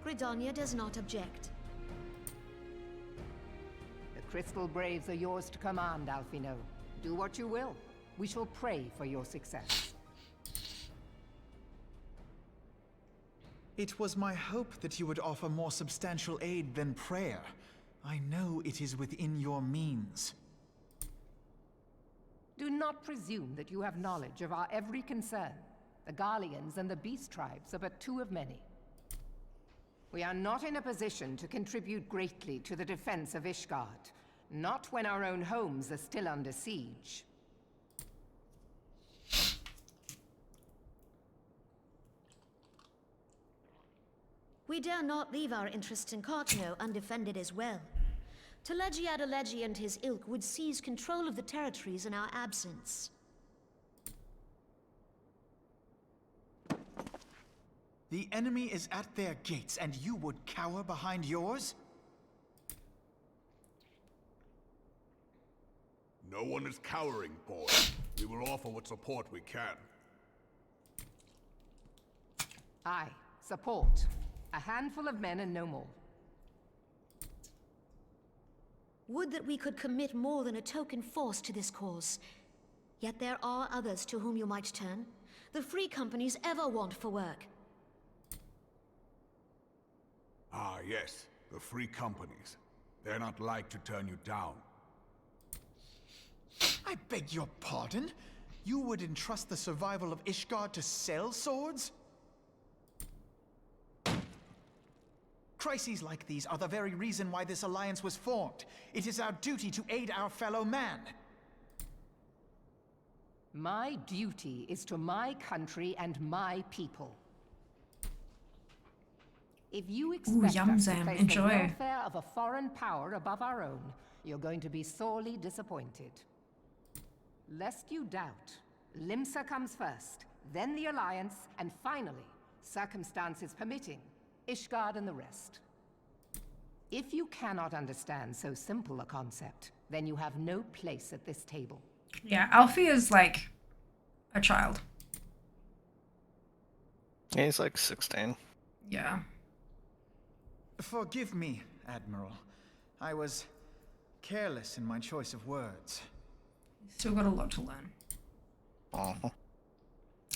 Gridania does not object. The Crystal Braves are yours to command, Alfino. Do what you will. We shall pray for your success. It was my hope that you would offer more substantial aid than prayer. I know it is within your means. Do not presume that you have knowledge of our every concern. The Garleans and the Beast Tribes are but two of many. We are not in a position to contribute greatly to the defense of Ishgard. Not when our own homes are still under siege. We dare not leave our interests in Cartano undefended as well. Teleji Adeleji and his ilk would seize control of the territories in our absence. The enemy is at their gates, and you would cower behind yours? No one is cowering, boy. We will offer what support we can. Aye, support. A handful of men and no more. Would that we could commit more than a token force to this cause. Yet there are others to whom you might turn. The free companies ever want for work. Ah, yes. The free companies. They're not like to turn you down. I beg your pardon? You would entrust the survival of Ishgard to sell swords? Crises like these are the very reason why this alliance was formed. It is our duty to aid our fellow man. My duty is to my country and my people. If you expect us to place the welfare of a foreign power above our own, you're going to be sorely disappointed. Lest you doubt, Limsa comes first, then the Alliance, and finally, circumstances permitting, Ishgard and the rest. If you cannot understand so simple a concept, then you have no place at this table. Yeah, Alfie is like a child. Yeah, he's like 16. Yeah. Forgive me, Admiral. I was careless in my choice of words. Still got a lot to learn. Uh-huh.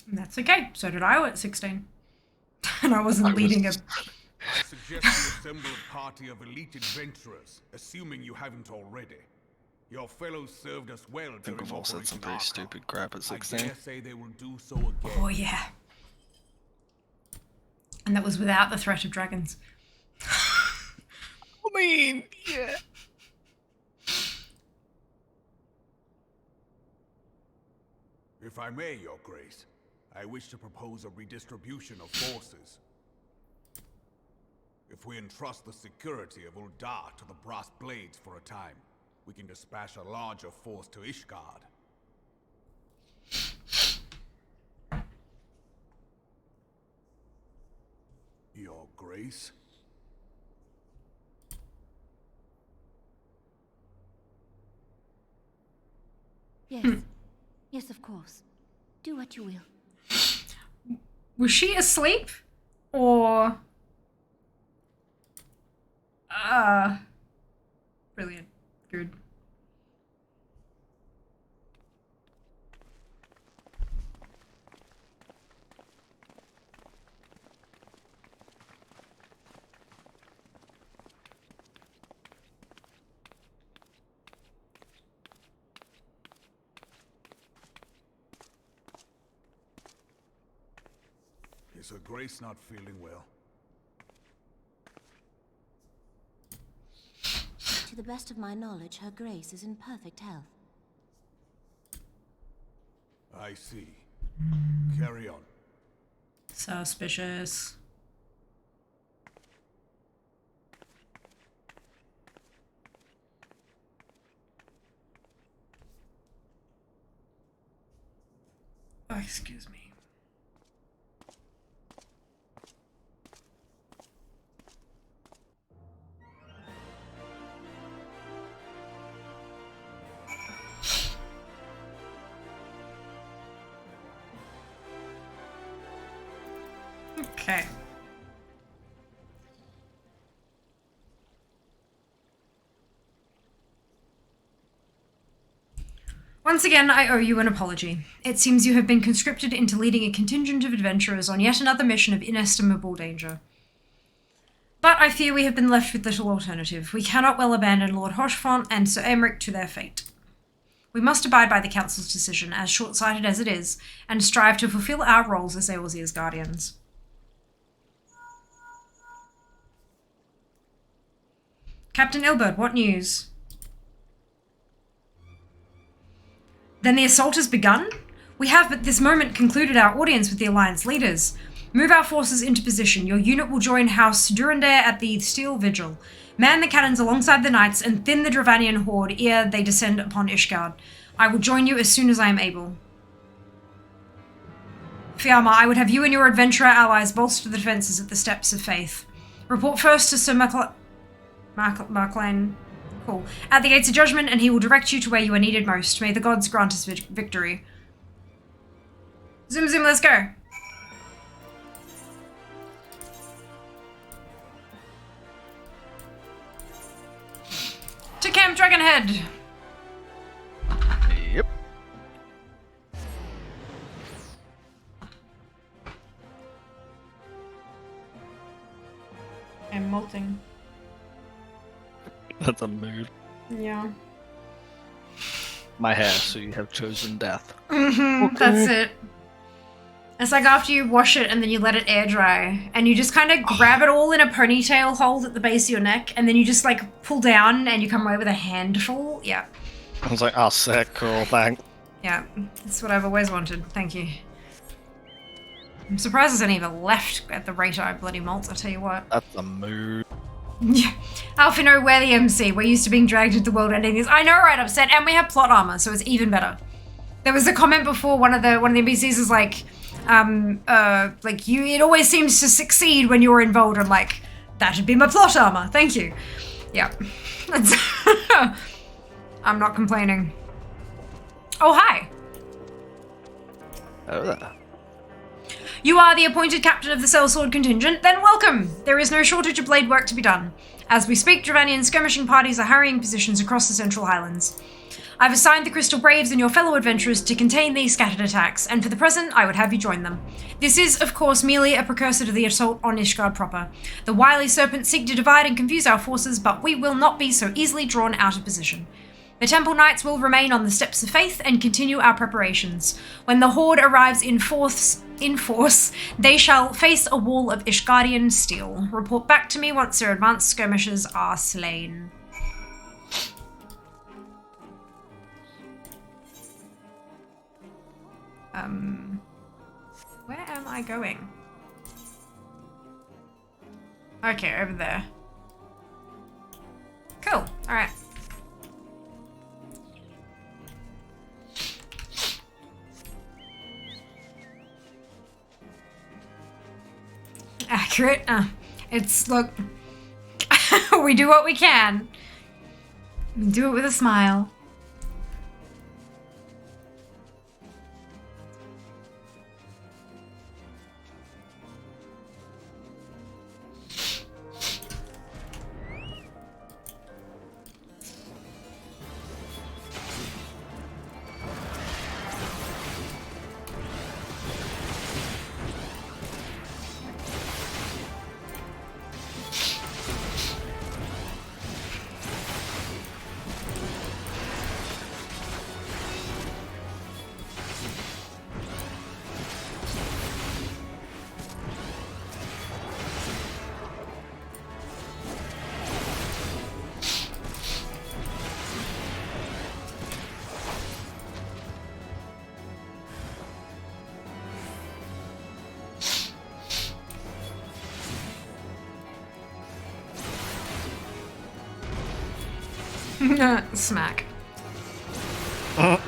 And that's okay. So did I at 16. And I wasn't leading a... I suggest you assemble a party of elite adventurers, assuming you haven't already. Your fellows served us well I think during we've all said some pretty Operation stupid crap at 16. I dare say they will do so again. Oh, yeah. And that was without the threat of dragons. I mean, yeah. If I may, Your Grace, I wish to propose a redistribution of forces. If we entrust the security of Ul'dah to the Brass Blades for a time, we can dispatch a larger force to Ishgard. Your Grace? Yes. Yes, of course. Do what you will. Was she asleep? Or... Brilliant. Good. Is Her Grace not feeling well? To the best of my knowledge, Her Grace is in perfect health. I see. Carry on. Suspicious. Oh, excuse me. Okay. Once again, I owe you an apology. It seems you have been conscripted into leading a contingent of adventurers on yet another mission of inestimable danger. But I fear we have been left with little alternative. We cannot well abandon Lord Hochefort and Sir Aymeric to their fate. We must abide by the Council's decision, as short-sighted as it is, and strive to fulfill our roles as Eorzea's guardians. Captain Ilbert, what news? Then the assault has begun? We have at this moment concluded our audience with the Alliance leaders. Move our forces into position. Your unit will join House Durandare at the Steel Vigil. Man the cannons alongside the knights and thin the Dravanian horde ere they descend upon Ishgard. I will join you as soon as I am able. Fiamma, I would have you and your adventurer allies bolster the defences at the Steps of Faith. Report first to Sir Marclane. Cool. At the Gates of Judgment, and he will direct you to where you are needed most. May the gods grant us victory. Zoom, zoom, let's go. To Camp Dragonhead. Yep. I'm molting. That's a mood. Yeah. My hair, so you have chosen death. Mm-hmm, Okay. that's it. It's like after you wash it and then you let it air dry, and you just kind of grab it all in a ponytail hold at the base of your neck, and then you just like pull down and you come away with a handful. Yeah. I was like, oh, sick, cool, thanks. Yeah, that's what I've always wanted. Thank you. I'm surprised there's any of it left at the rate I bloody molt, I'll tell you what. That's a mood. Yeah. Alphino, we're the MC. We're used to being dragged into the world ending this. I know, right? Upset. And we have plot armor, so it's even better. There was a comment before, one of the NPCs is like, it always seems to succeed when you're involved. I'm like, that should be my plot armor. Thank you. Yeah. I'm not complaining. Oh, hi. Oh, there. You are the appointed captain of the Sellsword contingent, then welcome! There is no shortage of blade work to be done. As we speak, Dravanian skirmishing parties are harrying positions across the Central Highlands. I've assigned the Crystal Braves and your fellow adventurers to contain these scattered attacks, and for the present, I would have you join them. This is, of course, merely a precursor to the assault on Ishgard proper. The wily serpents seek to divide and confuse our forces, but we will not be so easily drawn out of position. The Temple Knights will remain on the Steps of Faith and continue our preparations. When the Horde arrives in force, they shall face a wall of Ishgardian steel. Report back to me once their advanced skirmishers are slain. Where am I going? Okay, over there. Cool, alright. Accurate? Look, we do what we can. We do it with a smile. Smack. All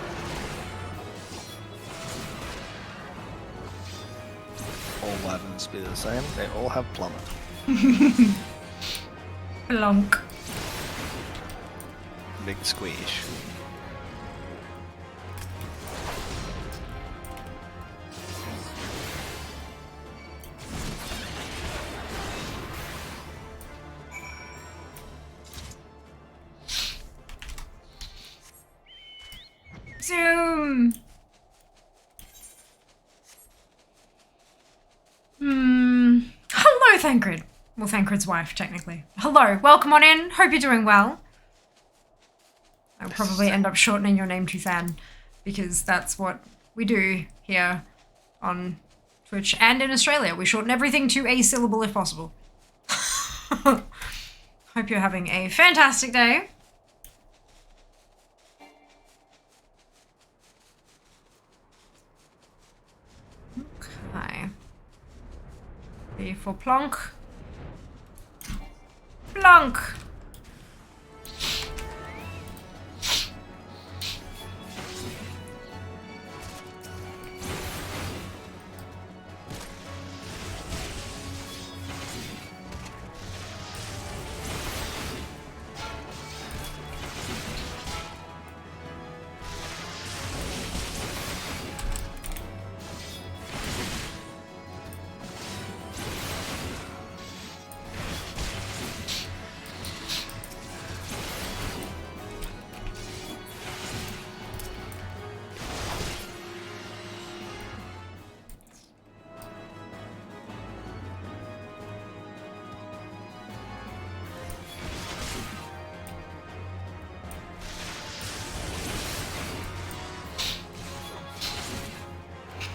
weapons be the same. They all have plummet. Plonk. Big squish. Zoom. Hello, Thancred. Well, Thancred's wife, technically. Hello, welcome on in. Hope you're doing well. I'll probably end up shortening your name to Than, because that's what we do here on Twitch and in Australia. We shorten everything to a syllable if possible. Hope you're having a fantastic day. Okay. Ready for plonk. Plonk!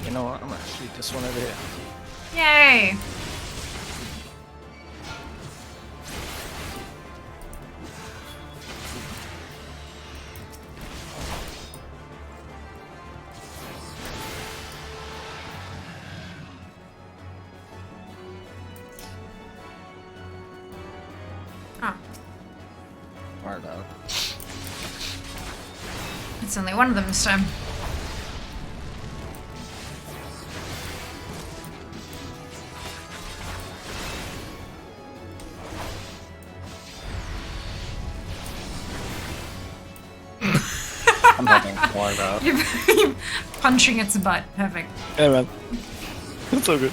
You know what? I'm gonna shoot this one over here. Yay! Ah. Fired up. It's only one of them this time. I'm having fired up. You're punching its butt. Perfect. Yeah, man. It's so good.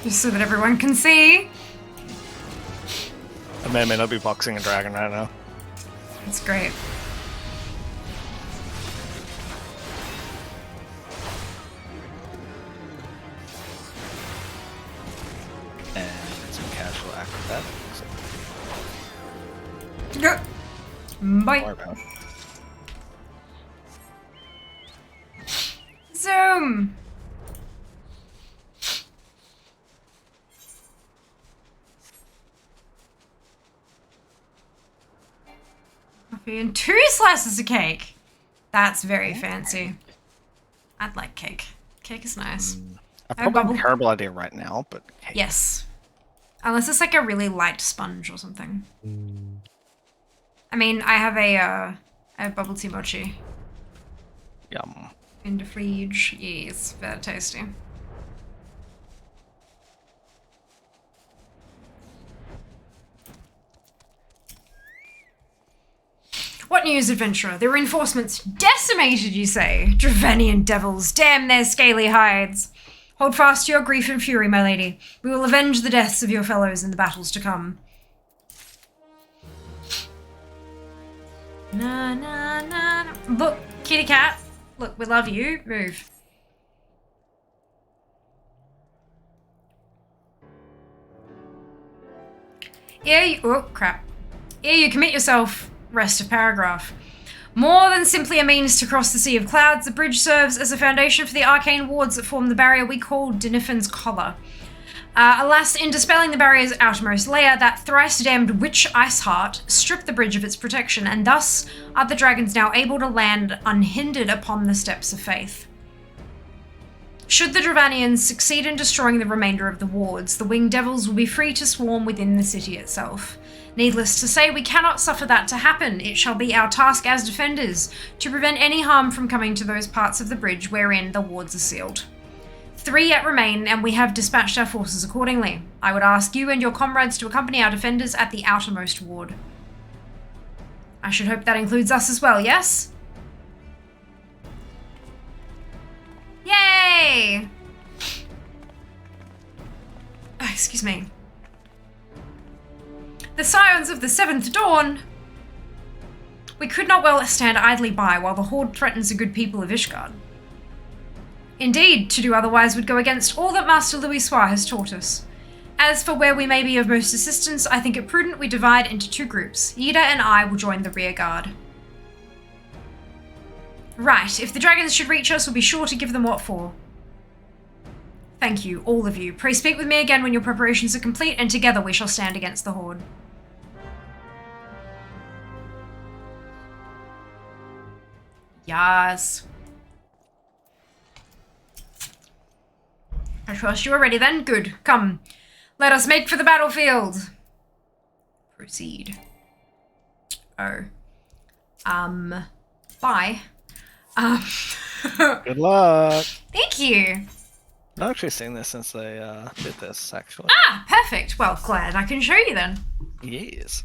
Just so that everyone can see. I may or may not be boxing a dragon right now. It's great. And some casual acrobatics. Yeah. Bye. Zoom. Coffee and 2 slices of cake. That's very fancy. I'd like cake. Cake is nice. I've probably a terrible idea right now, but cake. Yes. Unless it's like a really light sponge or something. I mean, I have a bubble tea mochi. Yum. In the fridge. Yes, very tasty. What news, adventurer? The reinforcements decimated, you say? Dravanian devils, damn their scaly hides. Hold fast to your grief and fury, my lady. We will avenge the deaths of your fellows in the battles to come. Na na na na. Look, kitty cat. Look, we love you. Move. Oh, crap. Ere you commit yourself. Rest of paragraph. More than simply a means to cross the Sea of Clouds, the bridge serves as a foundation for the arcane wards that form the barrier we call Dinifin's Collar. Alas, in dispelling the barrier's outermost layer, that thrice-damned witch Iceheart stripped the bridge of its protection, and thus are the dragons now able to land unhindered upon the steps of faith. Should the Dravanians succeed in destroying the remainder of the wards, the winged devils will be free to swarm within the city itself. Needless to say, we cannot suffer that to happen. It shall be our task as defenders to prevent any harm from coming to those parts of the bridge wherein the wards are sealed. 3 yet remain, and we have dispatched our forces accordingly. I would ask you and your comrades to accompany our defenders at the outermost ward. I should hope that includes us as well, yes? Yay! Oh, excuse me. The scions of the 7th dawn! We could not well stand idly by while the Horde threatens the good people of Ishgard. Indeed, to do otherwise would go against all that Master Louisoix has taught us. As for where we may be of most assistance, I think it prudent we divide into 2 groups. Yida and I will join the rear guard. Right, if the dragons should reach us, we'll be sure to give them what for. Thank you, all of you. Pray speak with me again when your preparations are complete, and together we shall stand against the Horde. Yes. I trust you are ready then? Good. Come. Let us make for the battlefield. Proceed. Oh. Bye. Good luck. Thank you. I've not actually seen this since they did this, actually. Ah, perfect. Well, glad I can show you then. Yes.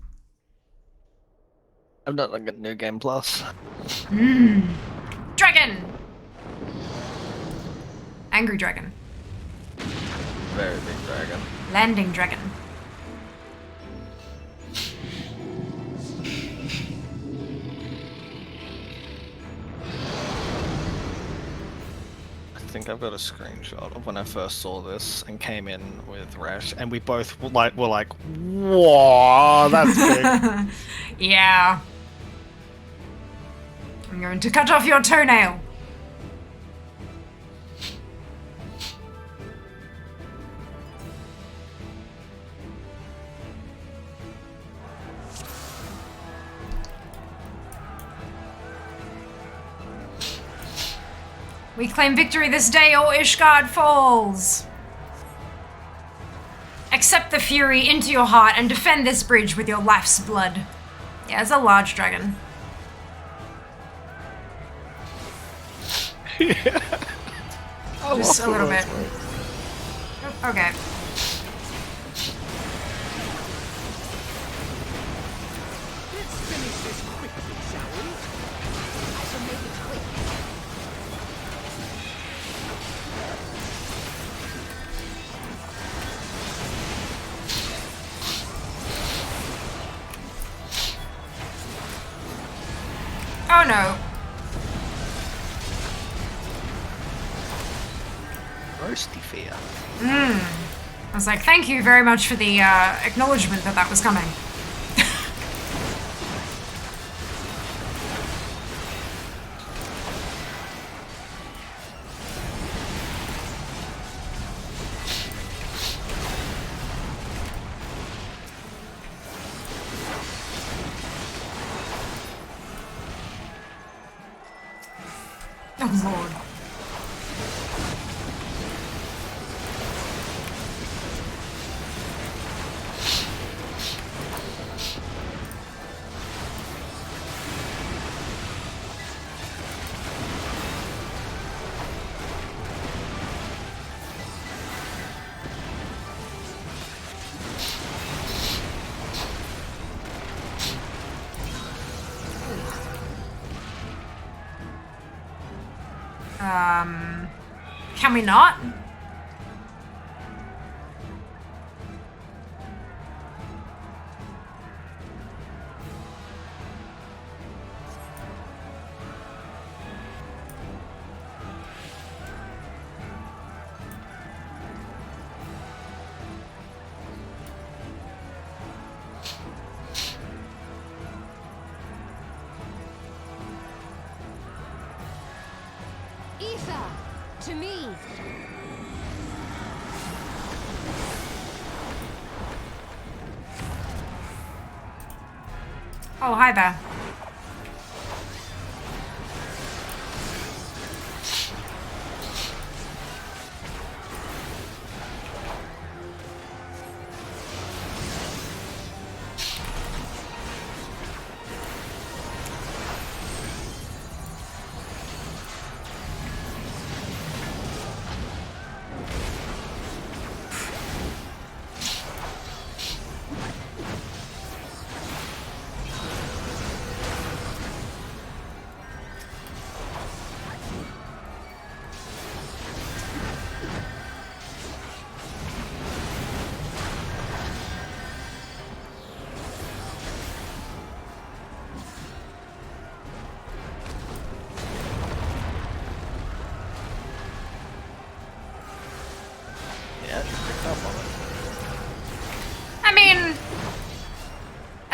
I'm not like a New Game Plus. Dragon! Angry dragon. Very big dragon. Landing dragon. I think I've got a screenshot of when I first saw this and came in with Rash, and we both were like, whoa, that's big. Yeah. I'm going to cut off your toenail. We claim victory this day, or Ishgard falls. Accept the fury into your heart and defend this bridge with your life's blood. Yeah, it's a large dragon. Yeah. Just a little bit. Okay. Let's finish this quickly, shall we? I shall make it quick. Oh no. Roasty fear. I was like, thank you very much for the acknowledgement that that was coming. Oh lord. Can we not? Ether, to me. Oh, hi there.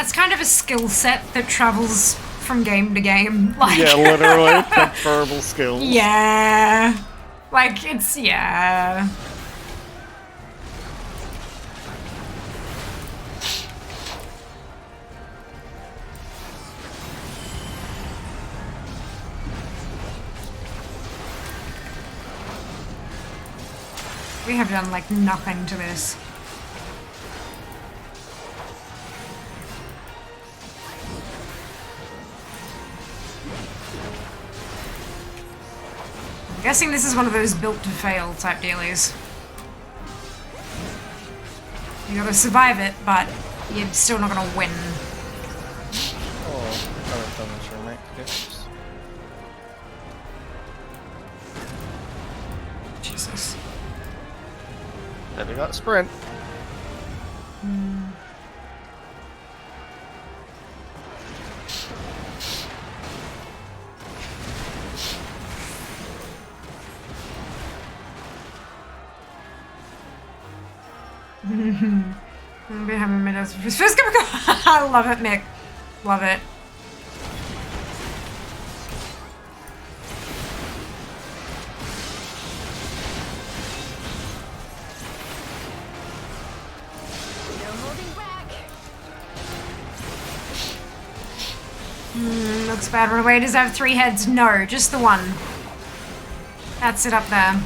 That's kind of a skill set that travels from game to game. Like, yeah, literally transferable skills. Yeah. Like, it's, yeah. We have done, like, nothing to this. I'm guessing this is one of those built to fail type dealies. You gotta survive it, but you're still not gonna win. Oh, I've done this remake. Yes. Jesus. Then we got sprint. We haven't made us first. I love it, Mick. Love it. Looks bad. Wait, does it have 3 heads? No, just the one. That's it up there.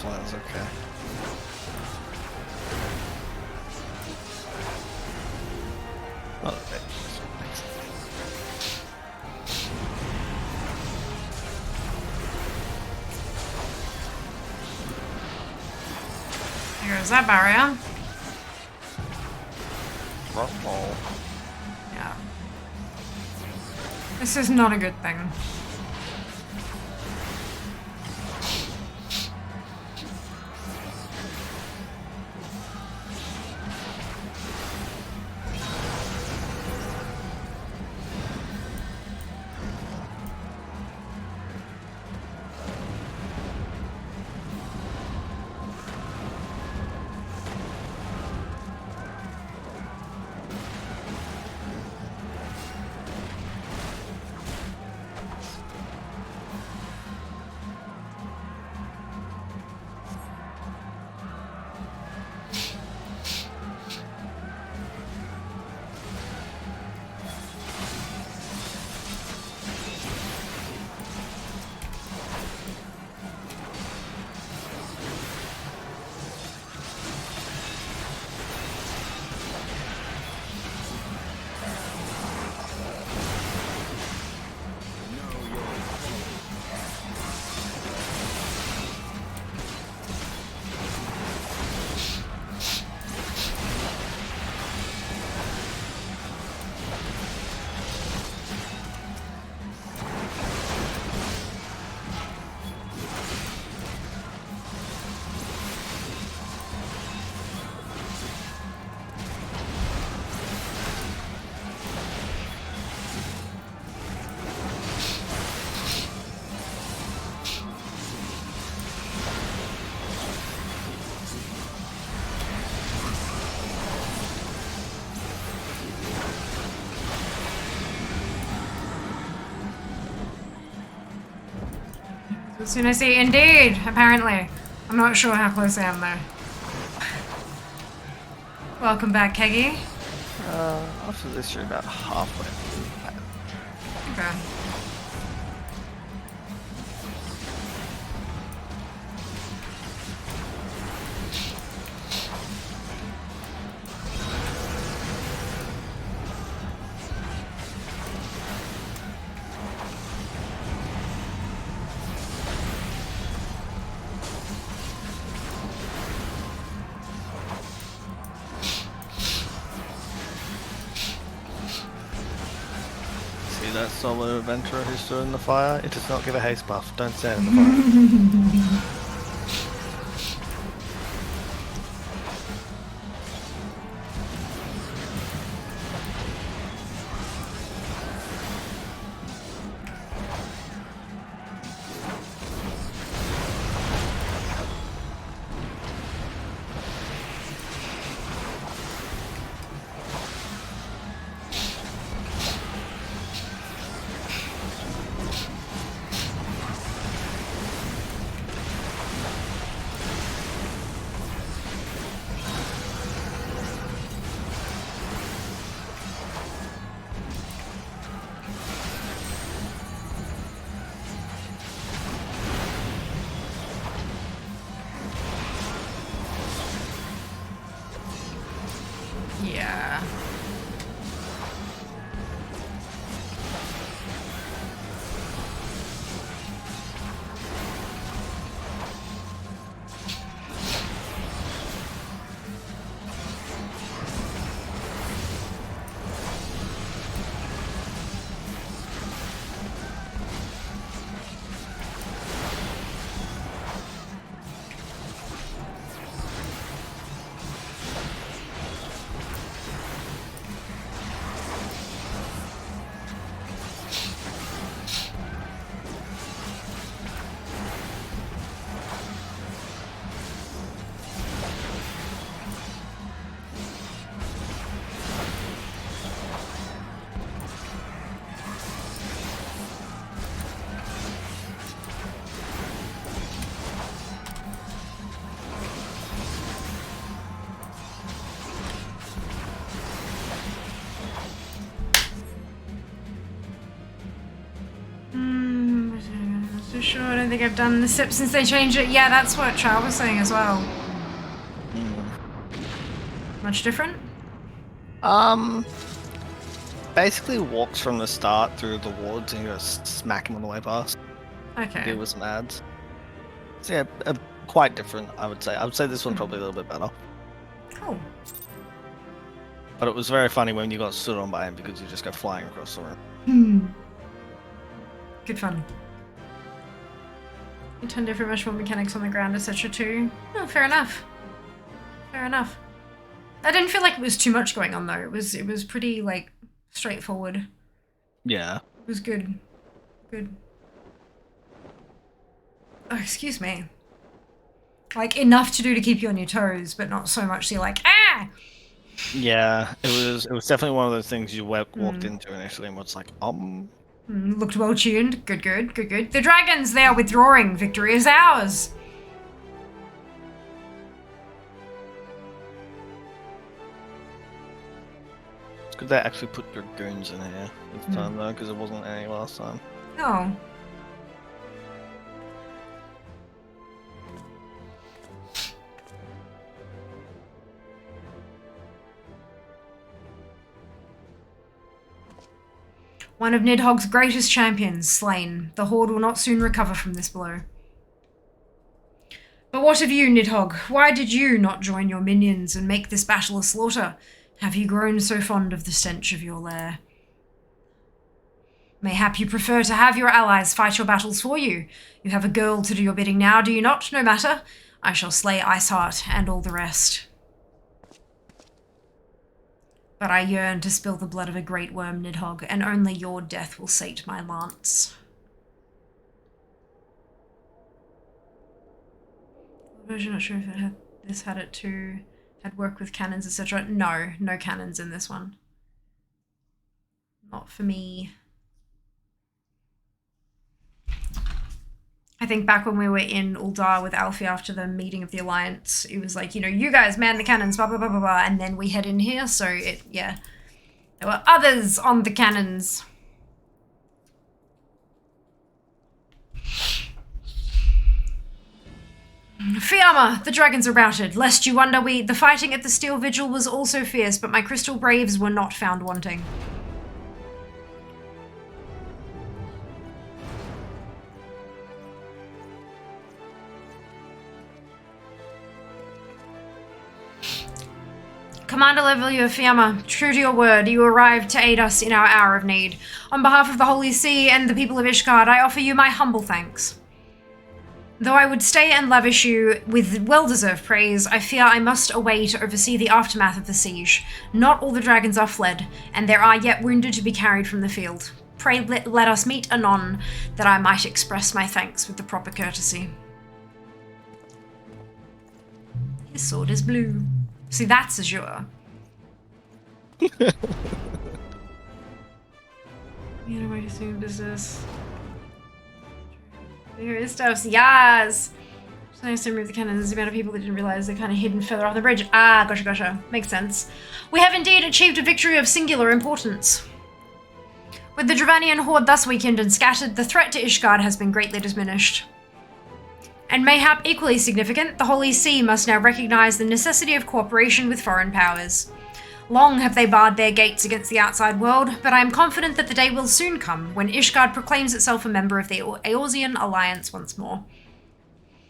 Flies, okay. Oh, okay. Here goes that barrier. Rumble. Yeah. This is not a good thing. As soon as I see, indeed, apparently. I'm not sure how close I am though. Welcome back, Keggy. After this, you're about halfway through the path. Okay. That solo adventurer who stood in the fire, it does not give a haste buff. Don't stand in the fire. Yeah. Sure, I don't think I've done the sip since they changed it. Yeah, that's what Char was saying as well. Much different? Basically walks from the start through the wards and you just smack him on the way past. Okay. Deal with some ads. So yeah, quite different, I would say. I would say this one's probably a little bit better. Cool. But it was very funny when you got stood on by him because you just go flying across the room. Good fun. You turn different much more mechanics on the ground, etc. too. Oh, fair enough. Fair enough. I didn't feel like it was too much going on though. It was pretty like straightforward. Yeah. It was good. Good. Oh, excuse me. Like enough to do to keep you on your toes, but not so much so you're like, ah! Yeah, it was definitely one of those things you walked into initially and was like, Looked well tuned. Good, good, good, good. The dragons, they are withdrawing. Victory is ours. It's good they actually put dragoons in here this time though, because there wasn't any last time. Oh. One of Nidhogg's greatest champions, slain. The Horde will not soon recover from this blow. But what of you, Nidhogg? Why did you not join your minions and make this battle a slaughter? Have you grown so fond of the stench of your lair? Mayhap you prefer to have your allies fight your battles for you. You have a girl to do your bidding now, do you not? No matter. I shall slay Iceheart and all the rest. But I yearn to spill the blood of a great worm, Nidhogg, and only your death will sate my lance. I'm not sure if this had it too. Had work with cannons, etc. No, no cannons in this one. Not for me. I think back when we were in Uldar with Alfie after the meeting of the Alliance, it was like, you know, you guys man the cannons, blah, blah, blah, blah, blah, and then we head in here, so it, yeah. There were others on the cannons. Fiamma, the dragons are routed. Lest you wonder, the fighting at the Steel Vigil was also fierce, but my Crystal Braves were not found wanting. Commander Levelia Fiamma, true to your word, you arrived to aid us in our hour of need. On behalf of the Holy See and the people of Ishgard, I offer you my humble thanks. Though I would stay and lavish you with well-deserved praise, I fear I must away to oversee the aftermath of the siege. Not all the dragons are fled, and there are yet wounded to be carried from the field. Pray let us meet anon, that I might express my thanks with the proper courtesy. His sword is blue. See, that's Azure. You know what you assume business. Here is stuff. Yes! It's nice to remove the cannons. There's the amount of people that didn't realize they're kind of hidden further off the bridge. Ah, gotcha, gotcha. Makes sense. We have indeed achieved a victory of singular importance. With the Dravanian horde thus weakened and scattered, the threat to Ishgard has been greatly diminished. And mayhap equally significant, the Holy See must now recognize the necessity of cooperation with foreign powers. Long have they barred their gates against the outside world, but I am confident that the day will soon come when Ishgard proclaims itself a member of the Eorzean Alliance once more.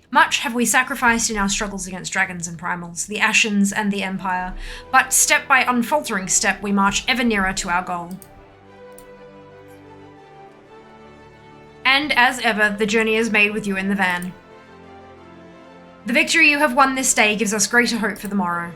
Much have we sacrificed in our struggles against dragons and primals, the Ashens and the Empire, but step by unfaltering step we march ever nearer to our goal. And as ever, the journey is made with you in the van. The victory you have won this day gives us greater hope for the morrow.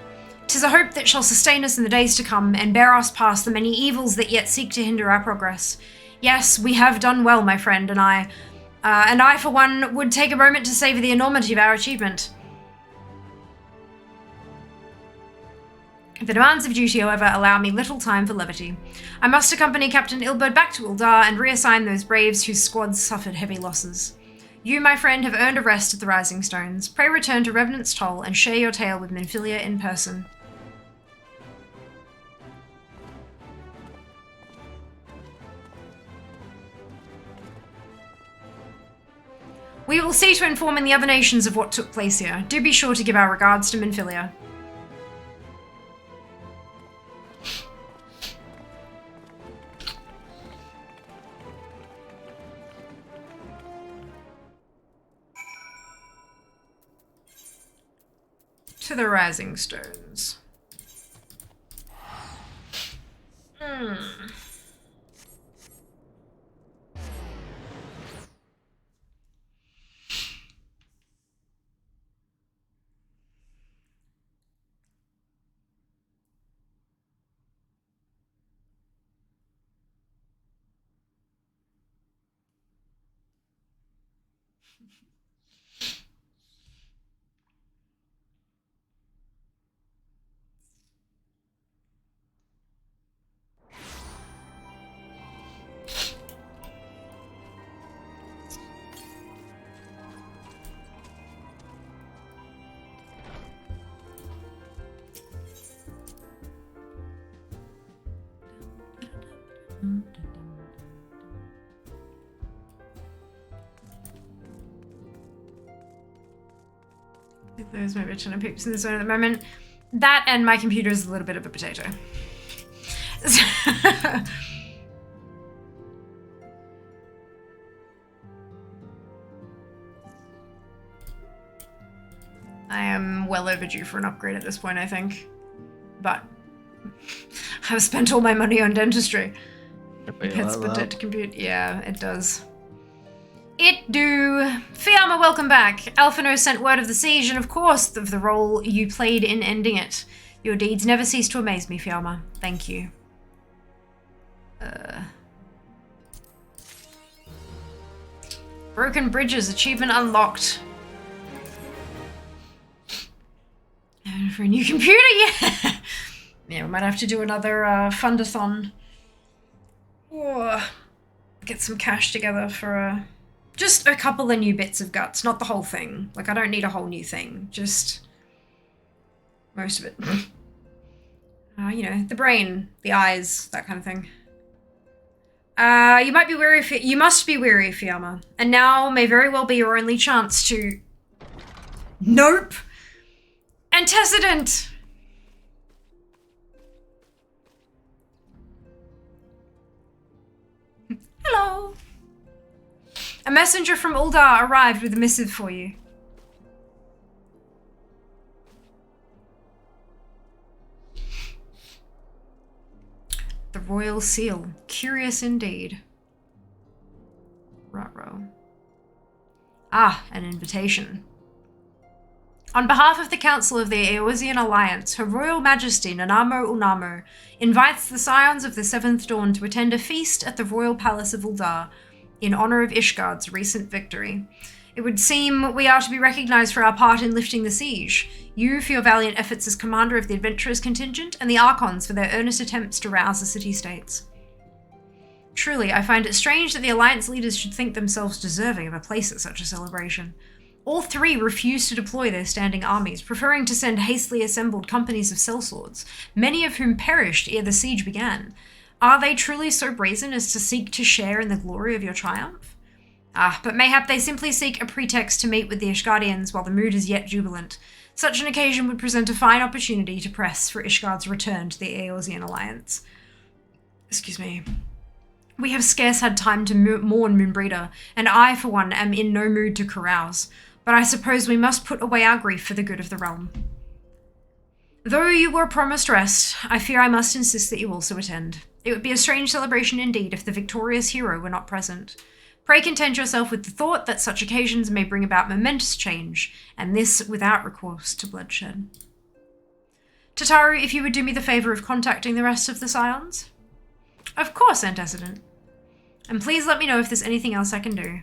'Tis a hope that shall sustain us in the days to come and bear us past the many evils that yet seek to hinder our progress. Yes, we have done well, my friend, and I, for one, would take a moment to savor the enormity of our achievement. The demands of duty, however, allow me little time for levity. I must accompany Captain Ilberd back to Uldar and reassign those braves whose squads suffered heavy losses. You, my friend, have earned a rest at the Rising Stones. Pray return to Revenant's Toll and share your tale with Minfilia in person. We will see to informing the other nations of what took place here. Do be sure to give our regards to Minfilia. To the Rising Stones. There's maybe a ton of peeps in the zone at the moment. That and my computer is a little bit of a potato. I am well overdue for an upgrade at this point, I think. But I've spent all my money on dentistry. It's the to compute. Yeah, it does. It do. Fiamma, welcome back. Alphino sent word of the siege and, of course, of the role you played in ending it. Your deeds never cease to amaze me, Fiamma. Thank you. Broken Bridges, achievement unlocked. And for a new computer, yeah! Yeah, we might have to do another fundathon. Or get some cash together for Just a couple of new bits of guts, not the whole thing. Like, I don't need a whole new thing. Just most of it. You know, the brain, the eyes, that kind of thing. You might be weary. You must be weary, Fiamma. And now may very well be your only chance to. Nope. Antecedent. Hello. A messenger from Uldar arrived with a missive for you. The royal seal. Curious indeed. Ruh-roh. Ah, an invitation. On behalf of the Council of the Eorzean Alliance, Her Royal Majesty Nanamo Unamo invites the Scions of the Seventh Dawn to attend a feast at the Royal Palace of Uldar in honor of Ishgard's recent victory. It would seem we are to be recognized for our part in lifting the siege, you for your valiant efforts as commander of the adventurers contingent, and the Archons for their earnest attempts to rouse the city-states. Truly, I find it strange that the Alliance leaders should think themselves deserving of a place at such a celebration. All three refused to deploy their standing armies, preferring to send hastily assembled companies of sellswords, many of whom perished ere the siege began. Are they truly so brazen as to seek to share in the glory of your triumph? Ah, but mayhap they simply seek a pretext to meet with the Ishgardians while the mood is yet jubilant. Such an occasion would present a fine opportunity to press for Ishgard's return to the Eorzean Alliance. Excuse me. We have scarce had time to mourn Moonbreeder, and I, for one, am in no mood to carouse. But I suppose we must put away our grief for the good of the realm. Though you were promised rest, I fear I must insist that you also attend. It would be a strange celebration indeed if the victorious hero were not present. Pray content yourself with the thought that such occasions may bring about momentous change, and this without recourse to bloodshed. Tataru, if you would do me the favour of contacting the rest of the Scions? Of course, Antecedent. And please let me know if there's anything else I can do.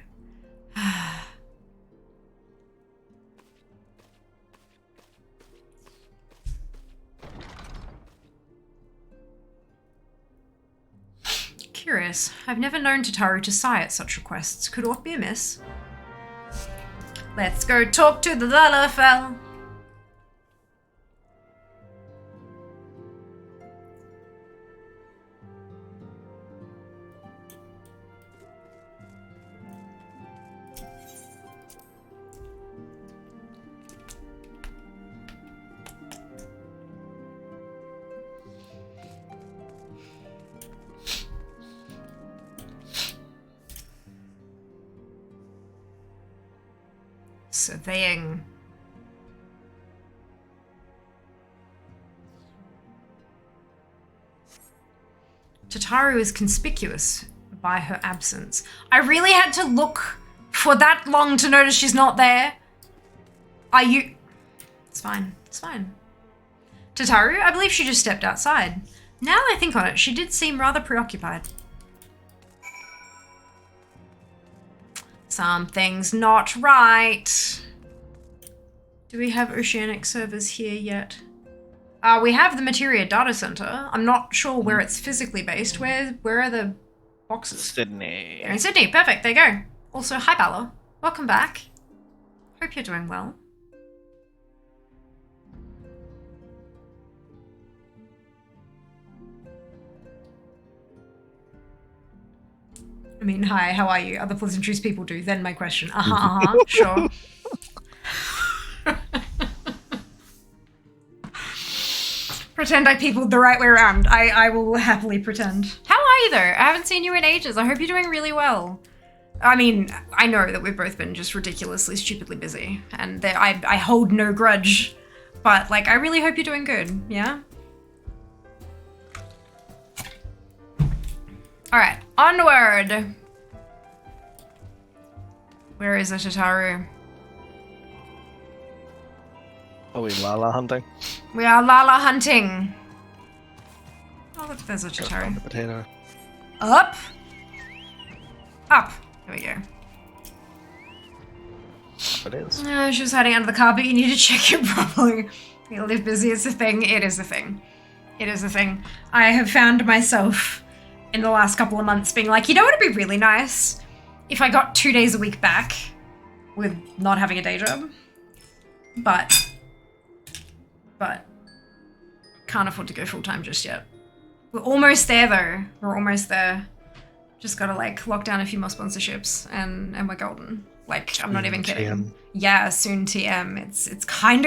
Curious. I've never known Tataru to sigh at such requests. Could aught be amiss? Let's go talk to the Lalafell. Surveying. Tataru is conspicuous by her absence. I really had to look for that long to notice she's not there. Are you... It's fine. It's fine. Tataru, I believe she just stepped outside. Now that I think on it, she did seem rather preoccupied. Something's not right. Do we have oceanic servers here yet? We have the Materia data center. I'm not sure where it's physically based. Where are the boxes? Sydney. They're in Sydney. Perfect. There you go. Also, hi Bella. Welcome back. Hope you're doing well. I mean, hi, how are you? Other pleasantries people do. Then my question. Sure. Pretend I peopled the right way around. I will happily pretend. How are you though? I haven't seen you in ages. I hope you're doing really well. I mean, I know that we've both been just ridiculously, stupidly busy. And that I hold no grudge. But, like, I really hope you're doing good. Yeah? Alright, onward! Where is the Tataru? Are we Lala hunting? We are Lala hunting! Oh, look, there's a Tataru. The potato. Up! Up! There we go. It is. She was hiding under the carpet. You need to check it properly. You live busy, it's a thing. It is a thing. It is a thing. I have found myself in the last couple of months being like, you know what would be really nice? if I got 2 days a week back with not having a day job. But can't afford to go full-time just yet. We're almost there though. We're almost there. Just gotta like lock down a few more sponsorships and we're golden. Like, I'm not even kidding. TM. Yeah, soon TM. It's kind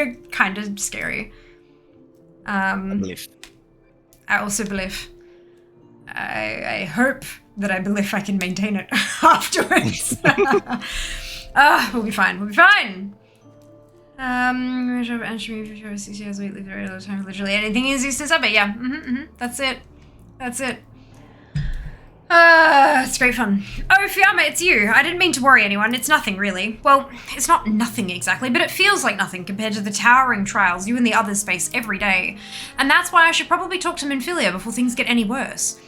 of scary. I believe. I also believe. I hope that I believe I can maintain it afterwards. We'll be fine. We'll be fine. Entry for 6 years weekly, very little time for literally anything is used since but yeah. That's it. That's it. It's great fun. Oh, Fiamma, it's you. I didn't mean to worry anyone. It's nothing, really. Well, it's not nothing exactly, but it feels like nothing compared to the towering trials you and the others face every day. And that's why I should probably talk to Minfilia before things get any worse.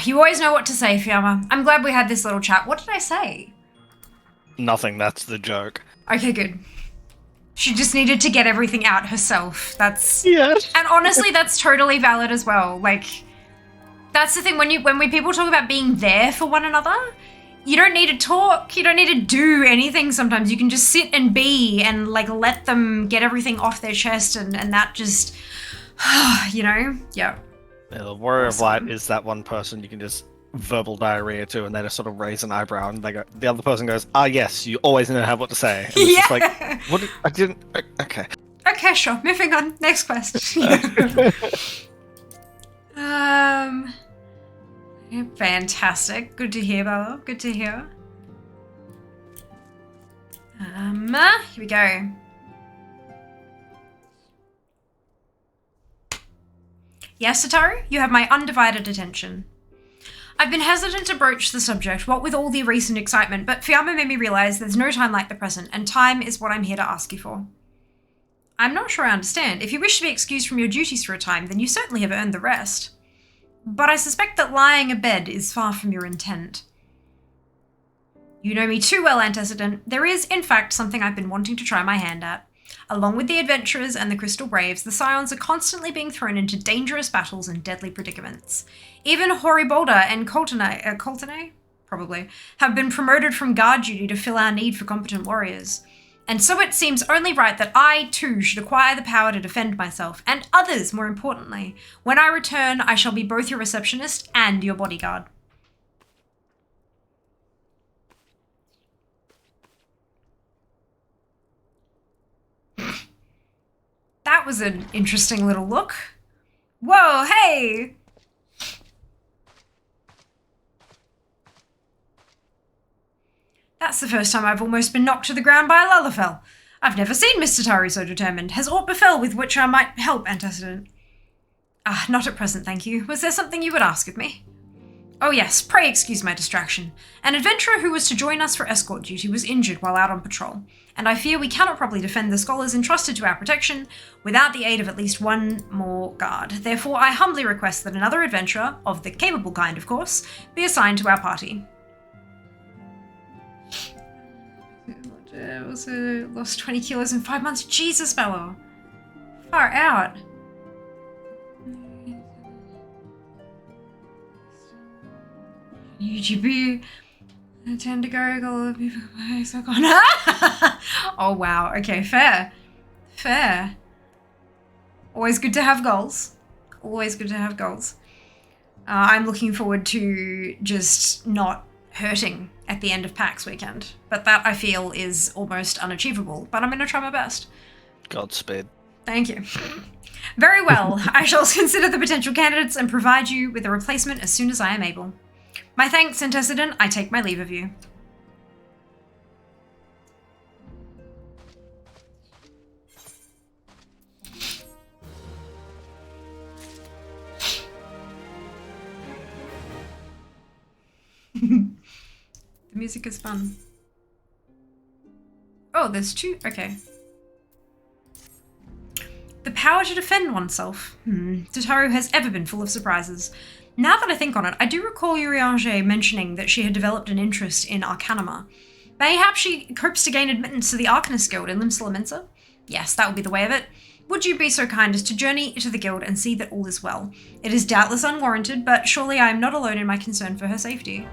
You always know what to say, Fiamma. I'm glad we had this little chat. What did I say? Nothing, that's the joke. Okay, good. She just needed to get everything out herself. That's... Yes. And honestly, that's totally valid as well. Like... That's the thing, when people talk about being there for one another, you don't need to talk, you don't need to do anything sometimes. You can just sit and be and like let them get everything off their chest and that just, you know? Yeah. The warrior of light is that one person you can just verbal diarrhea to and they just sort of raise an eyebrow and they go, the other person goes, yes, you always know what to say. And it's just like, what? I didn't, okay. Okay, sure, moving on. Next question. Fantastic. Good to hear, Bella. Good to hear. Here we go. Yes, Satoru, you have my undivided attention. I've been hesitant to broach the subject, what with all the recent excitement, but Fiamma made me realize there's no time like the present, and time is what I'm here to ask you for. I'm not sure I understand. If you wish to be excused from your duties for a time, then you certainly have earned the rest. But I suspect that lying abed is far from your intent. You know me too well, Antecedent. There is, in fact, something I've been wanting to try my hand at. Along with the adventurers and the Crystal Braves, the Scions are constantly being thrown into dangerous battles and deadly predicaments. Even Horibolda and Coltene, probably, have been promoted from guard duty to fill our need for competent warriors. And so it seems only right that I, too, should acquire the power to defend myself, and others, more importantly. When I return, I shall be both your receptionist and your bodyguard. That was an interesting little look. Whoa, hey! That's the first time I've almost been knocked to the ground by a Lullafell. I've never seen Mr. Tari so determined. Has aught befell with which I might help, Antecedent? Not at present, thank you. Was there something you would ask of me? Oh yes, pray excuse my distraction. An adventurer who was to join us for escort duty was injured while out on patrol, and I fear we cannot properly defend the scholars entrusted to our protection without the aid of at least one more guard. Therefore, I humbly request that another adventurer, of the capable kind of course, be assigned to our party. Also lost 20 kilos in 5 months. Jesus, Bello. Far out. UGB. I tend to go people. Oh wow. Okay, fair. Fair. Always good to have goals. Always good to have goals. I'm looking forward to just not hurting at the end of PAX weekend, but that I feel is almost unachievable, but I'm going to try my best. Godspeed. Thank you. Very well. I shall consider the potential candidates and provide you with a replacement as soon as I am able. My thanks, Antecedent. I take my leave of you. The music is fun. Oh, there's two. Okay. The power to defend oneself. Tataru has ever been full of surprises. Now that I think on it, I do recall Urianger mentioning that she had developed an interest in Arcanima. Mayhaps she hopes to gain admittance to the Arcanist Guild in Limsa Lominsa? Yes, that would be the way of it. Would you be so kind as to journey to the guild and see that all is well? It is doubtless unwarranted, but surely I am not alone in my concern for her safety.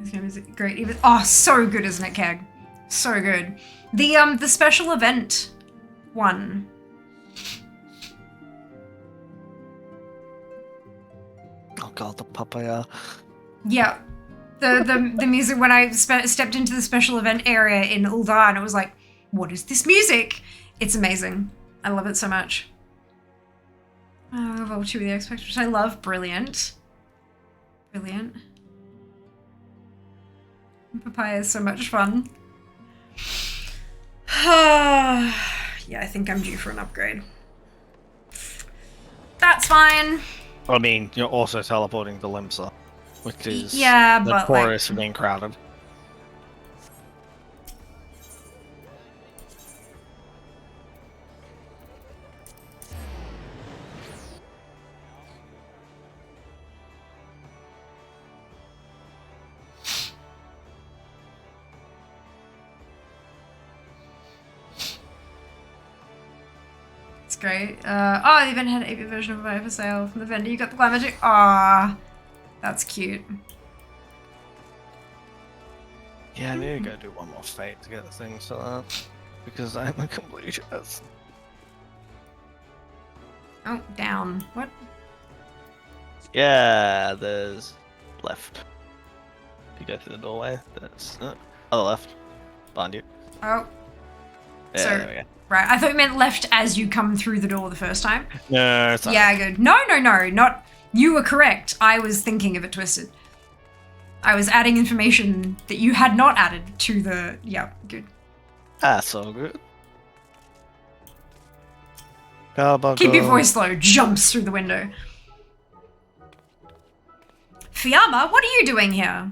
This game is great. Even so good, isn't it, Keg? So good. The special event one. Oh god, the papaya. Yeah. The music when I stepped into the special event area in Ul'dah, it was like, what is this music? It's amazing. I love it so much. Oh, Level 2 with the X-Factor, which I love. Brilliant. Brilliant. Papaya is so much fun. Yeah, I think I'm due for an upgrade. That's fine. I mean, you're also teleporting to Limsa, which is but notorious for being crowded. Great. The event had an 8-bit version of it for sale from the vendor. You got the glamour magic. Ah, that's cute. Yeah, I need to go do one more fate to get the thing set up because I'm a completionist. Oh, down. What? Yeah, there's left. If you go through the doorway, there's other left. Behind you. Oh. Yeah, there we go. Right, I thought you meant left as you come through the door the first time. No, it's not. Yeah, good. No, not. You were correct. I was thinking of it twisted. I was adding information that you had not added to the. Yeah, good. That's all good. Keep your voice low. Jumps through the window. Fiamma, what are you doing here?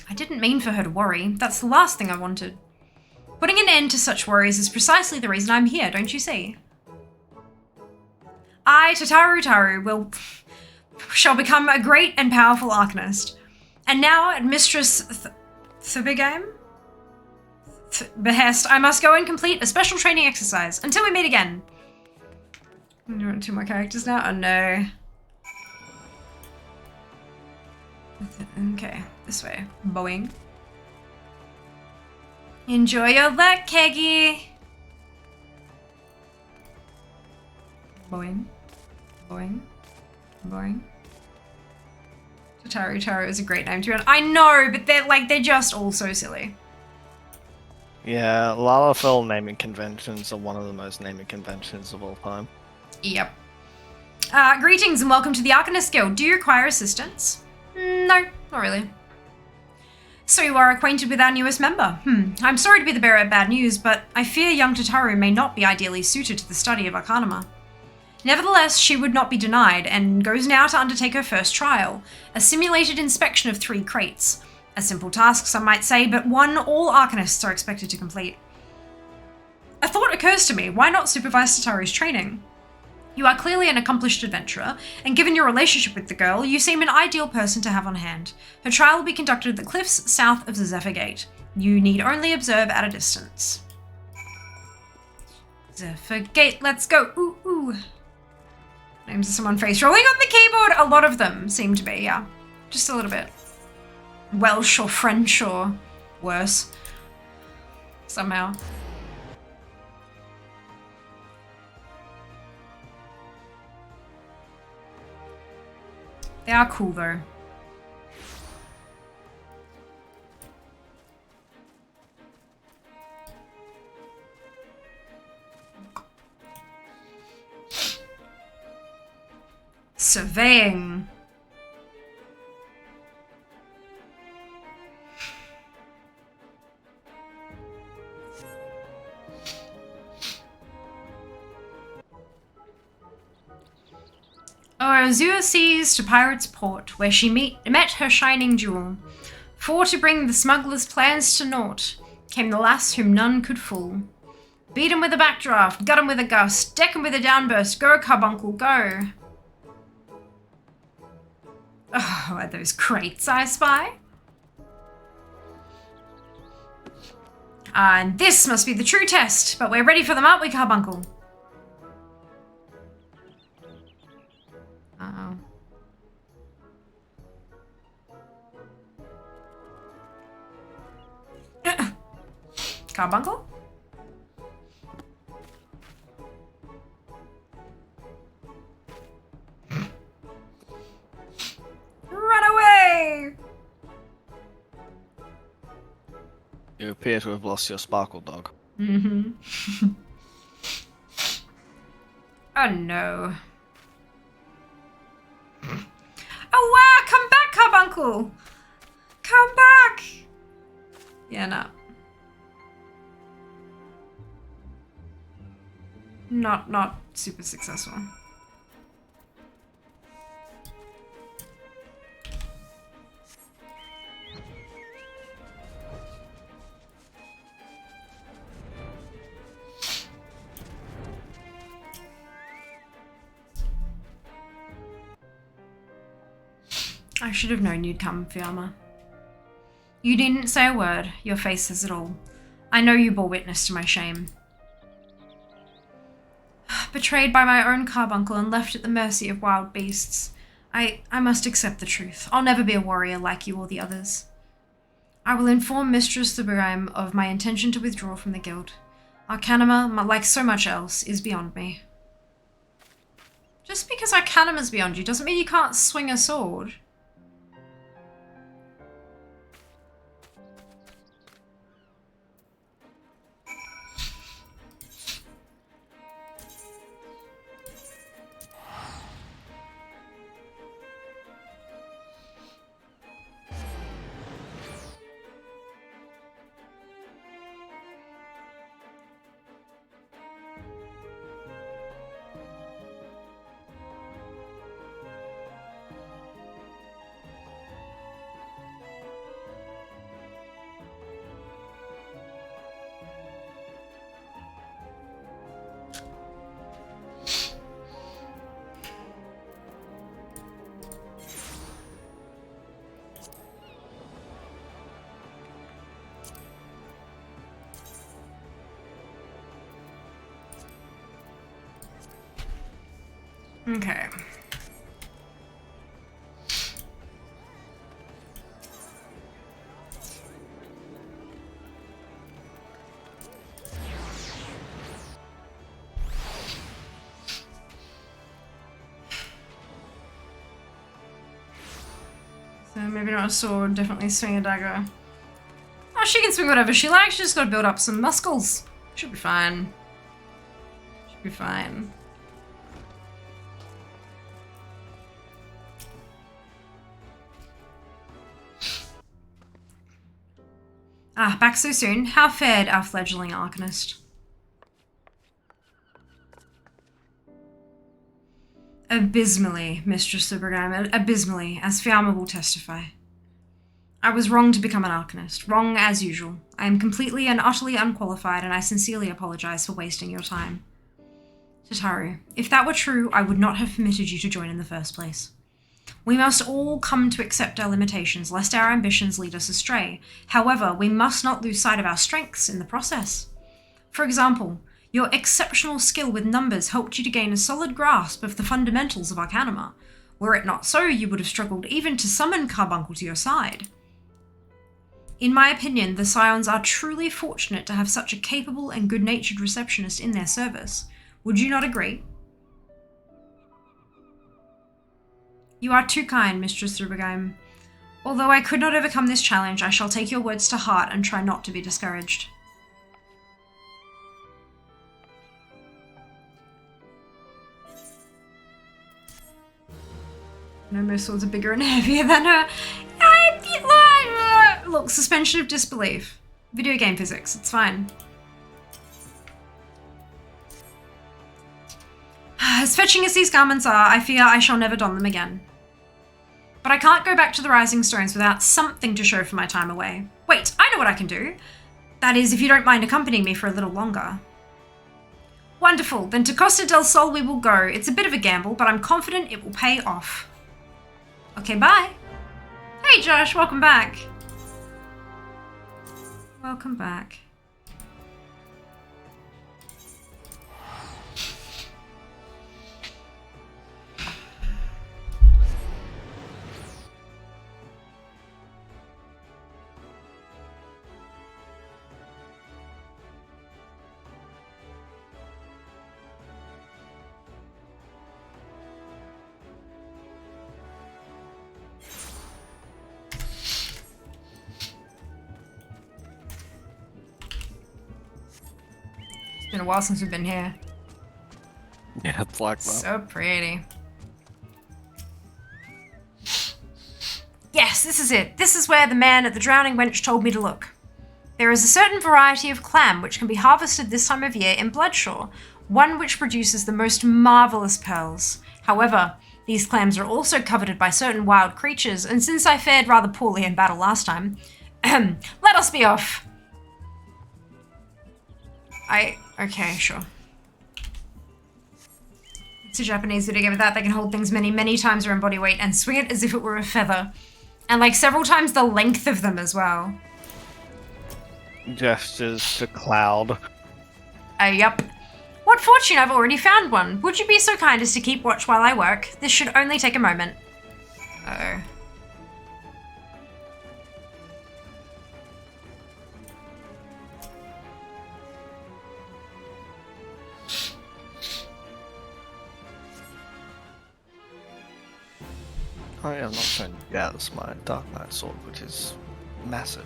I didn't mean for her to worry. That's the last thing I wanted. Putting an end to such worries is precisely the reason I'm here, don't you see? I, Taru, shall become a great and powerful Arcanist. And now, at Mistress Thubigame behest, I must go and complete a special training exercise. Until we meet again. I'm doing 2 more characters now? Oh no. Okay, this way. Boing. Enjoy your luck, Keggy! Boing. Boing. Boing. Taru is a great name to run. I know, but they're just all so silly. Yeah, Lalafell naming conventions are one of the most naming conventions of all time. Yep. Greetings and welcome to the Arcanist Guild. Do you require assistance? No, not really. So you are acquainted with our newest member. I'm sorry to be the bearer of bad news, but I fear young Tataru may not be ideally suited to the study of Arcanima. Nevertheless, she would not be denied, and goes now to undertake her first trial, a simulated inspection of 3 crates. A simple task, some might say, but one all Arcanists are expected to complete. A thought occurs to me, why not supervise Tataru's training? You are clearly an accomplished adventurer, and given your relationship with the girl, you seem an ideal person to have on hand. Her trial will be conducted at the cliffs south of the Zephyr Gate. You need only observe at a distance. Zephyr Gate, let's go! Ooh, ooh. Names of someone face rolling on the keyboard! A lot of them seem to be, yeah. Just a little bit. Welsh or French or worse. Somehow. They are cool though. Surveying. Azure seas to Pirate's Port, where she met her shining jewel. For to bring the smuggler's plans to naught, came the lass whom none could fool. Beat 'em with a backdraft, gut 'em with a gust, deck 'em with a downburst, go carbuncle, go. Oh, are those crates I spy? And this must be the true test, but we're ready for them, aren't we, carbuncle? Uh-oh. Carbuncle? Run away! You appear to have lost your sparkle dog. Mm-hmm. Oh no. Oh wow, come back, Carbuncle! Come back! Yeah, no. Not super successful. I should have known you'd come, Fiamma. You needn't say a word. Your face says it all. I know you bore witness to my shame. Betrayed by my own carbuncle and left at the mercy of wild beasts. I must accept the truth. I'll never be a warrior like you or the others. I will inform Mistress Thubirheim of my intention to withdraw from the guild. Arcanima, like so much else, is beyond me. Just because Arcanima's beyond you doesn't mean you can't swing a sword. Okay. So maybe not a sword, definitely swing a dagger. Oh, she can swing whatever she likes, she just gotta build up some muscles. Should be fine. Should be fine. Ah, back so soon. How fared our fledgling arcanist? Abysmally, Mistress Thubirheim, abysmally, as Fiamma will testify. I was wrong to become an arcanist, wrong as usual. I am completely and utterly unqualified, and I sincerely apologize for wasting your time. Tataru, if that were true, I would not have permitted you to join in the first place. We must all come to accept our limitations, lest our ambitions lead us astray. However, we must not lose sight of our strengths in the process. For example, your exceptional skill with numbers helped you to gain a solid grasp of the fundamentals of Arcanima. Were it not so, you would have struggled even to summon Carbuncle to your side. In my opinion, the Scions are truly fortunate to have such a capable and good-natured receptionist in their service. Would you not agree? You are too kind, Mistress Thubirheim. Although I could not overcome this challenge, I shall take your words to heart and try not to be discouraged. No, most swords are bigger and heavier than her. Look, suspension of disbelief. Video game physics, it's fine. As fetching as these garments are, I fear I shall never don them again. But I can't go back to the Rising Stones without something to show for my time away. Wait, I know what I can do. That is, if you don't mind accompanying me for a little longer. Wonderful, then to Costa del Sol we will go. It's a bit of a gamble, but I'm confident it will pay off. Okay, bye. Hey Josh, welcome back. Welcome back. It's been a while since we've been here. Yeah, it's like that. So pretty. Yes, this is it. This is where the man at the Drowning Wench told me to look. There is a certain variety of clam which can be harvested this time of year in Bloodshore, one which produces the most marvellous pearls. However, these clams are also coveted by certain wild creatures, and since I fared rather poorly in battle last time, let us be off. Okay, sure. It's a Japanese video game with that. They can hold things many, many times their own body weight and swing it as if it were a feather. And like several times the length of them as well. Gestures to Cloud. Yup. What fortune, I've already found one. Would you be so kind as to keep watch while I work? This should only take a moment. Uh-oh. Oh yeah, I'm not trying to gas my Dark Knight sword, which is massive.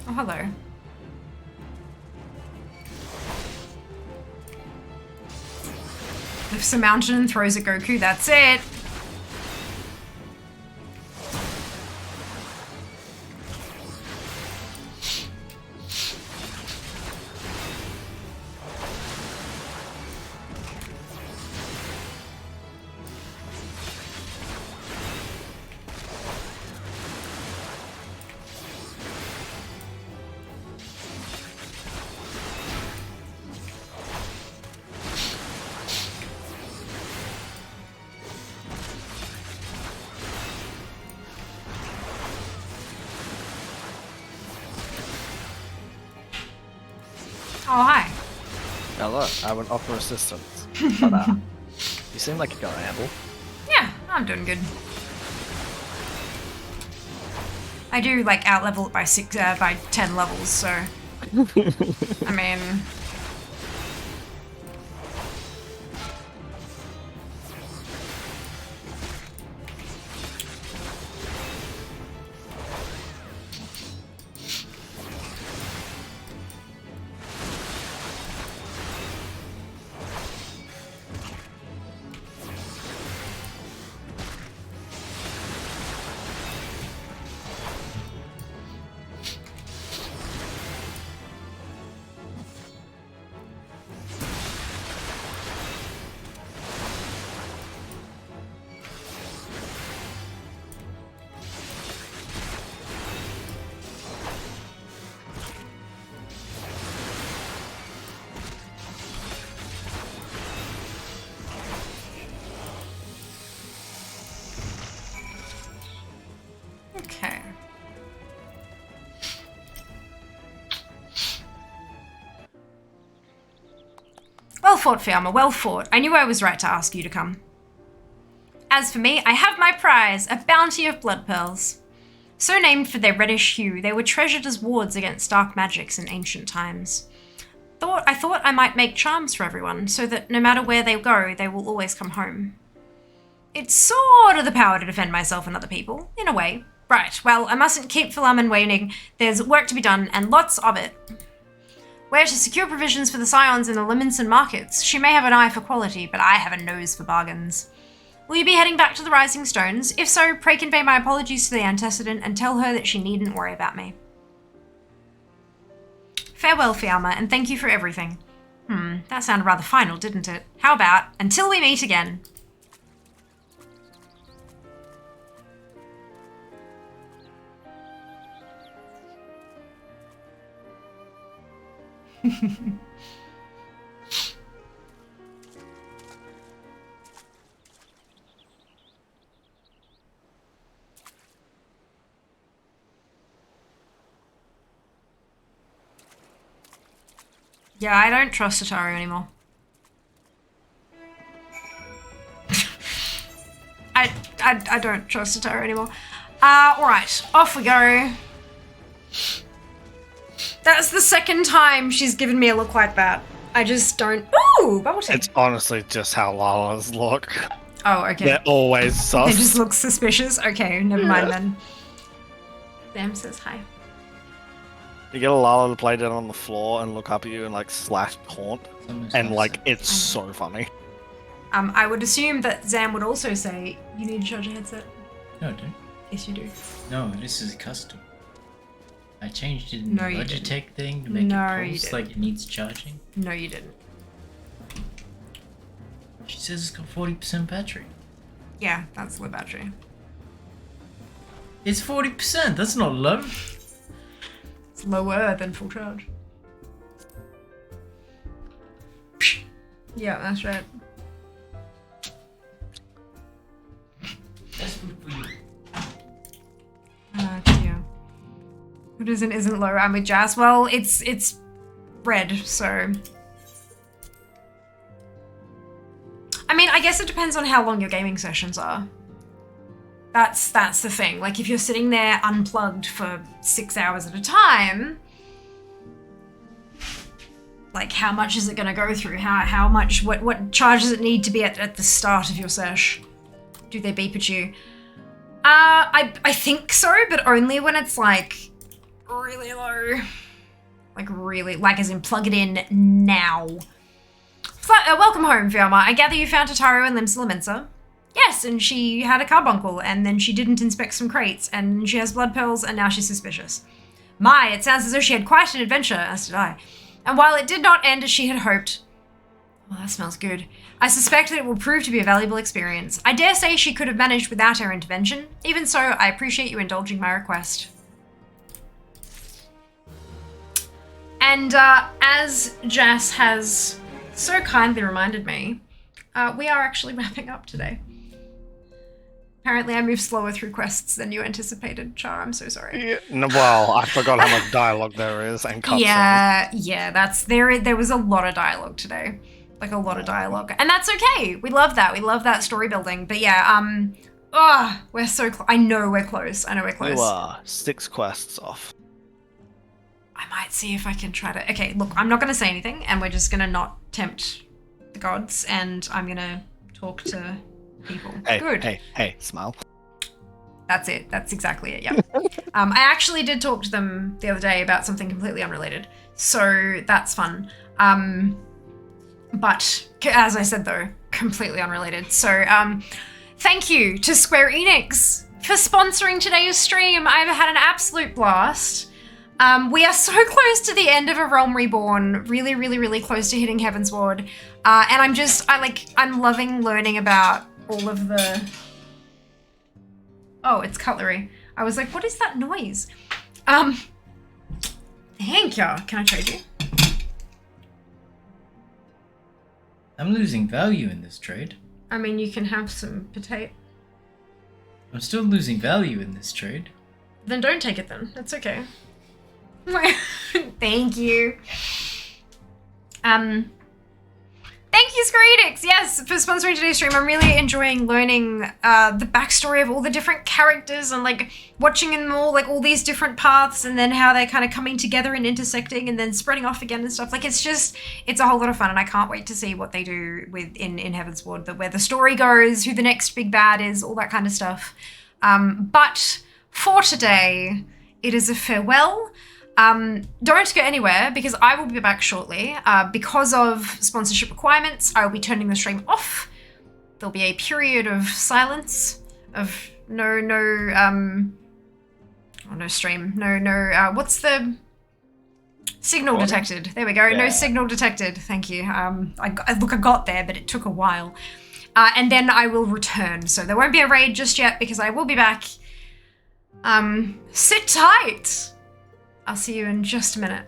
Oh, hello. Lifts a mountain and throws at Goku, that's it. Oh, hi. Hello, I would offer assistance. But, you seem like you're gonna handle. Yeah, I'm doing good. I do like outlevel it by 10 levels, so I mean, okay. Well fought, Fiamma, well fought. I knew I was right to ask you to come. As for me, I have my prize, a bounty of blood pearls. So named for their reddish hue, they were treasured as wards against dark magics in ancient times. I thought I might make charms for everyone, so that no matter where they go, they will always come home. It's sort of the power to defend myself and other people, in a way. Right, well, I mustn't keep Philamen waiting. There's work to be done, and lots of it. Where to secure provisions for the scions in the Liminson markets? She may have an eye for quality, but I have a nose for bargains. Will you be heading back to the Rising Stones? If so, pray convey my apologies to the antecedent and tell her that she needn't worry about me. Farewell, Fiamma, and thank you for everything. That sounded rather final, didn't it? How about, until we meet again. Yeah, I don't trust Ataru anymore. I don't trust Ataru anymore. Alright, off we go. That's the second time she's given me a look like that. I just don't. Ooh, bubble tea. It's honestly just how Lalas look. Oh, okay. They're always sus. They just look suspicious. Okay, never mind then. Sam says hi. You get a Lala to play down on the floor and look up at you and like slash taunt, and like it's so funny. I would assume that Zam would also say, you need to charge your headset. No, I don't. Yes, you do. No, this is custom. I changed it in No, the you Logitech thing to make No, it you pulse didn't. like it needs charging. No, you didn't. She says it's got 40% battery. Yeah, that's low battery. It's 40%, that's not low. It's lower than full charge. Yeah, that's right. That's good for you. Yeah. What isn't low? I'm with Jazz. Well, it's red, so. I mean, I guess it depends on how long your gaming sessions are. That's the thing. Like, if you're sitting there unplugged for 6 hours at a time, like, how much is it going to go through? How much? What charge does it need to be at the start of your sesh? Do they beep at you? I think so, but only when it's like really low. Like really, like as in plug it in now. Welcome home, Fiamma. I gather you found Tataru and Limsa Laminsa. Yes, and she had a carbuncle, and then she didn't inspect some crates, and she has blood pearls, and now she's suspicious. My, it sounds as though she had quite an adventure, as did I. And while it did not end as she had hoped, well, that smells good, I suspect that it will prove to be a valuable experience. I dare say she could have managed without our intervention. Even so, I appreciate you indulging my request. And as Jas has so kindly reminded me, we are actually wrapping up today. Apparently I moved slower through quests than you anticipated, Char. I'm so sorry. Yeah, no, well, I forgot how much dialogue there is and cutscenes. Yeah, that's there was a lot of dialogue today. Like a lot of dialogue. And that's okay. We love that. We love that story building. But yeah, we're so close. I know we're close. You are 6 quests off. I might see if I can try to... Okay, look, I'm not going to say anything, and we're just going to not tempt the gods, and I'm going to talk to people. Hey, Good. Hey, smile. That's it. That's exactly it, yeah. I actually did talk to them the other day about something completely unrelated, so that's fun. But, as I said though, completely unrelated. So, thank you to Square Enix for sponsoring today's stream. I've had an absolute blast. We are so close to the end of A Realm Reborn, really, really, really close to hitting Heavensward. And I'm loving learning about all of the... Oh, it's cutlery. I was like, what is that noise? Thank you. Can I trade you? I'm losing value in this trade. I mean, you can have some potato. I'm still losing value in this trade. Then don't take it then. That's okay. Thank you. Thank you, Square Enix, yes, for sponsoring today's stream. I'm really enjoying learning the backstory of all the different characters and like watching them all, like all these different paths, and then how they're kind of coming together and intersecting and then spreading off again and stuff. Like it's a whole lot of fun, and I can't wait to see what they do with in Heavensward, where the story goes, who the next big bad is, all that kind of stuff. But for today, it is a farewell. Don't go anywhere because I will be back shortly. Because of sponsorship requirements, I will be turning the stream off. There'll be a period of silence, of no stream, what's the signal detected? There we go. Yeah. No signal detected. Thank you. I got there, but it took a while. And then I will return. So there won't be a raid just yet because I will be back. Sit tight. I'll see you in just a minute.